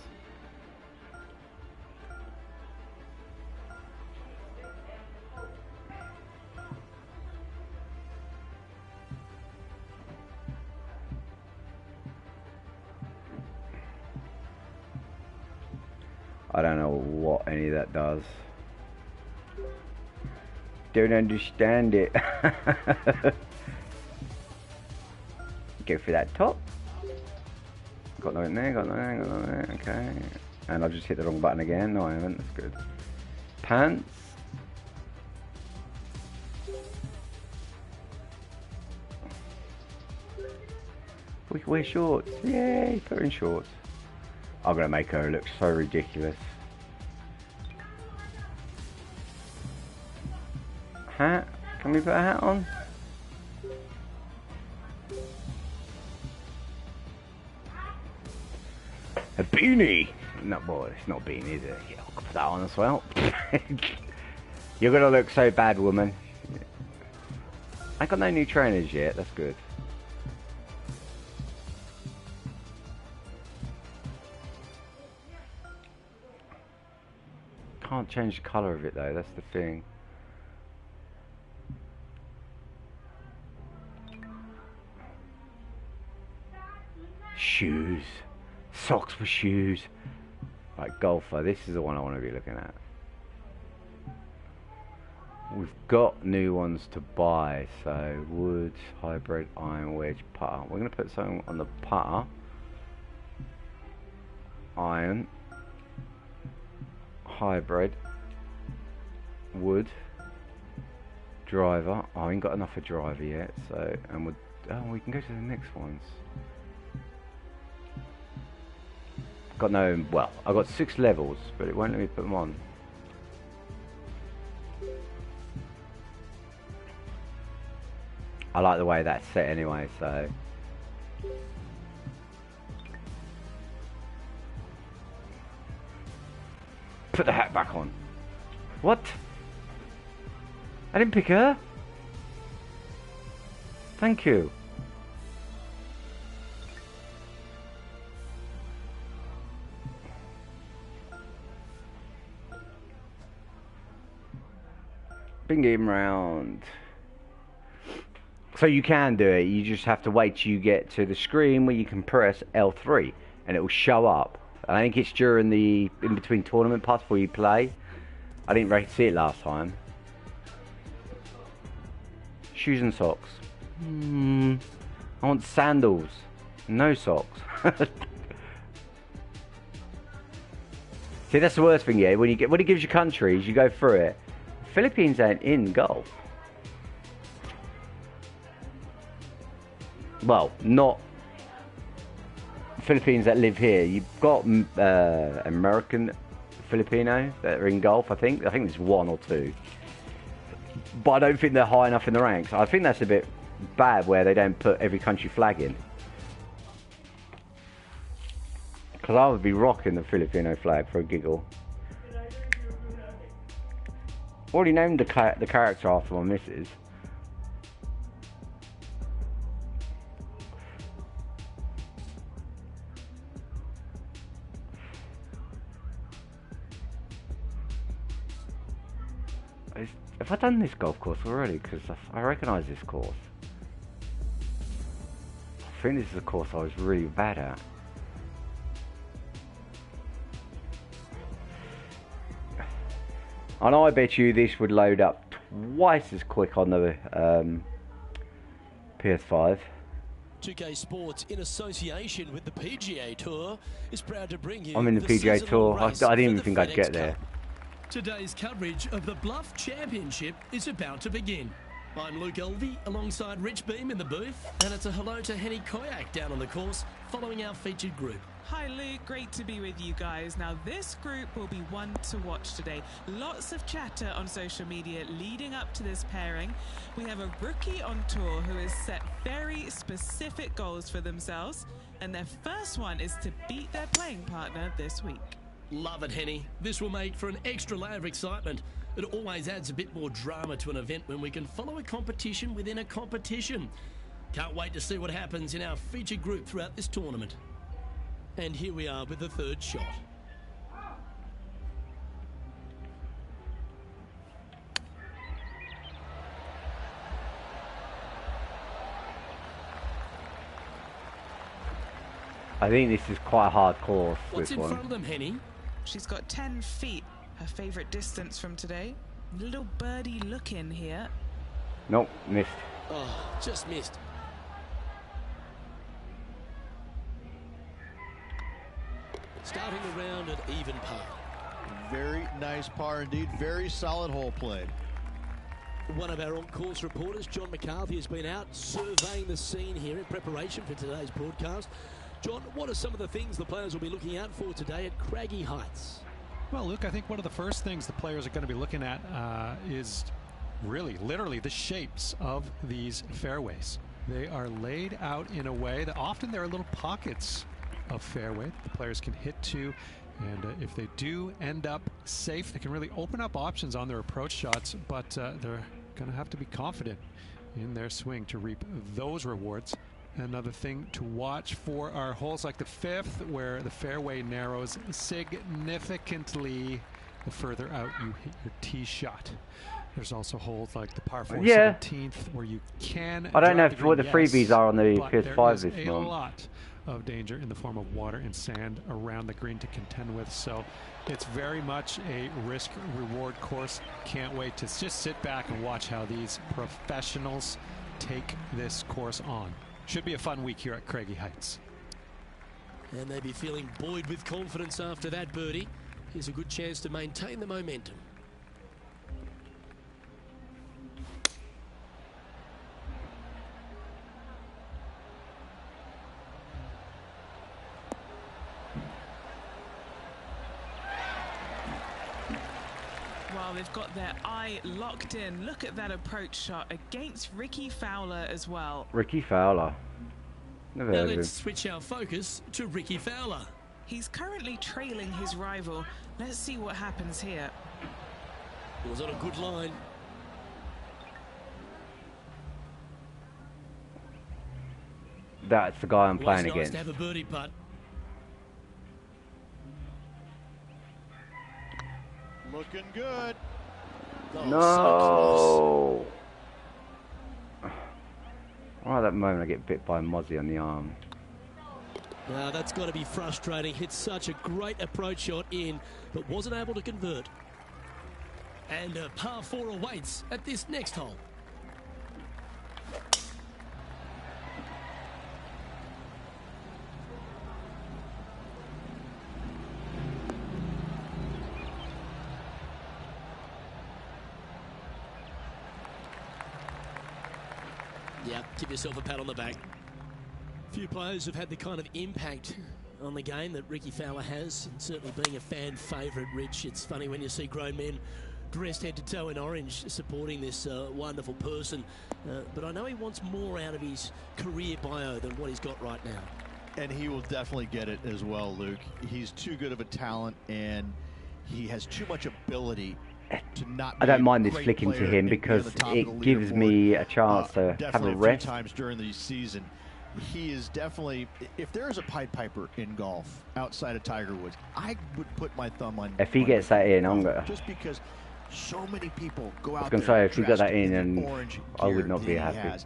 I don't know what any of that does. Don't understand it. Go for that top. Got nothing there, got nothing, got nothing there. Okay. And I've just hit the wrong button again. No, I haven't. That's good. Pants. We can wear shorts. Yay, put her in shorts. I'm going to make her look so ridiculous. Hat? Can we put a hat on? A beanie! No, boy, it's not a beanie, is it? Yeah, I'll put that on as well. You're going to look so bad, woman. I got no new trainers yet, that's good. Can't change the colour of it though, that's the thing. Shoes. Socks for shoes. Right, golfer, this is the one I want to be looking at. We've got new ones to buy, so wood, hybrid, iron, wedge, putter. We're going to put something on the putter. Iron. Hybrid. Wood. Driver. Oh, I ain't got enough for driver yet, so, and we can go to the next ones. Got no, well, I've got 6 levels, but it won't let me put them on. I like the way that's set anyway, so. Put the hat back on. What? I didn't pick her. Thank you. Bing game round. So you can do it, you just have to wait till you get to the screen where you can press L3 and it will show up. I think it's during the in between tournament parts before you play. I didn't really see it last time. Shoes and socks. I want sandals. No socks. See, that's the worst thing, yeah. When it gives you countries, you go through it. Philippines ain't in golf. Well, not Philippines that live here. You've got American Filipino that are in golf. I think there's 1 or 2, but I don't think they're high enough in the ranks. I think that's a bit bad where they don't put every country flag in. Because I would be rocking the Filipino flag for a giggle. Already named the character after my missus. Have I done this golf course already? Because I recognise this course. I think this is a course I was really bad at. I know, I bet you this would load up twice as quick on the PS5. 2K Sports, in association with the PGA Tour, is proud to bring you. I'm in the PGA Tour. I didn't even think I'd get there. Today's coverage of the Bluff Championship is about to begin. I'm Luke Elvey alongside Rich Beam in the booth, and it's a hello to Henny Koyak down on the course following our featured group. Hi Luke, great to be with you guys. Now this group will be one to watch today. Lots of chatter on social media leading up to this pairing. We have a rookie on tour who has set very specific goals for themselves, and their first one is to beat their playing partner this week. Love it, Henny. This will make for an extra layer of excitement. It always adds a bit more drama to an event when we can follow a competition within a competition. Can't wait to see what happens in our featured group throughout this tournament. And here we are with the third shot. I think this is quite a hard course. What's this in one. front of them, Henny? She's got 10 feet, her favourite distance from today. Little birdie look in here. Nope, missed. Oh, just missed. Starting the round at even par. Very nice par indeed. Very solid hole played. One of our on-course reporters, John McCarthy, has been out surveying the scene here in preparation for today's broadcast. John, what are some of the things the players will be looking out for today at Craggy Heights? Well, Luke, I think one of the first things the players are going to be looking at is really, literally, the shapes of these fairways. They are laid out in a way that often there are little pockets of fairway that the players can hit to, and if they do end up safe, they can really open up options on their approach shots, but they're going to have to be confident in their swing to reap those rewards. Another thing to watch for are holes like the fifth, where the fairway narrows significantly the further out you hit your tee shot. There's also holes like the par 4 17th, where you can. I don't know what the yes, freebies are on the PS5 this month. A month. lot of danger in the form of water and sand around the green to contend with, so it's very much a risk-reward course. Can't wait to just sit back and watch how these professionals take this course on. Should be a fun week here at Craggy Heights. And they'll be feeling buoyed with confidence after that birdie. Here's a good chance to maintain the momentum. Well, they've got their eye locked in. Look at that approach shot against Ricky Fowler as well. Ricky Fowler. Never Now heard of him. let's switch our focus to Ricky Fowler. He's currently trailing his rival. Let's see what happens here. It was on a good line. That's the guy I'm playing Nice against. to have a birdie putt. Looking good. Oh, No. Right at that moment, I get bit by a mozzie on the arm. Now that's got to be frustrating. Hit such a great approach shot in, but wasn't able to convert. And a par 4 awaits at this next hole. Yeah, give yourself a pat on the back. Few players have had the kind of impact on the game that Ricky Fowler has, and certainly being a fan favourite, Rich. It's funny when you see grown men dressed head to toe in orange supporting this wonderful person, but I know he wants more out of his career bio than what he's got right now. And he will definitely get it as well, Luke. He's too good of a talent, and he has too much ability to not I be don't mind a this great flicking to player him and be because on the top of it the gives leaderboard. me a chance to have Definitely a rest. few times during the season. He is definitely, if there is a Pied Piper in golf outside of Tiger Woods, I would put my thumb on. If he gets that in, I'm gonna. Just because So many people go out I was there going to say, if he got dressed that in, the and orange I would gear not be that he happy. has.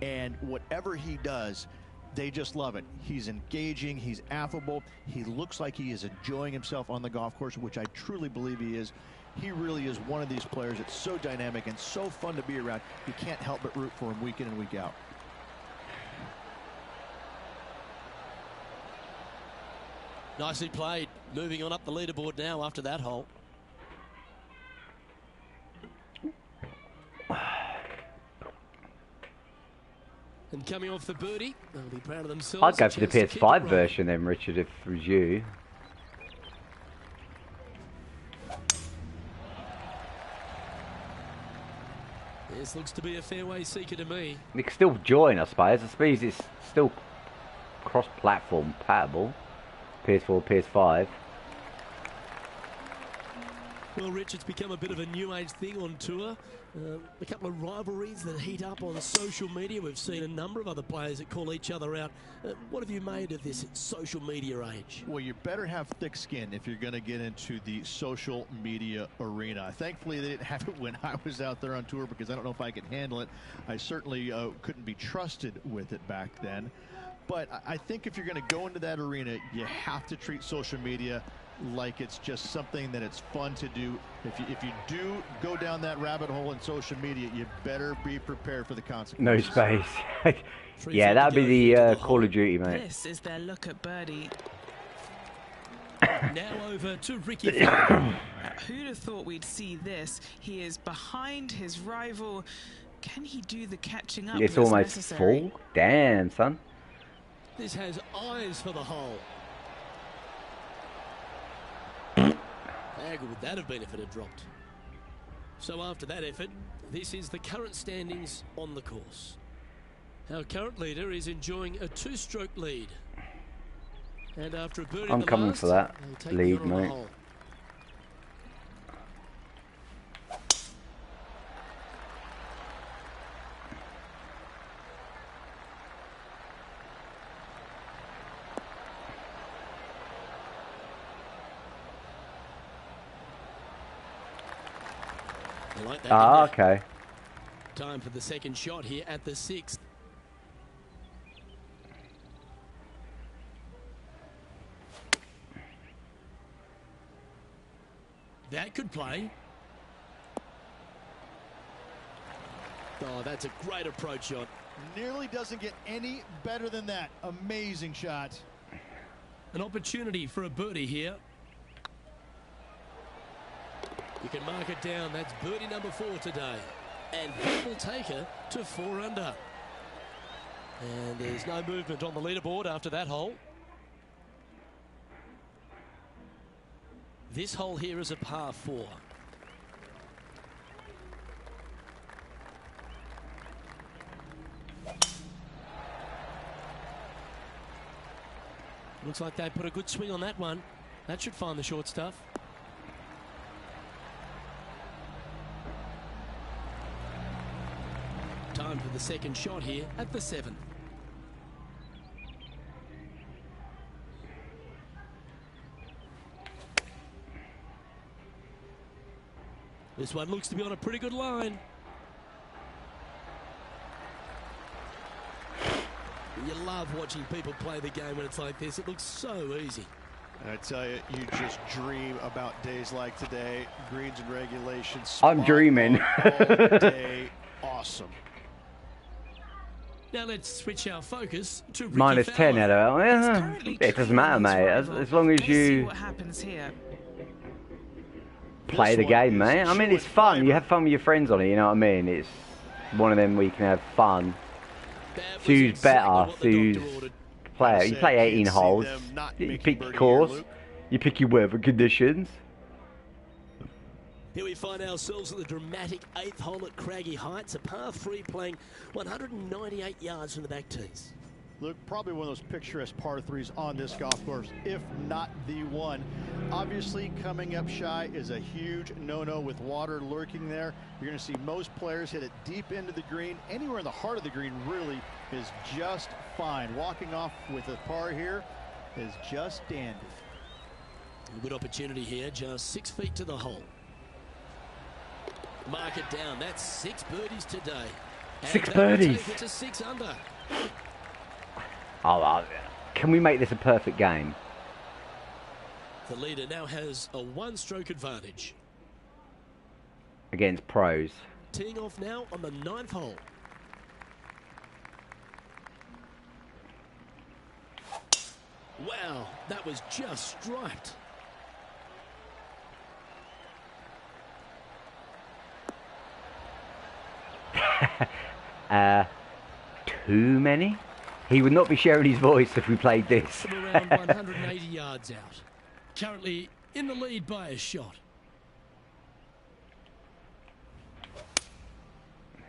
And whatever he does, they just love it. He's engaging, he's affable, he looks like he is enjoying himself on the golf course, which I truly believe he is. He really is one of these players that's so dynamic and so fun to be around. You can't help but root for him week in and week out. Nicely played. Moving on up the leaderboard now after that hole. And coming off the birdie, they'll be proud of themselves. I'd go for the Chance to keep PS5 it rolling. version then, Richard, if it was you. This looks to be a fairway seeker to me. You can still join, I suppose. I suppose it's still cross-platform compatible. PS4, PS5. Well, Rich, it's become a bit of a new age thing on tour. A couple of rivalries that heat up on social media. We've seen a number of other players that call each other out. What have you made of this social media age? Well, you better have thick skin if you're going to get into the social media arena. Thankfully, they didn't have it when I was out there on tour because I don't know if I could handle it. I certainly couldn't be trusted with it back then. But I think if you're going to go into that arena, you have to treat social media like it's just something that it's fun to do. If you do go down that rabbit hole in social media, you better be prepared for the consequences. No space. Yeah, that would be the Call of Duty, mate. This is their look at birdie. Now over to Ricky Fowler. Who'd have thought we'd see this? He is behind his rival. Can he do the catching up? It's that's almost necessary? full. Damn, son. This has eyes for the hole. How good would that have been if it had dropped? So after that effort, this is the current standings on the course. Our current leader is enjoying a two-stroke lead. And after a birdie I'm at the coming last, for that they'll take lead, the honour on the mate. hole. I like that, Ah, didn't you? okay. Time for the second shot here at the 6th. That could play. Oh, that's a great approach shot. Nearly doesn't get any better than that. Amazing shot. An opportunity for a birdie here. You can mark it down. That's birdie number 4 today. And that will take her to 4 under. And there's no movement on the leaderboard after that hole. This hole here is a par 4. Looks like they put a good swing on that one. That should find the short stuff. Time for the second shot here at the 7th. This one looks to be on a pretty good line. You love watching people play the game when it's like this. It looks so easy. And I tell you, you just dream about days like today. Greens and regulations. I'm dreaming. All day. Awesome. Now let's switch our focus to Ricky Minus 10 Fowler. out of it. He's Yeah, currently it doesn't matter, trailing his mate. rival. As long as Let's see you what happens here. play the This one game, is mate. I mean, it's chewing fun. You fiber. have fun with your friends on it, you know what I mean? It's one of them where you can have fun. That was Who's exactly better? what the Who's doctor ordered. player? You play 18 Can't see holes. them not You making pick your birdie course. here, Luke. You pick your weather conditions. Here we find ourselves at the dramatic 8th hole at Craggy Heights, a par 3 playing 198 yards from the back tees. Luke, probably one of those picturesque par 3s on this golf course, if not the one. Obviously, coming up shy is a huge no-no with water lurking there. You're going to see most players hit it deep into the green. Anywhere in the heart of the green really is just fine. Walking off with a par here is just dandy. A good opportunity here, just 6 feet to the hole. Mark it down. That's 6 birdies today. And 6 that will birdies. take it to 6 under. Oh, can we make this a perfect game? The leader now has a 1-stroke advantage. Against pros. Teeing off now on the 9th hole. Wow, that was just striped. Too many? He would not be sharing his voice if we played this. From around 180 yards out. Currently in the lead by a shot.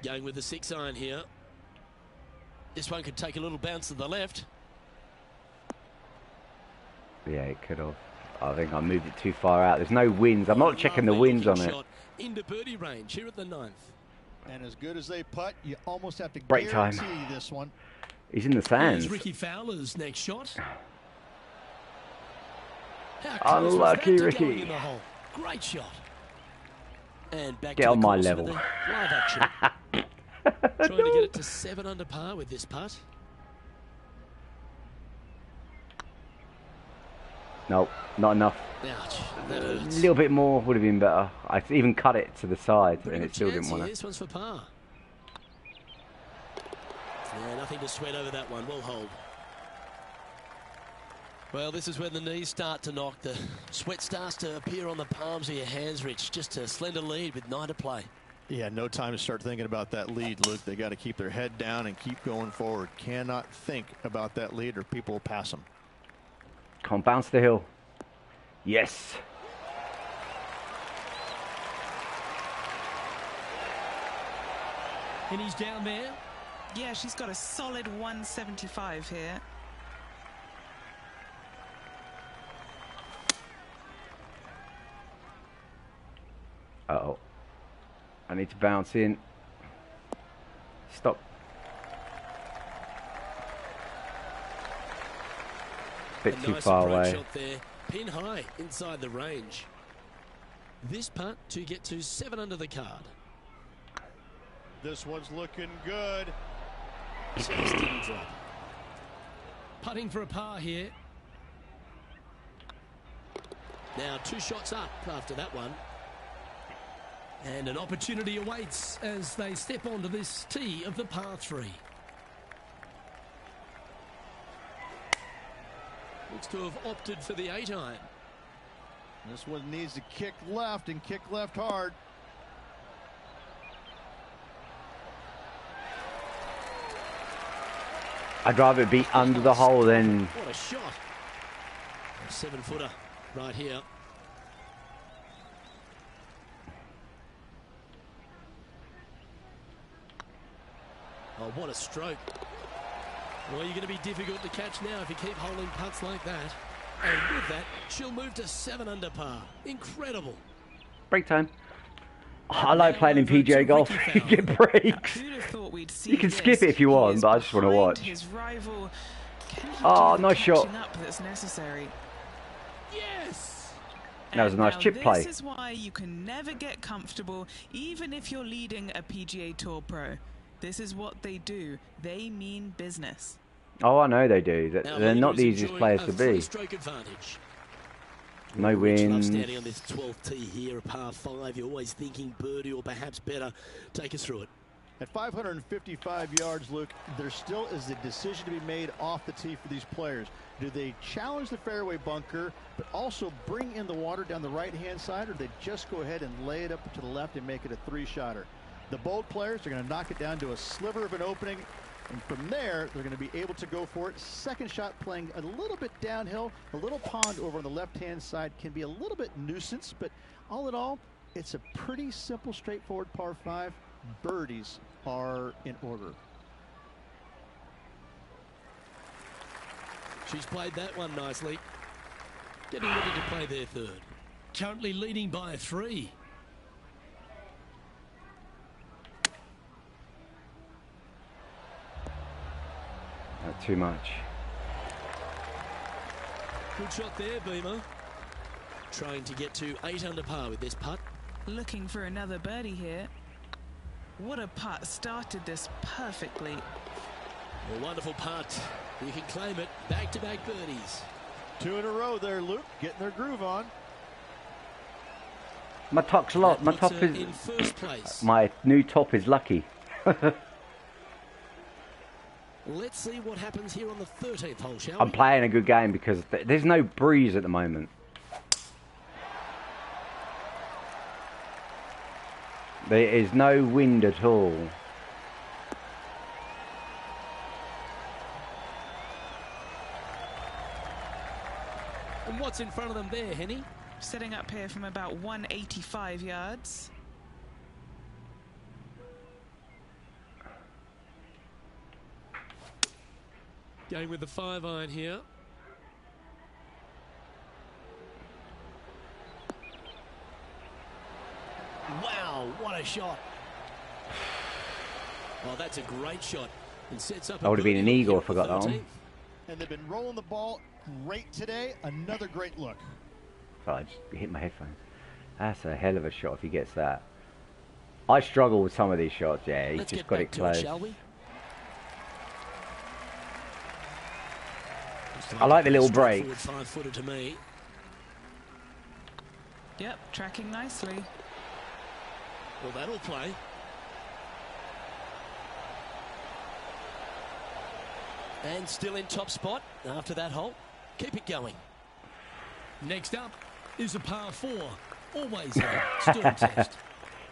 Going with the 6-iron here. This one could take a little bounce to the left. Yeah, it could have. I think I moved it too far out. There's no winds. I'm not checking the winds on it. Into birdie range here at the 9th. And as good as they putt, you almost have to Break time. guarantee this one. He's in the sands. Here's Ricky Fowler's next shot. How close Unlucky, was that to Ricky. going in the hole? Great shot. And back Get to on the my course level. with the live action. Trying to get it to 7 under par with this putt. No, not enough. Ouch, that A hurts. little bit more would have been better. I even cut it to the side Pretty and good it still chance didn't want here. to. This one's for par. Yeah, nothing to sweat over that one. We'll hold. Well, this is when the knees start to knock. The sweat starts to appear on the palms of your hands, Rich. Just a slender lead with 9 to play. Yeah, no time to start thinking about that lead, Luke. They got to keep their head down and keep going forward. Cannot think about that lead or people will pass them. Can't bounce the hill. Yes. And he's down there. Yeah, she's got a solid 175 here. Uh-oh. I need to bounce in. Stop. Bit A too nice far approach away. shot there. Pin high inside the range. This putt to get to 7 under the card. This one's looking good. Just didn't drop. Putting for a par here. Now 2 shots up after that one. And an opportunity awaits as they step onto this tee of the par 3. Looks to have opted for the 8-iron. This one needs to kick left and kick left hard. I'd rather it be under the hole than... What a shot. A 7-footer right here. Oh, what a stroke. Well, you're going to be difficult to catch now if you keep holding putts like that. And with that, she'll move to 7 under par. Incredible. Break time. I like playing in PGA Golf. You get breaks. Who'd have thought we'd see You can this? skip it if you He want, is but I just want to behind watch. His rival. Can he Oh, do the nice shot. catching up that's necessary? Yes! That was a nice Now chip play. This is why you can never get comfortable, even if you're leading a PGA Tour pro. This is what they do. They mean business. Oh, I know they do. Now, They're not the leader is easiest enjoying players a to be. 3-stroke advantage. No Rich loves wins. standing on this 12th tee here, a par 5. You're always thinking birdie or perhaps better. Take us through it. At 555 yards, Luke, there still is a decision to be made off the tee for these players. Do they challenge the fairway bunker, but also bring in the water down the right-hand side, or do they just go ahead and lay it up to the left and make it a 3-shotter? The bold players are going to knock it down to a sliver of an opening, and from there, they're going to be able to go for it. Second shot playing a little bit downhill. A little pond over on the left-hand side can be a little bit nuisance, but all in all, it's a pretty simple, straightforward par 5. Birdies are in order. She's played that one nicely. Getting ready to play their 3rd. Currently leading by a 3. Not too much. Good shot there, Beamer. Trying to get to 8 under par with this putt. Looking for another birdie here. What a putt. Started this perfectly. A wonderful putt. You can claim it. Back-to-back birdies. 2 in a row there, Luke. Getting their groove on. My top is in first place. my new top is lucky. Let's see what happens here on the 13th hole, shall I'm we? playing a good game because there's no breeze at the moment. There is no wind at all. And what's in front of them there, Henny? Setting up here from about 185 yards. Going with the 5-iron here. Wow, what a shot. Oh, that's a great shot. It sets up. That would have been an eagle if I got that one. And they've been rolling the ball great today. Another great look. Oh, I just hit my headphones. That's a hell of a shot if he gets that. I struggle with some of these shots. Yeah, he's just got it close. Shall we? I like the little break. 5-footer to me. Yep, tracking nicely. Well, that'll play. And still in top spot after that hole. Keep it going. Next up is a par 4. Always a stern test.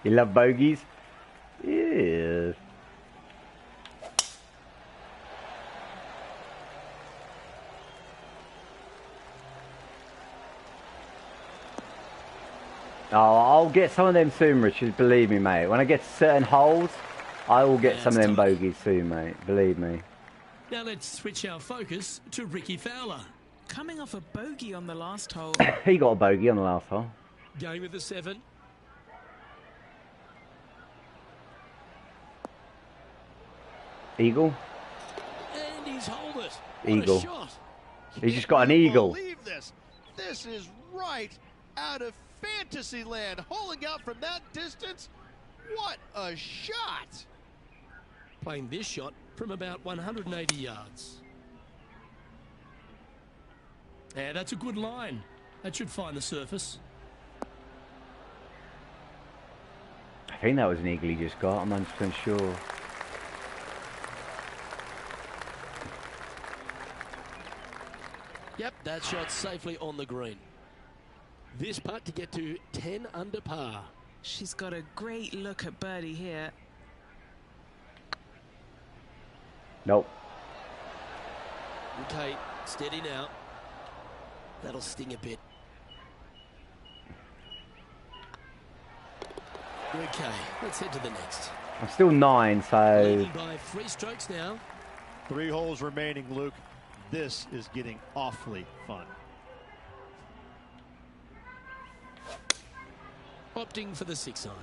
You love bogeys? Yes. Oh, I'll get some of them soon, Richard. Believe me, mate. When I get to certain holes, I will get some of them bogeys soon, mate. Believe me. Now let's switch our focus to Ricky Fowler. Coming off a bogey on the last hole. He got a bogey on the last hole. Going with the 7. And he's holed it. Eagle. What a shot. He's just got an eagle. Believe this. This is right out of fantasy land. Holding out from that distance. What a shot. Playing this shot from about 180 yards. Yeah, that's a good line. That should find the surface. I think that was an eagle he just got. I'm not 100% sure. Yep, that shot's safely on the green. This putt to get to 10 under par. She's got a great look at birdie here. Nope. Okay, steady now. That'll sting a bit. Okay, let's head to the next. I'm still 9, so... Leading by 3 strokes now. 3 holes remaining, Luke. This is getting awfully fun. Opting for the 6-iron.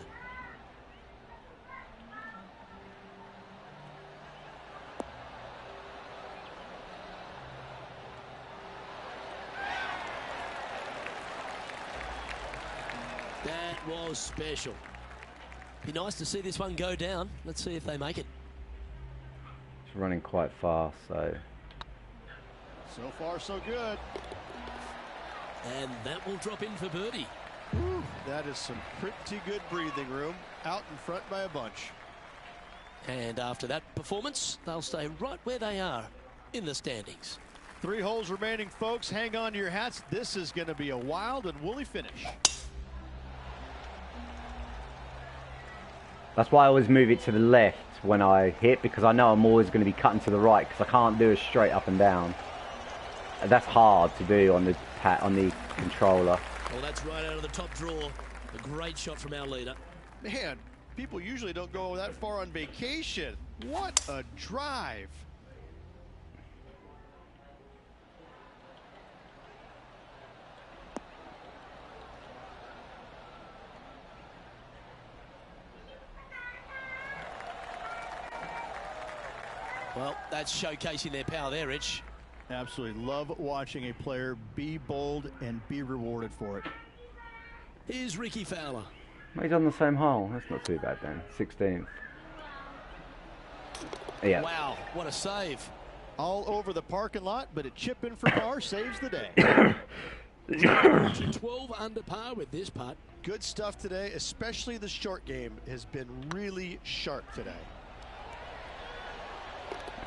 That was special. Be nice to see this one go down. Let's see if they make it. It's running quite fast, so... So far, so good. And that will drop in for birdie. Whew, that is some pretty good breathing room. Out in front by a bunch. And after that performance, they'll stay right where they are in the standings. 3 holes remaining, folks. Hang on to your hats. This is going to be a wild and woolly finish. That's why I always move it to the left when I hit, because I know I'm always going to be cutting to the right, because I can't do a straight up and down. That's hard to do on the controller. Well, that's right out of the top drawer. A great shot from our leader. Man, people usually don't go that far on vacation. What a drive. Well, that's showcasing their power there, Rich. Absolutely love watching a player be bold and be rewarded for it. Here's Ricky Fowler. He's on the same hole. That's not too bad then. 16th. Yeah. Wow, what a save. All over the parking lot, but a chip in for par saves the day. To 12 under par with this putt. Good stuff today, especially the short game has been really sharp today.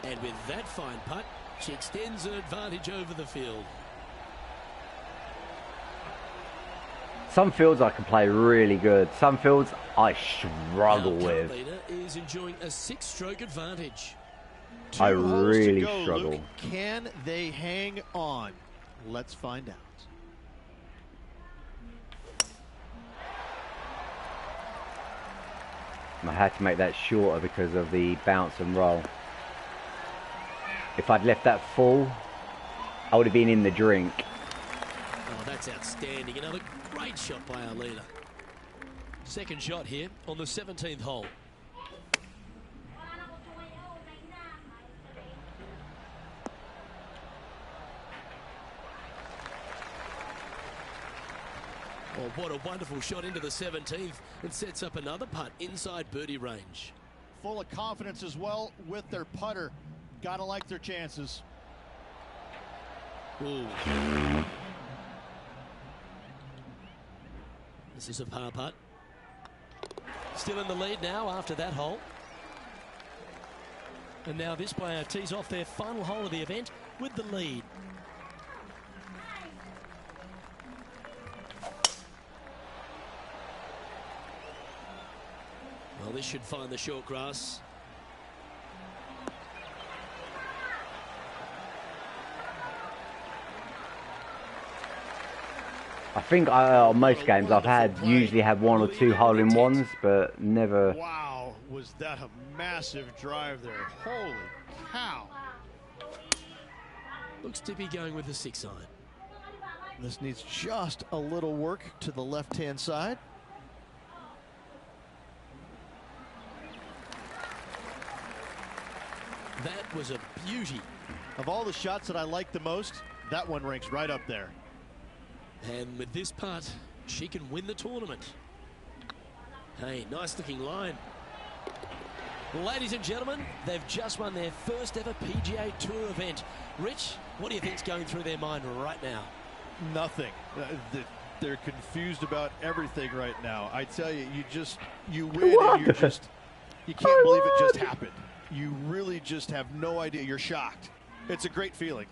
And with that fine putt, she extends her advantage over the field. Some fields I can play really good. Some fields I struggle with. Our leader is enjoying a 6-stroke advantage. I Two holes really to go, struggle. Luke. Can they hang on? Let's find out. I had to make that shorter because of the bounce and roll. If I'd left that full, I would have been in the drink. Oh, that's outstanding. Another great shot by our leader. Second shot here on the 17th hole. Oh, what a wonderful shot into the 17th. It sets up another putt inside birdie range. Full of confidence as well with their putter. Gotta like their chances. Ooh. This is a par putt. Still in the lead now after that hole. And now this player tees off their final hole of the event with the lead. Well, this should find the short grass. I think on most games I've usually had one or two hole-in-ones, but never. Wow, was that a massive drive there. Holy cow. Looks to be going with the 6 iron. This needs just a little work to the left-hand side. That was a beauty. Of all the shots that I like the most, that one ranks right up there. And with this putt, she can win the tournament. Hey, nice looking line. Ladies and gentlemen, they've just won their first ever PGA Tour event. Rich, what do you think's going through their mind right now? Nothing. They're confused about everything right now. I tell you, you win and you can't believe it just happened. You really just have no idea. You're shocked. It's a great feeling.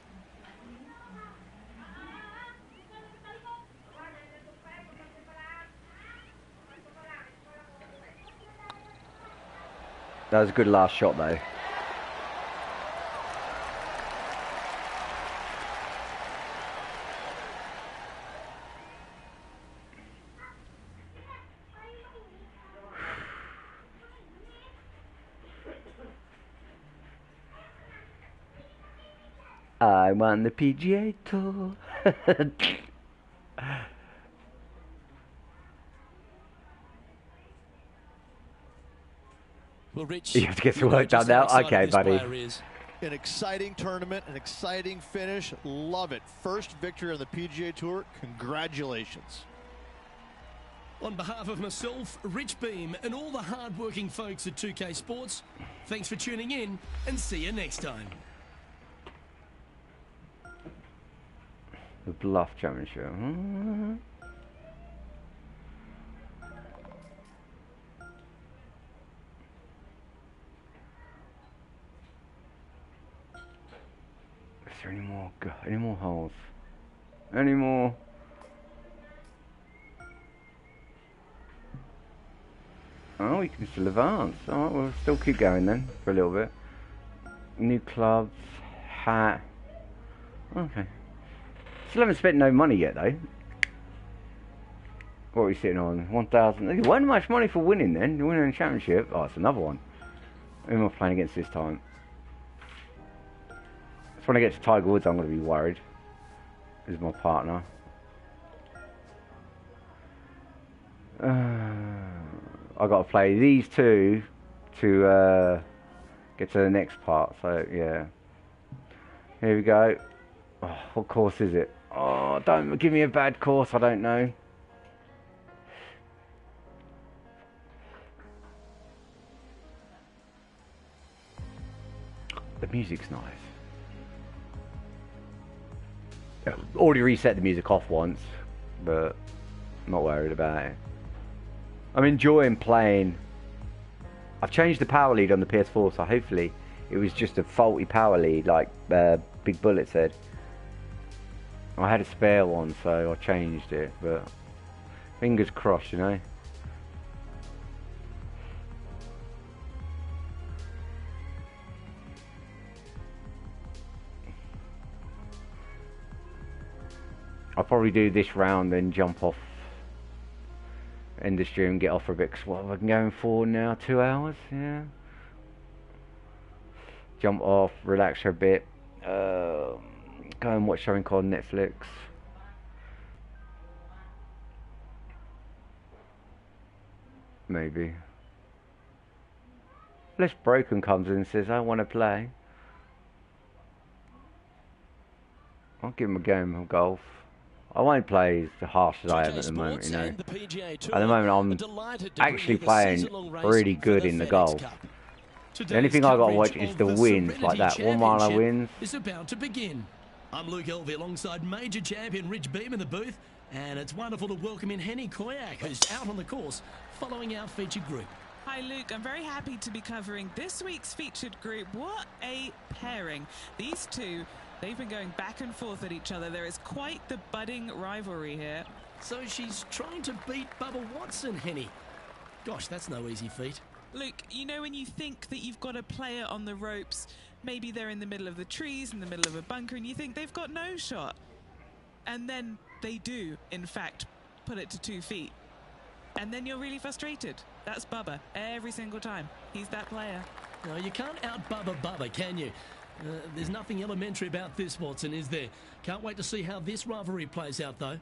That was a good last shot though. I won the PGA Tour. Well, Rich, You have to get some work done now? Okay, buddy. An exciting tournament, an exciting finish. Love it. First victory on the PGA Tour. Congratulations. On behalf of myself, Rich Beam, and all the hard-working folks at 2K Sports, thanks for tuning in, and see you next time. The Bluff Championship. Is there any more holes? Any more? Oh, we can still advance. Alright, we'll still keep going then for a little bit. New clubs, hat. Okay. Still haven't spent no money yet though. What are we sitting on? 1,000. You won much money for winning then. You're winning a championship. Oh, it's another one. Who am I playing against this time? So when I get to Tiger Woods, I'm going to be worried. This is my partner. I got to play these two to get to the next part. So yeah, here we go. Oh, what course is it? Oh, don't give me a bad course. I don't know. The music's nice. Already reset the music off once, but I'm not worried about it. I'm enjoying playing. I've changed the power lead on the PS4, so hopefully it was just a faulty power lead, like Big Bullet said. I had a spare one, so I changed it, but fingers crossed, you know. I'll probably do this round, then jump off, end the stream, get off for a bit. Cause what have I been going for now? 2 hours, yeah. Jump off, relax for a bit, go and watch something on Netflix. Maybe. Unless Broken comes in and says, I want to play. I'll give him a game of golf. I won't play as harsh as I am at the moment, you know. At the moment, I'm actually playing really good in the golf. The only thing I got to watch is the wins, like that 1 mile wins. Is about to begin. I'm Luke Elvey alongside major champion Rich Beam in the booth, and it's wonderful to welcome in Henny Koyak, who's out on the course following our featured group. Hi Luke, I'm very happy to be covering this week's featured group. What a pairing. These two, they've been going back and forth at each other. There is quite the budding rivalry here. So she's trying to beat Bubba Watson, Henny. Gosh, that's no easy feat. Luke, you know when you think that you've got a player on the ropes, maybe they're in the middle of the trees, in the middle of a bunker, and you think they've got no shot. And then they do, in fact, put it to 2 feet. And then you're really frustrated. That's Bubba, every single time. He's that player. No, you can't out-Bubba Bubba, can you? There's nothing elementary about this, Watson, is there? Can't wait to see how this rivalry plays out, though.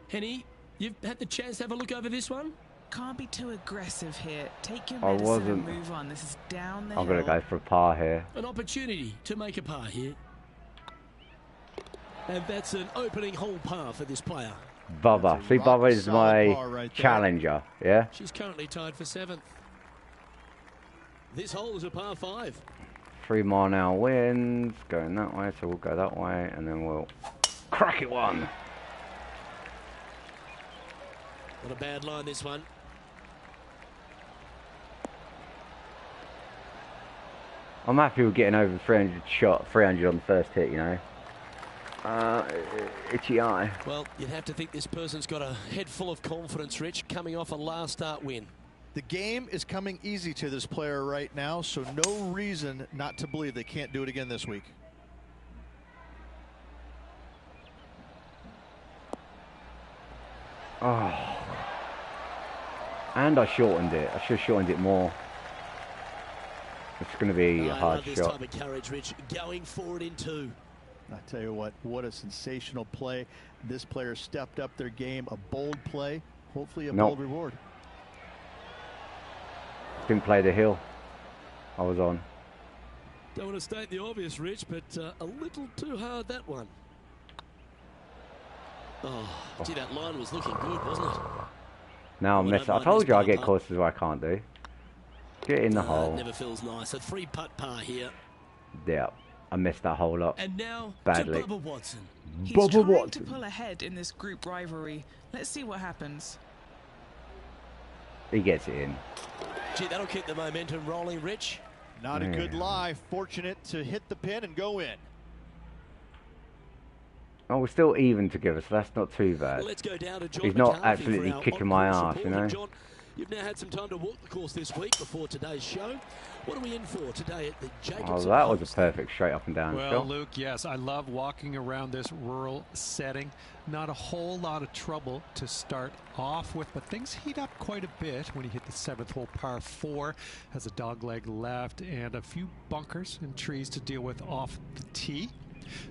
Henny, you've had the chance to have a look over this one? Can't be too aggressive here. Take your medicine and move on. This is down the hill. I'm going to go for a par here. An opportunity to make a par here. And that's an opening hole par for this player. Bubba. See, Bubba is my challenger, yeah? She's currently tied for 7th. This hole is a par 5. 3 mile an hour winds, going that way, so we'll go that way, and then we'll crack it one. Not a bad line, this one. I'm happy with getting over 300 on the first hit, you know. Itchy eye. Well, you'd have to think this person's got a head full of confidence, Rich, coming off a last start win. The game is coming easy to this player right now, so no reason not to believe they can't do it again this week. Oh. And I shortened it. I should have shortened it more. It's going to be a hard this shot. Type of courage, Rich, going forward in 2. I tell you what a sensational play. This player stepped up their game, a bold play, hopefully a bold reward. Didn't play the hill I was on. Don't want to state the obvious, Rich, but a little too hard, that one. Oh, gee, that line was looking good, wasn't it? Now I'm missing. I told you I get courses where I can't do. Get in the hole. Never feels nice. A 3-putt par here. Yeah, I missed that hole up And now badly. to Bubba Watson. He's trying to pull ahead in this group rivalry. Let's see what happens. He gets it in. Gee, that'll keep the momentum rolling, Rich. Not a good lie. Fortunate to hit the pin and go in. Oh, we're still even together, so that's not too bad. Let's go down to John He's not McCarthy absolutely for our kicking my on-course ass, you report. know. John, you've now had some time to walk the course this week before today's show. What are we in for today at the Jacobson? Oh, that was a perfect straight up and down Well, shot. Luke, yes, I love walking around this rural setting. Not a whole lot of trouble to start off with, but things heat up quite a bit when you hit the 7th hole, par 4. Has a dogleg left and a few bunkers and trees to deal with off the tee.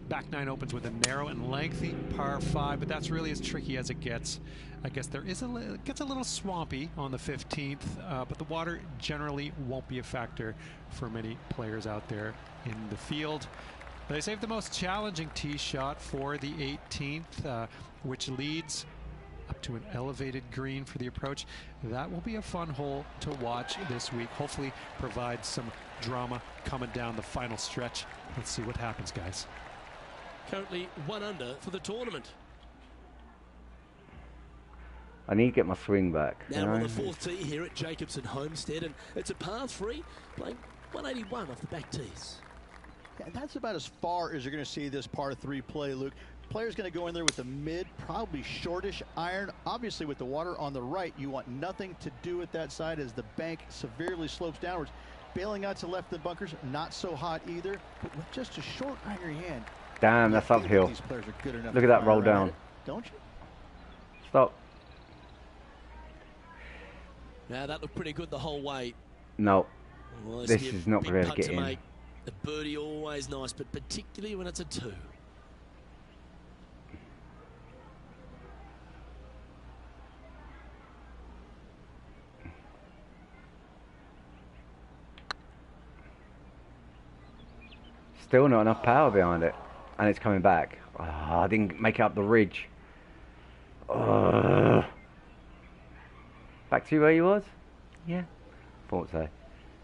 Back 9 opens with a narrow and lengthy par 5, but that's really as tricky as it gets. I guess there is it gets a little swampy on the 15th, but the water generally won't be a factor for many players out there in the field. They saved the most challenging tee shot for the 18th, which leads a to an elevated green for the approach. That will be a fun hole to watch this week. Hopefully provide some drama coming down the final stretch. Let's see what happens, guys. Currently 1 under for the tournament. I need to get my swing back. Now on the 4th tee here at Jacobson Homestead, and it's a par 3, playing 181 off the back tees. Yeah, that's about as far as you're going to see this par 3 play, Luke. Player's going to go in there with a mid, probably shortish iron. Obviously, with the water on the right, you want nothing to do with that side as the bank severely slopes downwards. Bailing out to left of the bunkers, not so hot either, but with just a short iron hand. Damn, that's uphill. These players are good enough. Look at that roll down. Don't you? Stop. Now that looked pretty good the whole way. No, Well, this is not going to get in. Make. The birdie always nice, but particularly when it's a 2. Still not enough power behind it, and it's coming back. Oh, I didn't make it up the ridge. Back to where you was? Yeah, thought so.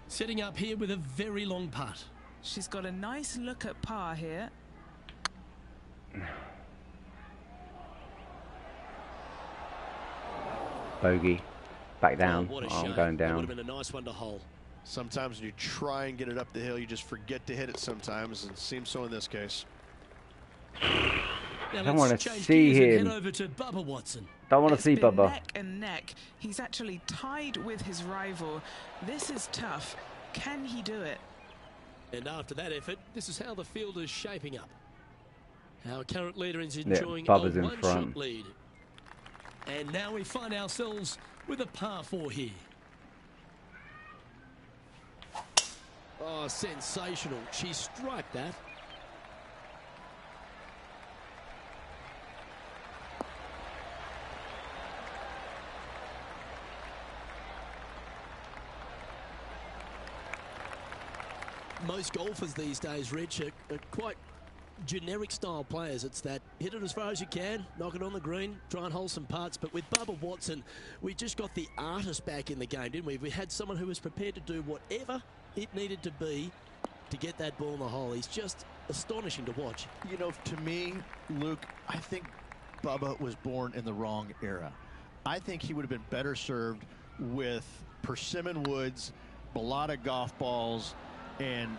Setting up here with a very long putt. She's got a nice look at par here. Bogey. Back down. Oh, what a I'm shame. going That down. would have been a nice one to hole. Sometimes when you try and get it up the hill, you just forget to hit it sometimes, and it seems so in this case. Now don't let's want to change see gears and him. head over to Bubba Watson. Don't want to It's see been Bubba. neck and neck. He's actually tied with his rival. This is tough. Can he do it? And after that effort, this is how the field is shaping up. Our current leader is enjoying a Bubba's in one-shot front. lead. And now we find ourselves with a par 4 here. Oh, sensational. She striped that. Most golfers these days, Rich, are quite generic style players. It's that hit it as far as you can, knock it on the green, try and hold some putts. But with Bubba Watson, we just got the artist back in the game, didn't we? We had someone who was prepared to do whatever it needed to be to get that ball in the hole. He's just astonishing to watch. You know, to me, Luke, I think Bubba was born in the wrong era. I think he would have been better served with persimmon woods, Balata golf balls, and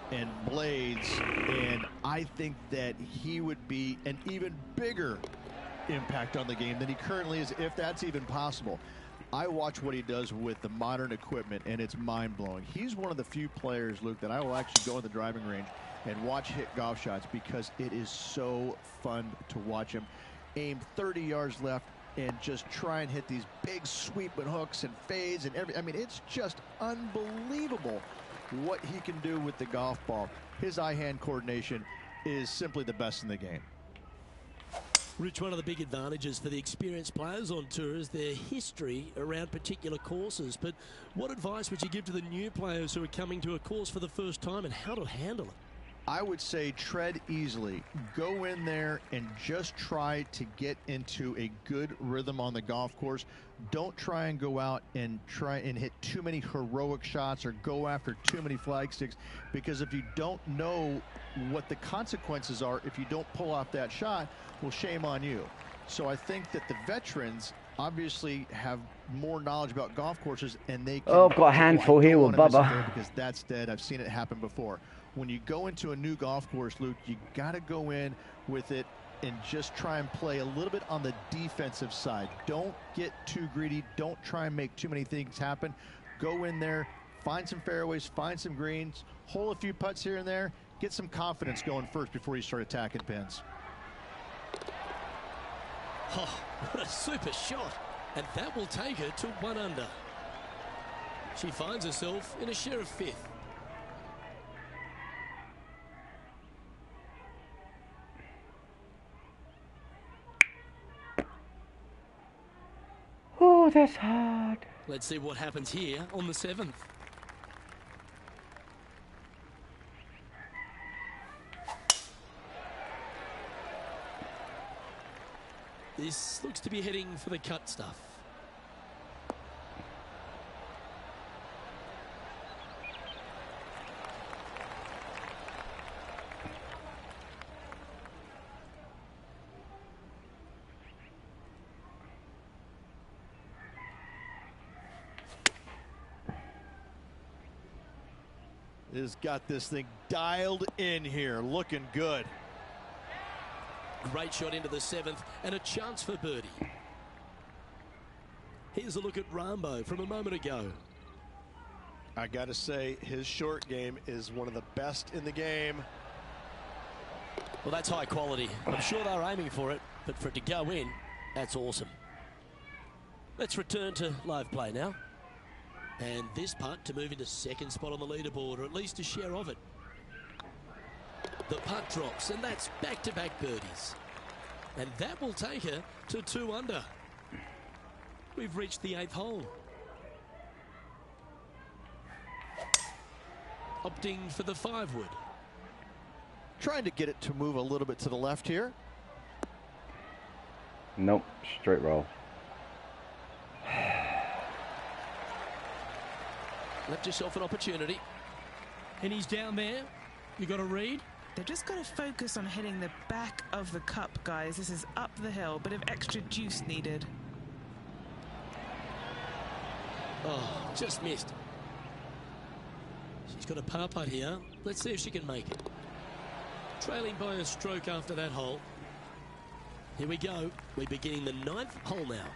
blades, and I think that he would be an even bigger impact on the game than he currently is, if that's even possible. I watch what he does with the modern equipment, and it's mind-blowing. He's one of the few players, Luke, that I will actually go in the driving range and watch hit golf shots because it is so fun to watch him aim 30 yards left and just try and hit these big sweeping hooks and fades and everything. I mean, it's just unbelievable what he can do with the golf ball. His eye-hand coordination is simply the best in the game. Rich, one of the big advantages for the experienced players on tour is their history around particular courses. But what advice would you give to the new players who are coming to a course for the first time and how to handle it? I would say tread easily. Go in there and just try to get into a good rhythm on the golf course. Don't try and go out and try and hit too many heroic shots or go after too many flag sticks, because if you don't know what the consequences are if you don't pull off that shot, well, shame on you. So I think that the veterans obviously have more knowledge about golf courses, and they can, I've got a handful here with Bubba. because that's dead. I've seen it happen before. When you go into a new golf course, Luke, you got to go in with it and just try and play a little bit on the defensive side. Don't get too greedy. Don't try and make too many things happen. Go in there, find some fairways, find some greens, hole a few putts here and there, get some confidence going first before you start attacking pins. Oh, what a super shot. And that will take her to 1 under. She finds herself in a share of 5th. Oh, that's hard. Let's see what happens here on the 7th. This looks to be heading for the cut stuff. Has got this thing dialed in here, looking good. Great shot into the 7th and a chance for birdie. Here's a look at Rambo from a moment ago. I got to say, his short game is one of the best in the game. Well, that's high quality. I'm sure they're aiming for it, but for it to go in, that's awesome. Let's return to live play now. And this putt to move into 2nd spot on the leaderboard, or at least a share of it. The putt drops, and that's back-to-back birdies. And that will take her to 2 under. We've reached the 8th hole. Opting for the 5-wood. Trying to get it to move a little bit to the left here. Nope, straight roll. Left yourself an opportunity. And he's down there. You got to read. They've just got to focus on hitting the back of the cup, guys. This is up the hill. Bit of extra juice needed. Oh, just missed. She's got a par putt here. Let's see if she can make it. Trailing by a stroke after that hole. Here we go. We're beginning the 9th hole now.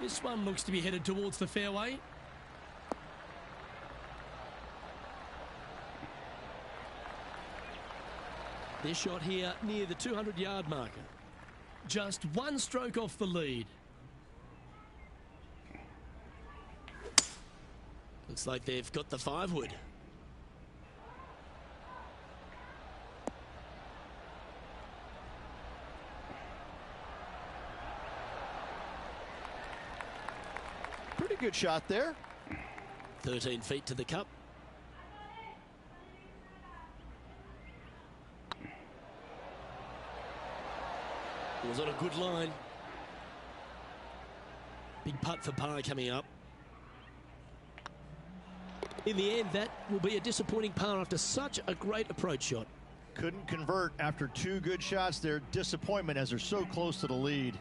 This one looks to be headed towards the fairway. This shot here near the 200-yard marker. Just 1 stroke off the lead. Looks like they've got the 5-wood. Pretty good shot there. 13 feet to the cup. It was on a good line. Big putt for par coming up. In the end, that will be a disappointing par after such a great approach shot. Couldn't convert after 2 good shots there. Disappointment as they're so close to the lead.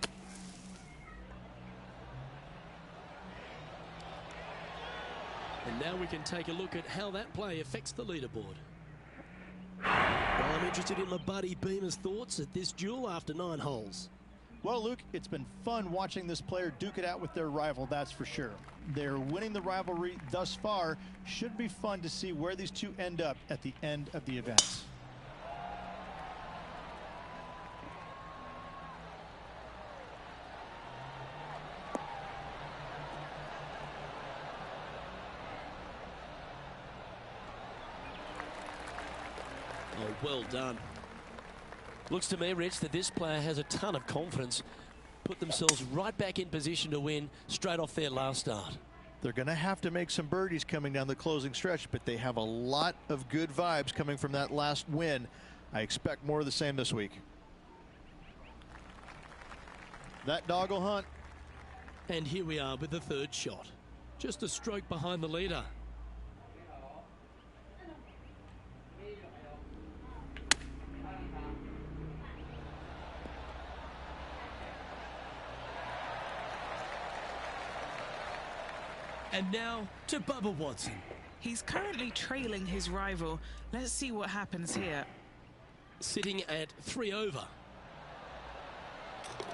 And now we can take a look at how that play affects the leaderboard. Well, I'm interested in my buddy Beamer's thoughts at this duel after 9 holes. Well, Luke, it's been fun watching this player duke it out with their rival, that's for sure. They're winning the rivalry thus far. Should be fun to see where these two end up at the end of the event. Oh, well done. Looks to me, Rich, that this player has a ton of confidence. Put themselves right back in position to win straight off their last start. They're going to have to make some birdies coming down the closing stretch, but they have a lot of good vibes coming from that last win. I expect more of the same this week. That dog will hunt. And here we are with the 3rd shot. Just a stroke behind the leader. And now to Bubba Watson. He's currently trailing his rival. Let's see what happens here. Sitting at 3 over.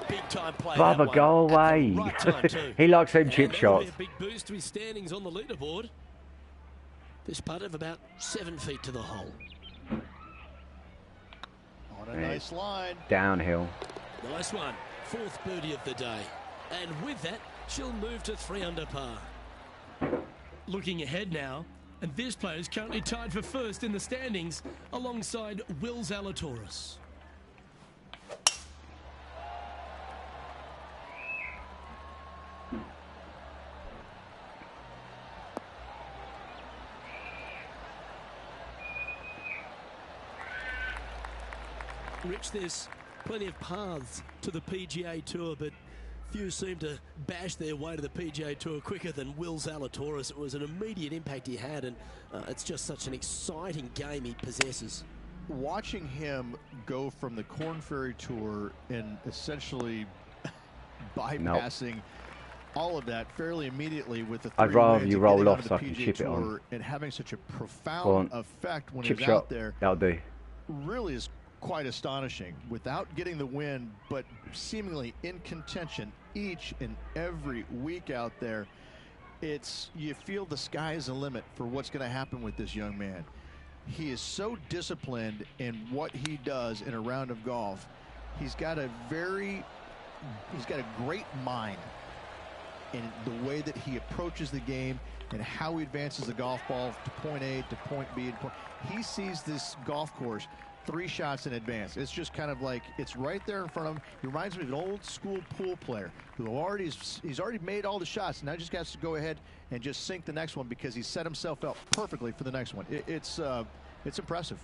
Big time play. Bubba, go away. Right He likes them chip shots. A big boost to his standings on the leaderboard. This putt of about 7 feet to the hole. On a nice line. Downhill. Nice one. 4th birdie of the day. And with that, she'll move to 3 under par. Looking ahead now, and this player is currently tied for 1st in the standings alongside Will Zalatoris. Rich, there's plenty of paths to the PGA Tour, but few seem to bash their way to the PGA Tour quicker than Will Zalatoris. It was an immediate impact he had, and it's just such an exciting game he possesses. Watching him go from the Korn Ferry Tour and essentially bypassing all of that fairly immediately with the I'd rather you roll off so I can chip it on. And having such a profound effect when he's out there. That'll do. Really is quite astonishing. Without getting the win, but seemingly in contention each and every week out there, you feel the sky is the limit for what's going to happen with this young man. He is so disciplined in what he does in a round of golf. He's got a great mind in the way that he approaches the game and how he advances the golf ball to point A to point B. He sees this golf course 3 shots in advance. It's just kind of like it's right there in front of him. He reminds me of an old school pool player who he's already made all the shots. Now just has to go ahead and just sink the next one because he set himself up perfectly for the next one. It's impressive.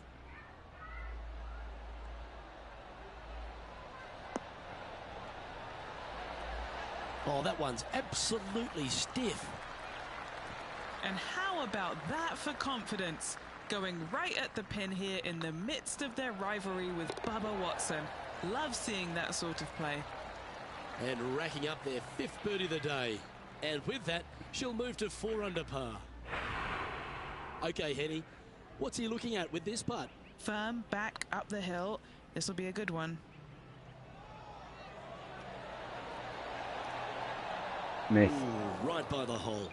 Oh, that one's absolutely stiff. And how about that for confidence? Going right at the pin here in the midst of their rivalry with Bubba Watson. Love seeing that sort of play. And racking up their 5th birdie of the day. And with that, she'll move to 4 under par. Okay, Henny, what's he looking at with this putt? Firm, back, up the hill. This will be a good one. Miss. Ooh, right by the hole.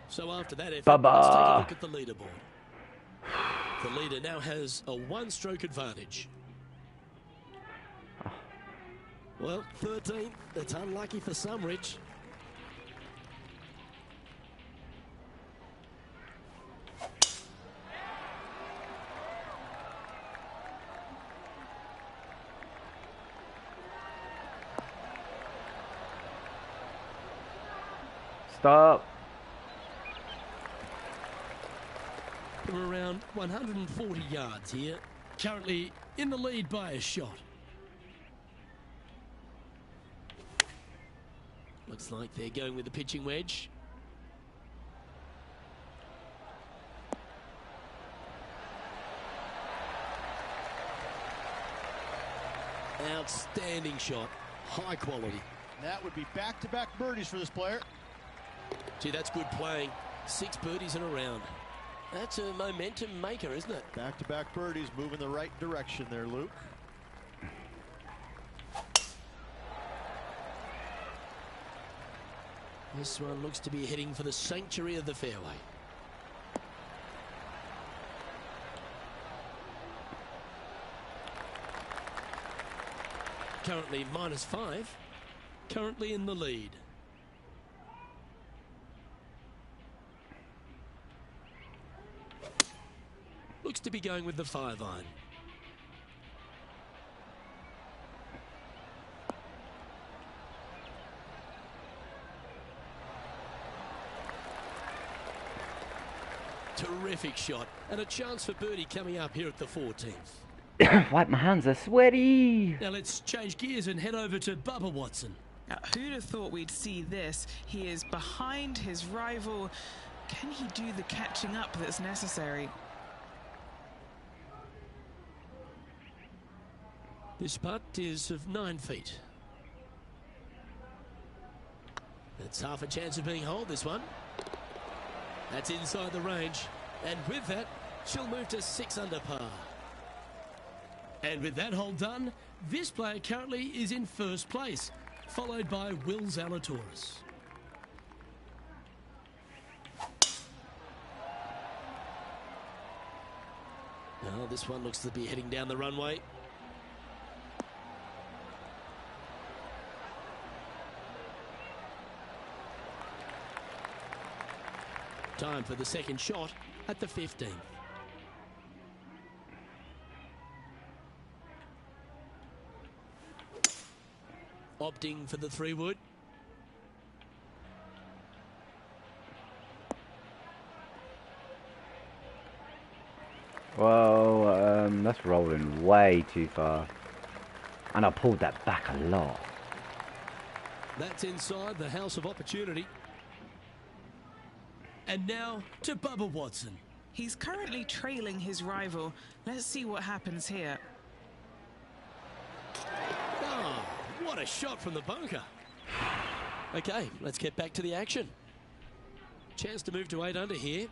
So after that effort, Bubba. let's take a look at the leaderboard. The leader now has a 1-stroke advantage. Well, 13th. That's unlucky for some, Rich. Stop. We're around 140 yards here. Currently in the lead by a shot. Looks like they're going with the pitching wedge. Outstanding shot. High quality. That would be back-to-back birdies for this player. Gee, that's good playing. 6 birdies in a round. That's a momentum maker, isn't it? Back-to-back birdies, moving the right direction there, Luke. This one looks to be heading for the sanctuary of the fairway. Currently -5. Currently in the lead. Looks to be going with the 5-iron. Terrific shot, and a chance for birdie coming up here at the 14th. Wipe, my hands are sweaty. Now let's change gears and head over to Bubba Watson. Who'd have thought we'd see this? He is behind his rival. Can he do the catching up that's necessary? This putt is of 9 feet. That's half a chance of being holed, this one. That's inside the range. And with that, she'll move to 6 under par. And with that hole done, this player currently is in first place, followed by Will Zalatoris. Now this one looks to be heading down the runway. Time for the second shot at the 15th. Opting for the 3-wood. Well, That's rolling way too far. And I pulled that back a lot. That's inside the house of opportunity. And now to Bubba Watson. He's currently trailing his rival. Let's see what happens here. Oh, what a shot from the bunker. Okay, let's get back to the action. Chance to move to 8 under here.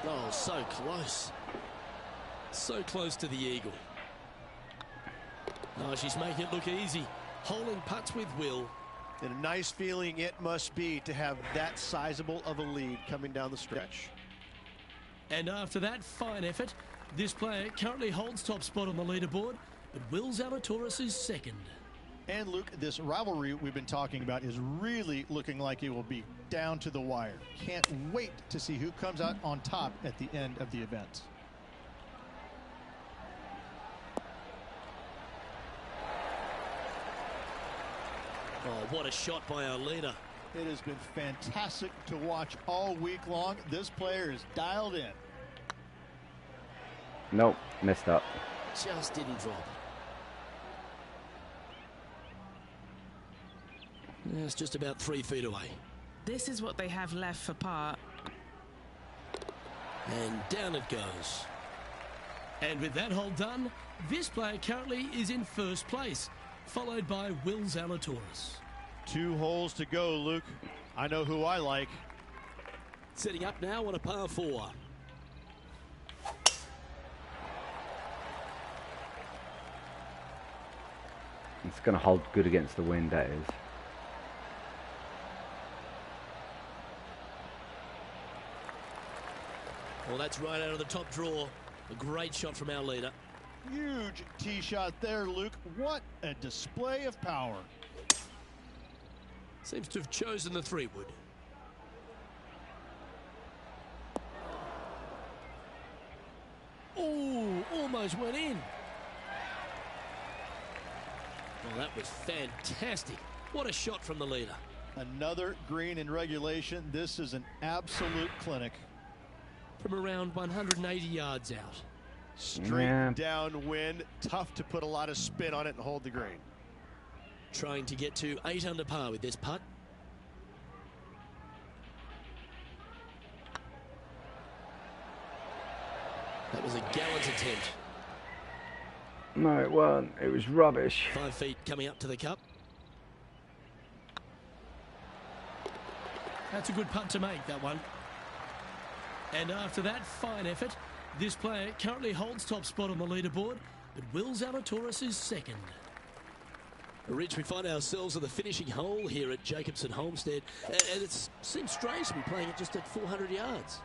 Oh, so close. So close to the eagle. Oh, she's making it look easy. Holding putts with will. And a nice feeling it must be to have that sizable of a lead coming down the stretch. And after that fine effort, this player currently holds top spot on the leaderboard, but Will Zalatoris is second. And Luke, this rivalry we've been talking about is really looking like it will be down to the wire. Can't wait to see who comes out on top at the end of the event. Oh, what a shot by our leader. It has been fantastic to watch all week long. This player is dialed in. Nope, messed up. Just didn't drop. It's just about 3 feet away. This is what they have left for par. And down it goes. And with that hole done, this player currently is in first place, followed by Will Zalatoris. 2 holes to go, Luke. I know who I like. Setting up now on a par 4. It's going to hold good against the wind, that is. Well, that's right out of the top draw. A great shot from our leader. Huge tee shot there, Luke. What a display of power. Seems to have chosen the 3-wood. Oh, almost went in. Well, that was fantastic. What a shot from the leader. Another green in regulation. This is an absolute clinic. From around 180 yards out. Straight downwind. Tough to put a lot of spin on it and hold the green. Trying to get to 8 under par with this putt. That was a gallant attempt. No, it wasn't. It was rubbish. 5 feet coming up to the cup. That's a good putt to make, that one. And after that fine effort, this player currently holds top spot on the leaderboard, but Will Zalatoris is second. Rich, we find ourselves at the finishing hole here at Jacobson Homestead, and it seems strange to be playing it just at 400 yards.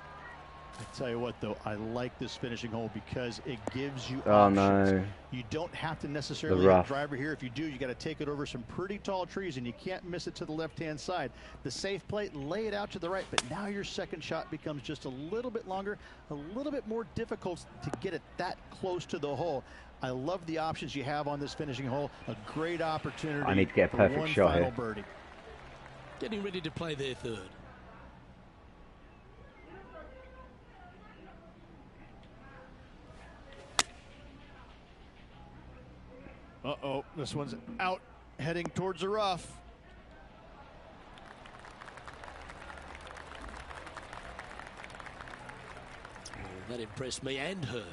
I tell you what, though, I like this finishing hole because it gives you Oh, options. no. You don't have to necessarily hit a driver here. If you do, you got to take it over some pretty tall trees, and you can't miss it to the left-hand side. The safe play, lay it out to the right, but now your second shot becomes just a little bit longer, a little bit more difficult to get it that close to the hole. I love the options you have on this finishing hole. A great opportunity. I need to get a perfect for one shot final here. birdie. Getting ready to play their third. Uh-oh, this one's out, heading towards the rough. Oh, that impressed me and her.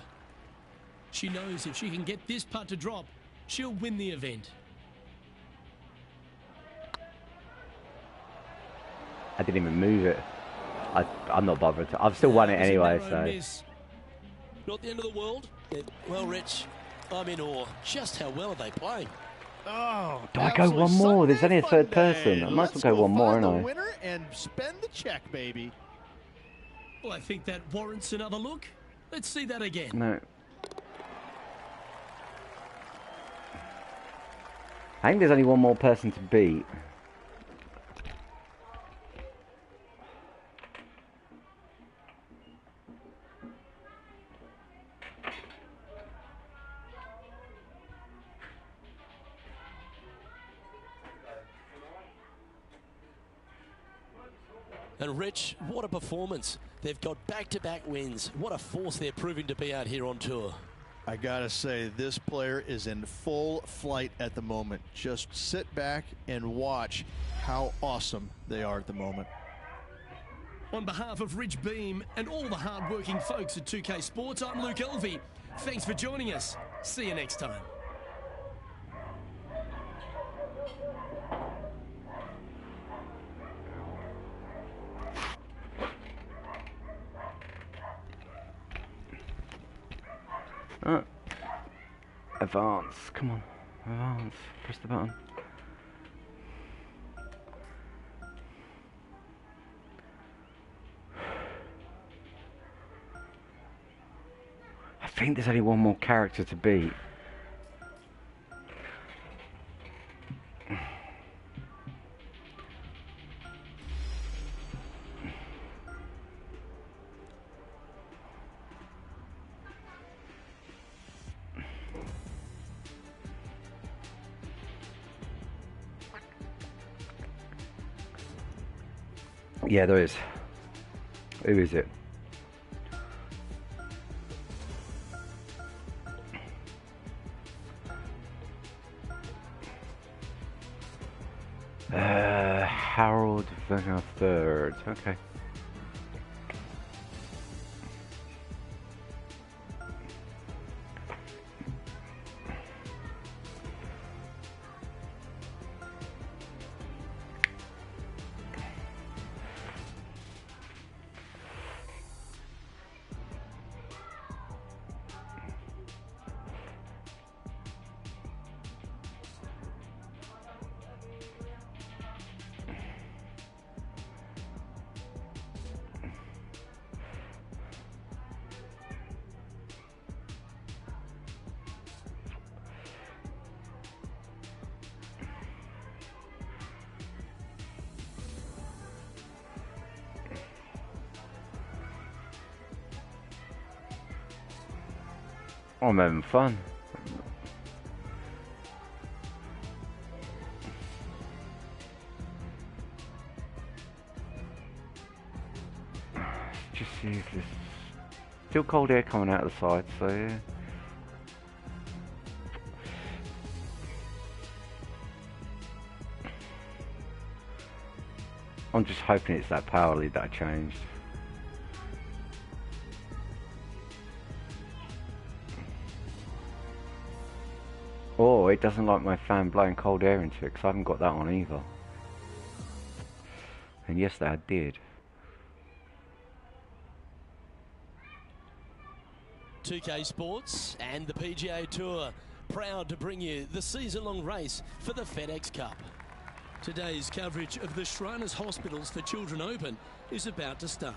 She knows if she can get this putt to drop, she'll win the event. I didn't even move it. I'm not bothered. I've still won it anyway, so. Miss. Not the end of the world. Yeah, well, Rich, I'm in awe. Just how well are they playing? Oh, Do I go one more? There's only a third person. I might as well go one more, find ain't the I? winner and spend the check, baby. Well, I think that warrants another look. Let's see that again. No. I think there's only one more person to beat. And Rich, what a performance. They've got back-to-back wins. What a force they're proving to be out here on tour. I gotta say, this player is in full flight at the moment. Just sit back and watch how awesome they are at the moment. On behalf of Rich Beam and all the hard-working folks at 2K Sports, I'm Luke Elvey. Thanks for joining us. See you next time. Advance, come on, advance, press the button. I think there's only one more character to beat. Yeah, there is. Who is it? Harold Wenger III. Okay. I'm having fun. Just see if there's still cold air coming out of the side, so yeah. I'm just hoping it's that power lead that I changed. Oh, it doesn't like my fan blowing cold air into it because I haven't got that on either. And yesterday I did. 2K Sports and the PGA Tour proud to bring you the season-long race for the FedEx Cup. Today's coverage of the Shriners Hospitals for Children Open is about to start.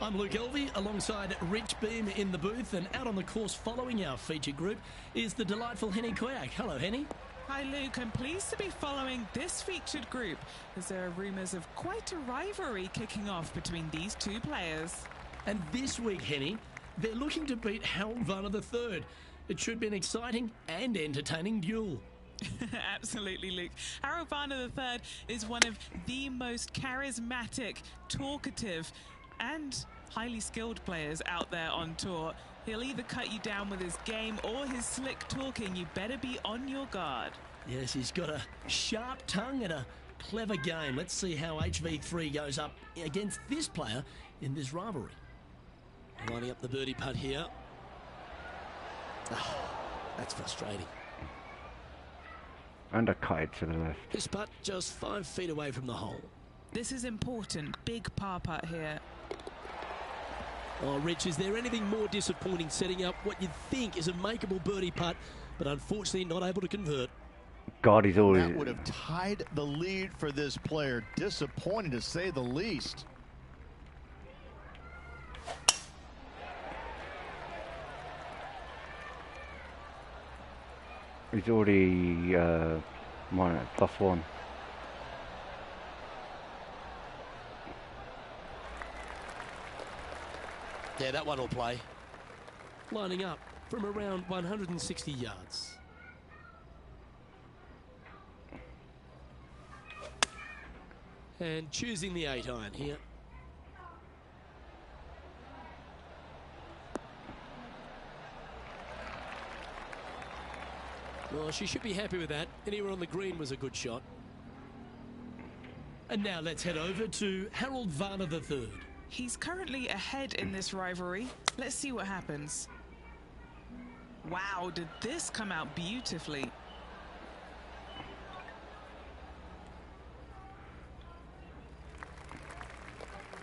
I'm Luke Elvey alongside Rich Beam in the booth, and out on the course following our feature group is the delightful Henny Quack. Hello, Henny. Hi Luke, I'm pleased to be following this featured group as there are rumours of quite a rivalry kicking off between these two players. And this week, Henny, they're looking to beat Harold Varner III. It should be an exciting and entertaining duel. Absolutely, Luke. Harold Varner III is one of the most charismatic, talkative and highly skilled players out there on tour. He'll either cut you down with his game or his slick talking. You better be on your guard. Yes, he's got a sharp tongue and a clever game. Let's see how HV3 goes up against this player in this rivalry. Lining up the birdie putt here. Oh, that's frustrating. Undercut it to the left. This putt just 5 feet away from the hole. This is important. Big par putt here. Oh, Rich, is there anything more disappointing setting up what you'd think is a makeable birdie putt, but unfortunately not able to convert? God, he's always... That would have tied the lead for this player. Disappointing to say the least. He's already +1. Yeah, that one will play. Lining up from around 160 yards. And choosing the 8-iron here. Well, she should be happy with that. Anywhere on the green was a good shot. And now let's head over to Harold Varner III. He's currently ahead in this rivalry. Let's see what happens. Wow, did this come out beautifully?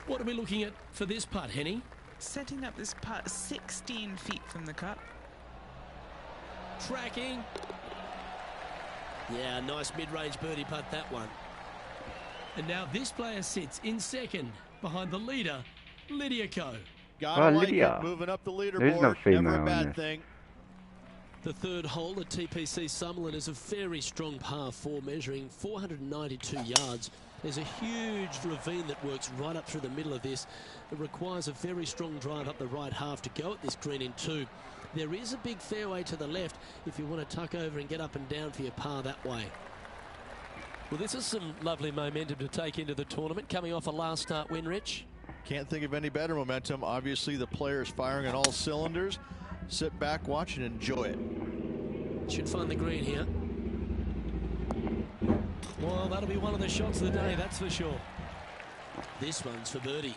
What are we looking at for this putt, Henny? Setting up this putt 16 feet from the cup. Tracking. Yeah, nice mid-range birdie putt, that one. And now this player sits in second behind the leader, Lydia Ko. Gotta like Lydia. it. Moving up the leaderboard. There's no female Never a on bad this. thing. The third hole at TPC Summerlin is a very strong par 4, measuring 492 yards. There's a huge ravine that works right up through the middle of this. It requires a very strong drive up the right half to go at this green in 2. There is a big fairway to the left if you want to tuck over and get up and down for your par that way. Well, this is some lovely momentum to take into the tournament, coming off a last start win, Rich. Can't think of any better momentum. Obviously, the players firing on all cylinders. Sit back, watch, and enjoy it. Should find the green here. Well, that'll be one of the shots of the day, that's for sure. This one's for birdie.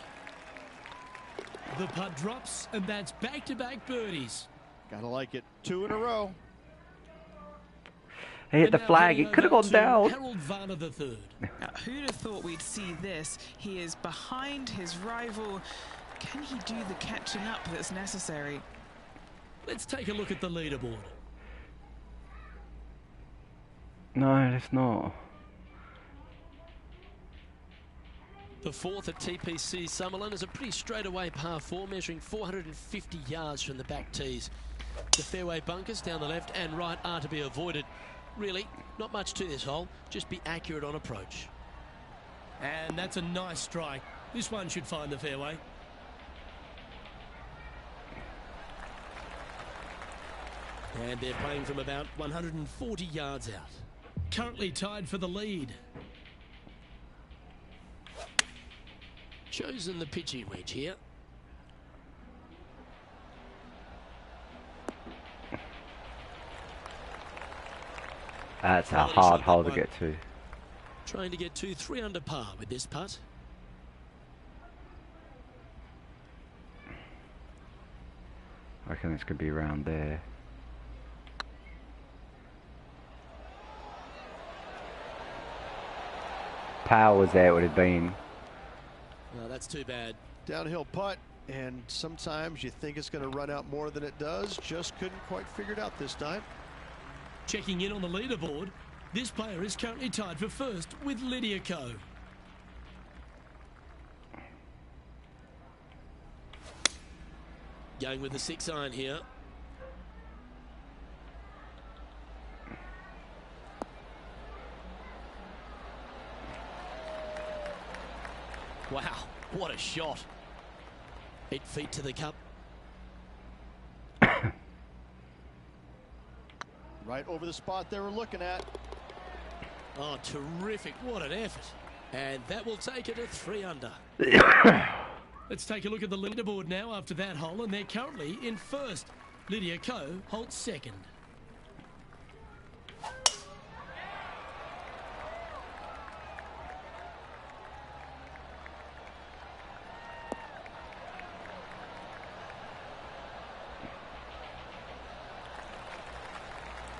The putt drops, and that's back-to-back birdies. Gotta like it. 2 in a row. He hit And the now flag. heading It could have over gone to down. Harold Varner III. Now, who'd have thought we'd see this? He is behind his rival. Can he do the catching up that's necessary? Let's take a look at the leaderboard. No, it's not. The fourth at TPC Summerlin is a pretty straightaway par 4, measuring 450 yards from the back tees. The fairway bunkers down the left and right are to be avoided. Really, not much to this hole, just be accurate on approach. And that's a nice strike. This one should find the fairway. And they're playing from about 140 yards out. Currently tied for the lead. Chosen the pitching wedge here. That's a Quality hard shot, that hole to one. get to. Trying to get to 3 under par with this putt. I reckon this could be around there. Power was there, it would have been. No, that's too bad. Downhill putt, and sometimes you think it's going to run out more than it does. Just couldn't quite figure it out this time. Checking in on the leaderboard, this player is currently tied for first with Lydia Ko. Going with the 6-iron here. Wow, what a shot. 8 feet to the cup. Right over the spot they were looking at. Oh, terrific. What an effort. And that will take it to 3 under. Let's take a look at the leaderboard now after that hole, and they're currently in first. Lydia Ko holds second.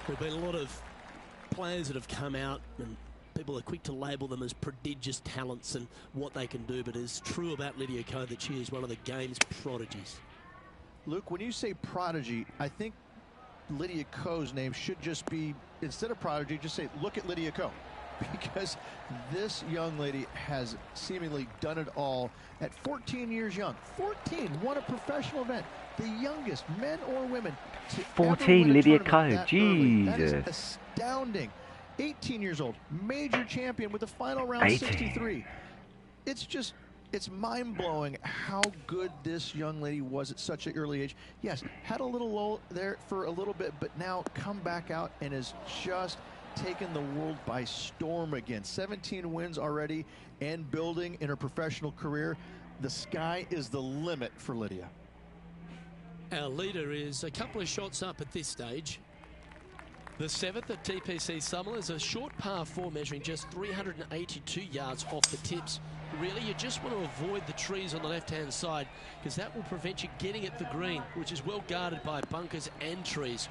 There have been a lot of players that have come out, and people are quick to label them as prodigious talents and what they can do, but it's true about Lydia Ko that she is one of the game's prodigies. Luke, when you say prodigy, I think Lydia Ko's name should just be, instead of prodigy, just say, look at Lydia Ko. Because this young lady has seemingly done it all at 14 years young. 14, won a professional event. The youngest, men or women, to 14, ever win a Lydia tournament Ko, that early. That is Jesus. astounding. 18 years old, major champion with the final round 18. 63. It's just, it's mind-blowing how good this young lady was at such an early age. Yes, had a little lull there for a little bit, but now come back out and is just taken the world by storm again. 17 wins already and building in her professional career. The sky is the limit for Lydia. Our leader is a couple of shots up at this stage. The 7th at TPC Summerall is a short par 4 measuring just 382 yards off the tips. Really, you just want to avoid the trees on the left-hand side because that will prevent you getting at the green, which is well guarded by bunkers and trees.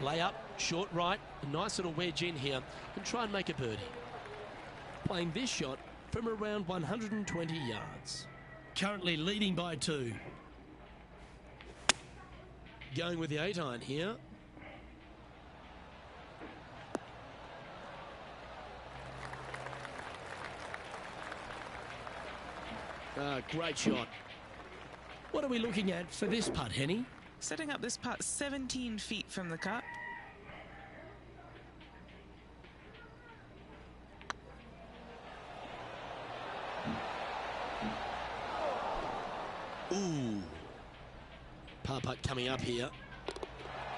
Lay up, short right, a nice little wedge in here and try and make a birdie. Playing this shot from around 120 yards. Currently leading by 2. Going with the 8-iron here. Great shot. What are we looking at for this putt, Henny? Setting up this putt 17 feet from the cup. Ooh. Par putt coming up here.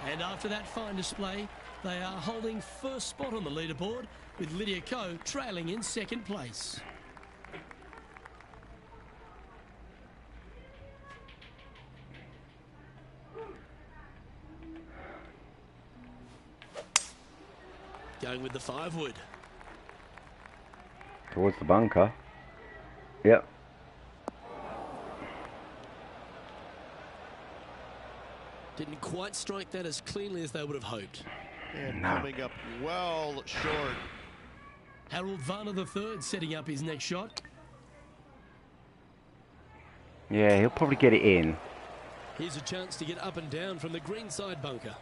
And after that fine display, they are holding first spot on the leaderboard with Lydia Ko trailing in second place. Going with the 5-wood. Towards the bunker. Yep. Didn't quite strike that as cleanly as they would have hoped. And coming up well short. Harold Varner III setting up his next shot. Yeah, he'll probably get it in. Here's a chance to get up and down from the green side bunker.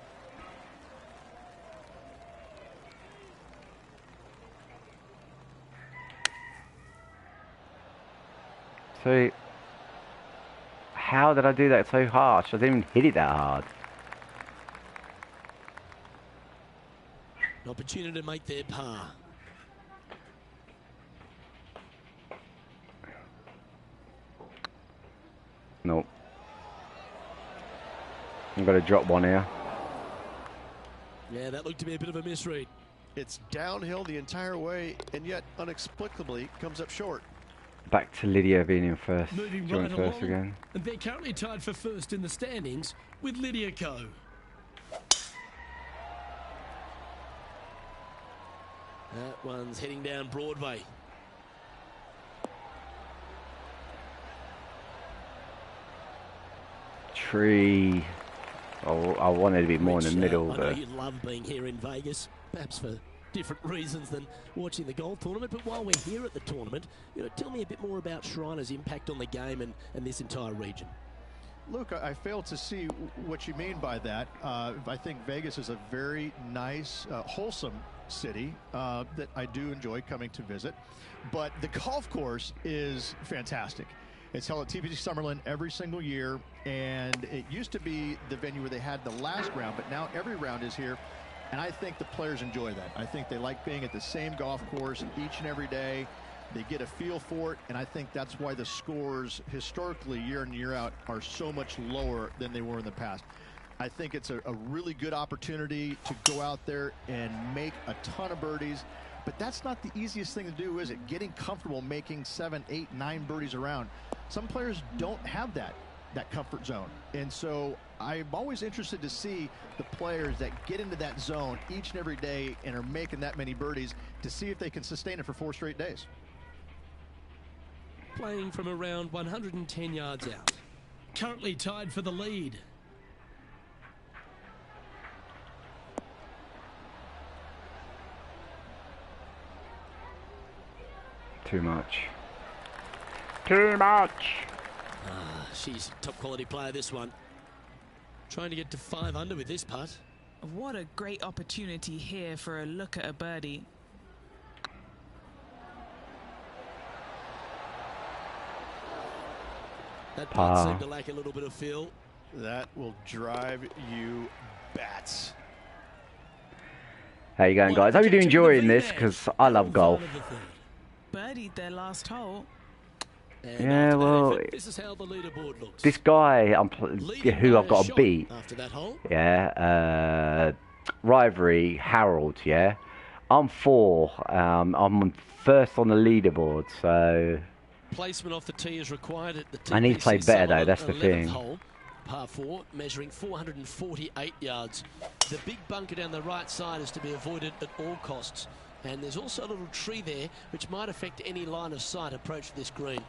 So, how did I do that so harsh? I didn't even hit it that hard. An opportunity to make their par. Nope. I'm going to drop one here. Yeah, that looked to be a bit of a misread. It's downhill the entire way, and yet inexplicably comes up short. Back to Lydia being in first. Moving Joint right first along, again. and they're currently tied for first in the standings with Lydia Ko. That one's heading down Broadway. Tree. Oh, I wanted to be more in the middle. I know But you love being here in Vegas, perhaps for different reasons than watching the golf tournament, but while we're here at the tournament, tell me a bit more about Shriner's impact on the game and this entire region. Luke, I fail to see what you mean by that. I think Vegas is a very nice, wholesome city that I do enjoy coming to visit. But the golf course is fantastic. It's held at TPC Summerlin every single year, and it used to be the venue where they had the last round, but now every round is here. And I think the players enjoy that. I think they like being at the same golf course each and every day. They get a feel for it, and I think that's why the scores historically year in and year out are so much lower than they were in the past. I think it's a really good opportunity to go out there and make a ton of birdies, but that's not the easiest thing to do, is it? Getting comfortable making 7, 8, 9 birdies around. Some players don't have that comfort zone, and so I'm always interested to see the players that get into that zone each and every day and are making that many birdies to see if they can sustain it for 4 straight days. Playing from around 110 yards out. Currently tied for the lead. too much. Too much. She's a top quality player, this one. Trying to get to 5 under with this putt. What a great opportunity here for a look at a birdie. That putt seemed to lack a little bit of feel. That will drive you bats. How you going, guys? Hope you're enjoying this, because I love golf. Birdied their last hole. And yeah, well, this is how the leaderboard looks. This guy who I've got to beat, after that hole. yeah, rivalry, Harold, yeah. I'm 4. I'm first on the leaderboard, so... Placement off the tee is required at the TPC. I need to play better, though, that's the 11th thing. hole, par 4, measuring 448 yards. The big bunker down the right side is to be avoided at all costs. And there's also a little tree there which might affect any line of sight approach to this green.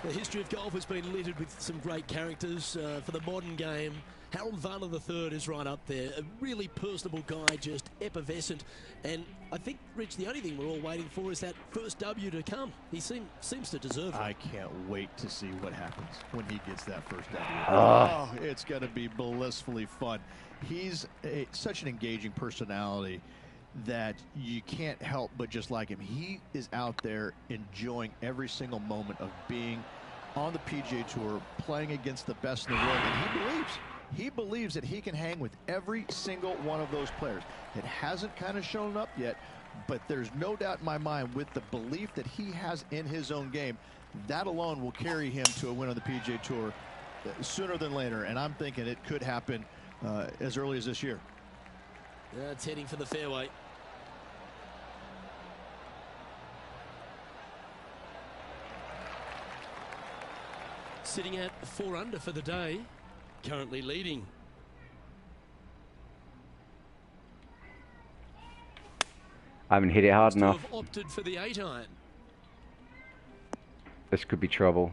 The history of golf has been littered with some great characters. For the modern game, Harold Varner III is right up there. A really personable guy, just effervescent. And I think, Rich, the only thing we're all waiting for is that first W to come. He seems to deserve it. I can't wait to see what happens when he gets that first W. Oh, it's going to be blissfully fun. He's such an engaging personality that you can't help but just like him. He is out there enjoying every single moment of being on the PGA Tour, playing against the best in the world, and he believes that he can hang with every single one of those players. It hasn't kind of shown up yet, but there's no doubt in my mind with the belief that he has in his own game, that alone will carry him to a win on the PGA Tour sooner than later, and I'm thinking it could happen as early as this year. It's heading for the fairway. Sitting at 4 under for the day, currently leading. I haven't hit it hard enough. Have opted for the 8-iron. This could be trouble.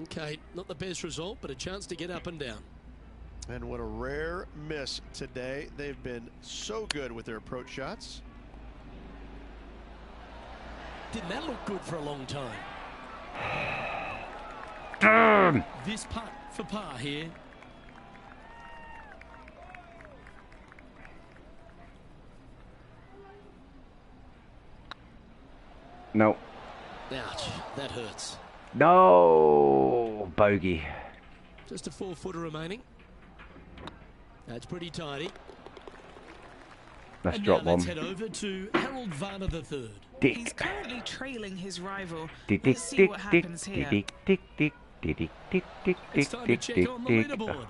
Okay, not the best result, but a chance to get up and down. And what a rare miss today. They've been so good with their approach shots. Didn't that look good for a long time? Damn! This putt for par here. No. Ouch, that hurts. No! Bogey. Just a 4-footer remaining. That's pretty tidy. Let's and drop now one. Let's head over to Harold Varner III. Dick. He's currently trailing his rival. Dick, Let's dick, see dick, what dick, happens here. dick, dick, dick, dick, dick, dick, dick, It's dick, time to dick, check dick, on the dick. leaderboard.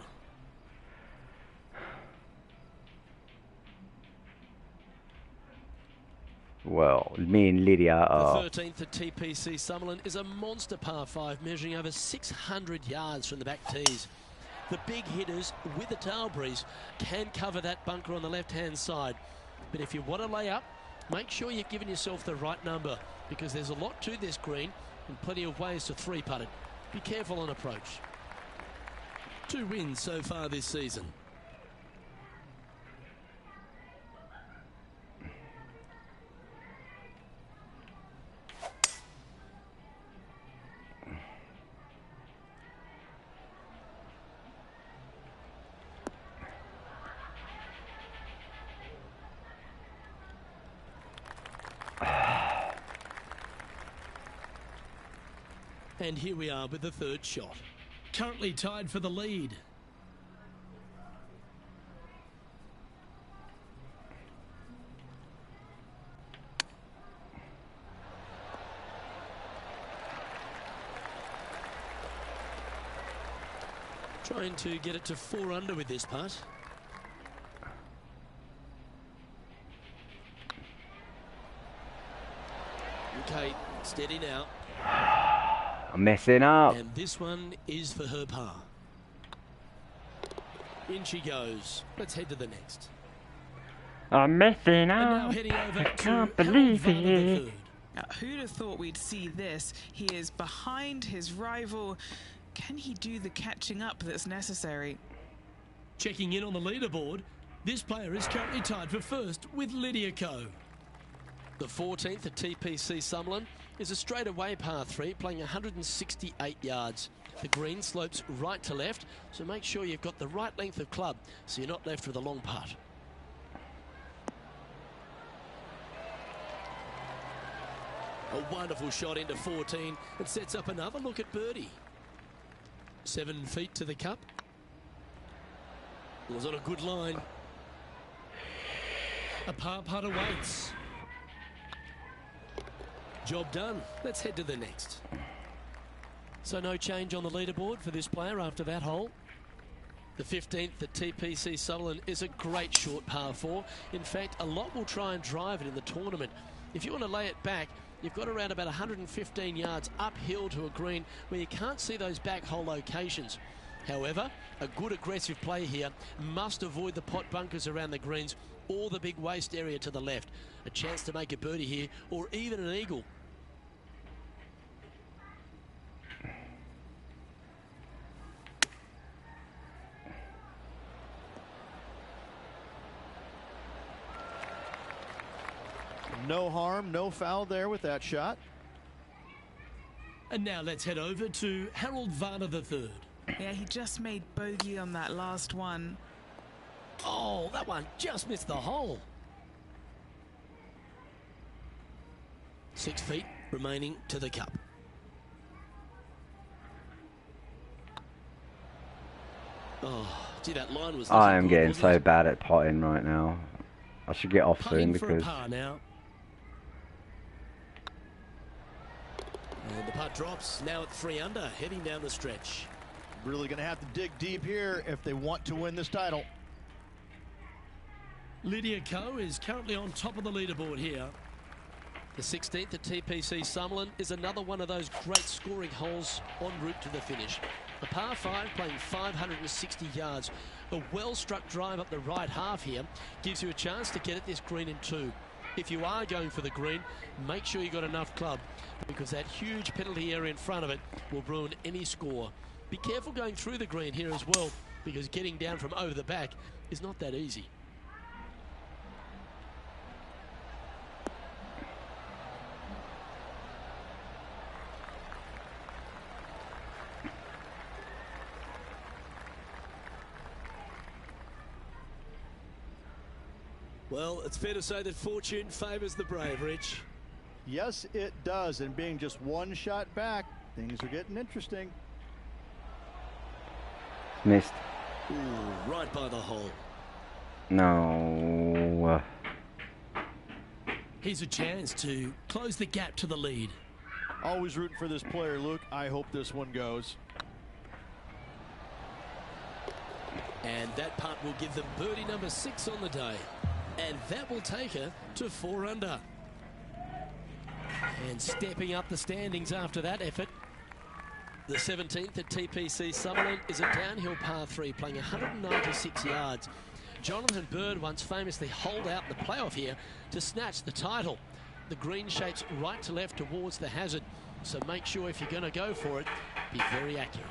Well, me and Lydia are... The 13th at TPC Summerlin is a monster par 5 measuring over 600 yards from the back tees. The big hitters with a tail breeze can cover that bunker on the left-hand side. But if you want to lay up, make sure you've given yourself the right number, because there's a lot to this green and plenty of ways to 3-putt it. Be careful on approach. 2 wins so far this season. And here we are with the 3rd shot. Currently tied for the lead. Trying to get it to 4 under with this putt. Okay, steady now. I'm messing up. And this one is for her par. In she goes. Let's head to the next. I'm messing And now up. heading over I to can't Harold believe Varner it. III. Now, who'd have thought we'd see this? He is behind his rival. Can he do the catching up that's necessary? Checking in on the leaderboard, this player is currently tied for first with Lydia Ko. The 14th at TPC Summerlin is a straightaway par 3, playing 168 yards. The green slopes right to left, so make sure you've got the right length of club so you're not left with a long putt. A wonderful shot into 14. It sets up another look at birdie. 7 feet to the cup. Was on a good line. A par putt awaits. Job done. Let's head to the next. So no change on the leaderboard for this player after that hole. The 15th at TPC Sutherland is a great short par 4. In fact, a lot will try and drive it in the tournament. If you want to lay it back, you've got around about 115 yards uphill to a green where you can't see those back hole locations. However, a good aggressive play here must avoid the pot bunkers around the greens or the big waste area to the left. A chance to make a birdie here or even an eagle. No harm, no foul there with that shot. And now let's head over to Harold Varner III. Yeah, he just made bogey on that last one. Oh, that one just missed the hole. 6 feet remaining to the cup. Oh, gee, that line was... I am getting so bad at potting right now. I should get off soon because... For a par now. And the putt drops, now at 3 under, heading down the stretch. Really going to have to dig deep here if they want to win this title. Lydia Ko is currently on top of the leaderboard here. The 16th at TPC Summerlin is another one of those great scoring holes en route to the finish. The par 5 playing 560 yards. A well-struck drive up the right half here gives you a chance to get at this green in 2. If you are going for the green, make sure you got enough club because that huge penalty area in front of it will ruin any score. Be careful going through the green here as well because getting down from over the back is not that easy. Well, it's fair to say that fortune favours the brave, Rich. Yes, it does. And being just one shot back, things are getting interesting. Missed. Ooh, right by the hole. No. Here's a chance to close the gap to the lead. Always rooting for this player, Luke. I hope this one goes. And that putt will give them birdie number 6 on the day. And that will take her to 4 under. And stepping up the standings after that effort, the 17th at TPC Sutherland is a downhill par 3 playing 196 yards. Jonathan Bird once famously holed out in the playoff here to snatch the title. The green shapes right to left towards the hazard, so make sure if you're going to go for it, be very accurate.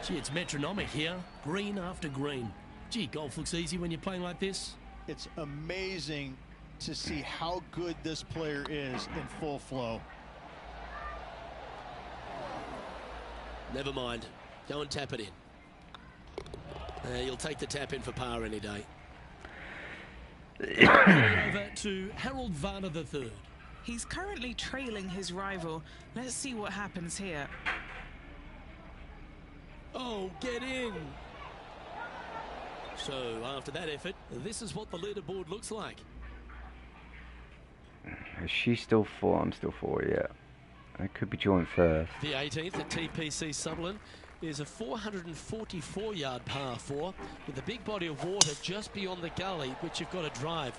Gee, it's metronomic here, green after green. Gee, golf looks easy when you're playing like this. It's amazing to see how good this player is in full flow. Never mind. Go and tap it in. You'll take the tap in for par any day. Over to Harold Varner III. He's currently trailing his rival. Let's see what happens here. Oh, get in. So after that effort, this is what the leaderboard looks like. Is she still 4? I'm still 4, yeah. I could be joint first. The 18th at TPC Sutherland is a 444-yard par 4 with a big body of water just beyond the gully, which you've got to drive.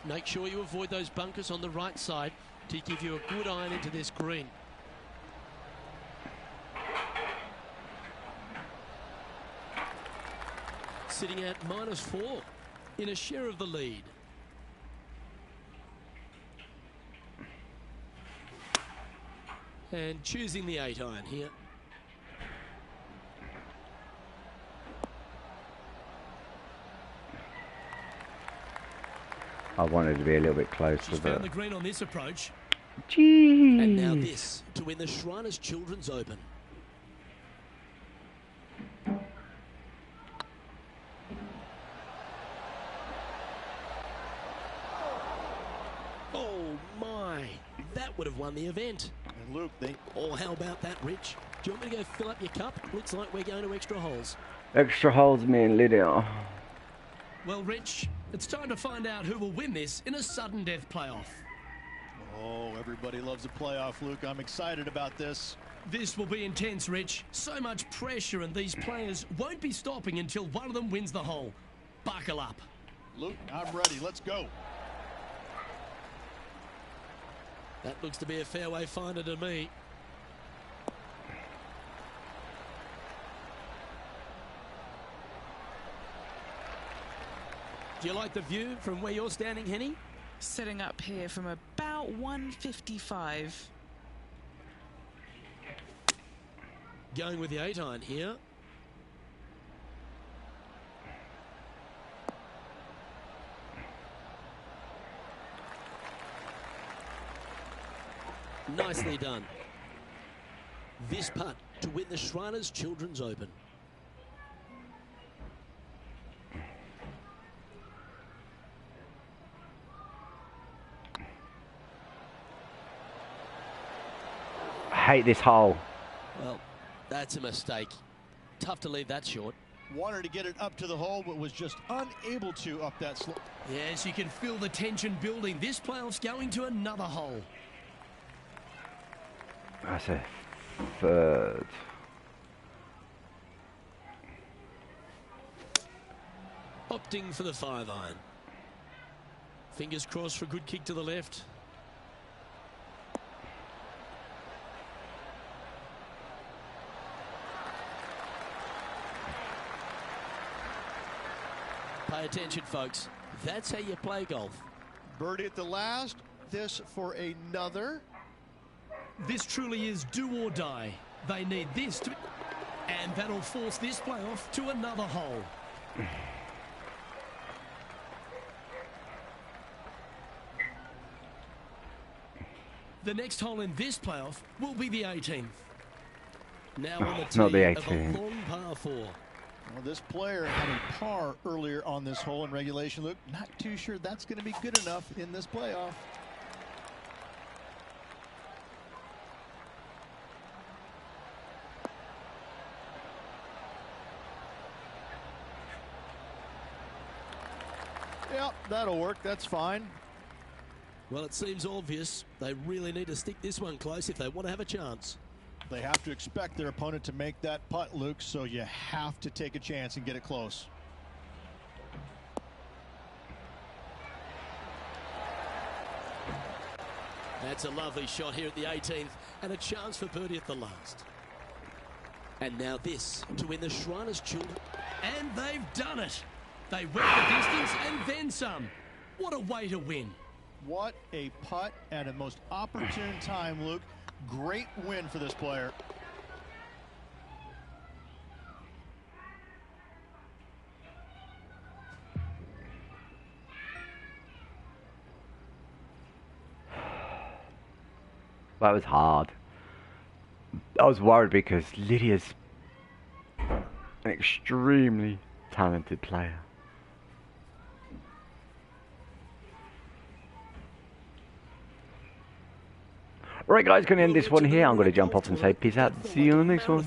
Make sure you avoid those bunkers on the right side to give you a good iron into this green. Sitting at -4 in a share of the lead. And choosing the 8-iron here. I wanted to be a little bit closer. She's found the green on this approach. Jeez. And now this to win the Shriners Children's Open. Oh my, that would have won the event. And Luke, Oh, how about that, Rich? Do you want me to go fill up your cup? Looks like we're going to extra holes. Extra holes, me and Lydia. Well, Rich, It's time to find out who will win this in a sudden death playoff. Oh, everybody loves a playoff, Luke. I'm excited about this. This will be intense, Rich. So much pressure, and these players won't be stopping until one of them wins the hole. Buckle up. Luke, I'm ready. Let's go. That looks to be a fairway finder to me. Do you like the view from where you're standing, Henny? Sitting up here from about 155. Going with the 8-iron here. Nicely done. This putt to win the Shriners Children's Open. I hate this hole. Well, that's a mistake. Tough to leave that short. Wanted to get it up to the hole, but was just unable to up that slope. Yes, you can feel the tension building. This playoff's going to another hole. That's a third. Opting for the 5-iron. Fingers crossed for a good kick to the left. Pay attention, folks. That's how you play golf. Birdie at the last. This for another. This truly is do or die. They need this to... And that'll force this playoff to another hole. The next hole in this playoff will be the 18th. Now on the tee not the of 18th. a long par 4. Well, this player had a par earlier on this hole in regulation. Luke, not too sure that's going to be good enough in this playoff. Yep, that'll work. That's fine. Well, it seems obvious. They really need to stick this one close if they want to have a chance. They have to expect their opponent to make that putt, Luke, so you have to take a chance and get it close. That's a lovely shot here at the 18th and a chance for birdie at the last. And now this to win the Shriners Children. And they've done it. They went the distance and then some. What a way to win. What a putt at a most opportune time, Luke. Great win for this player. That was hard. I was worried because Lydia's an extremely talented player. Right guys, going to end this one here. I'm going to jump off and say peace out. See you on the next one.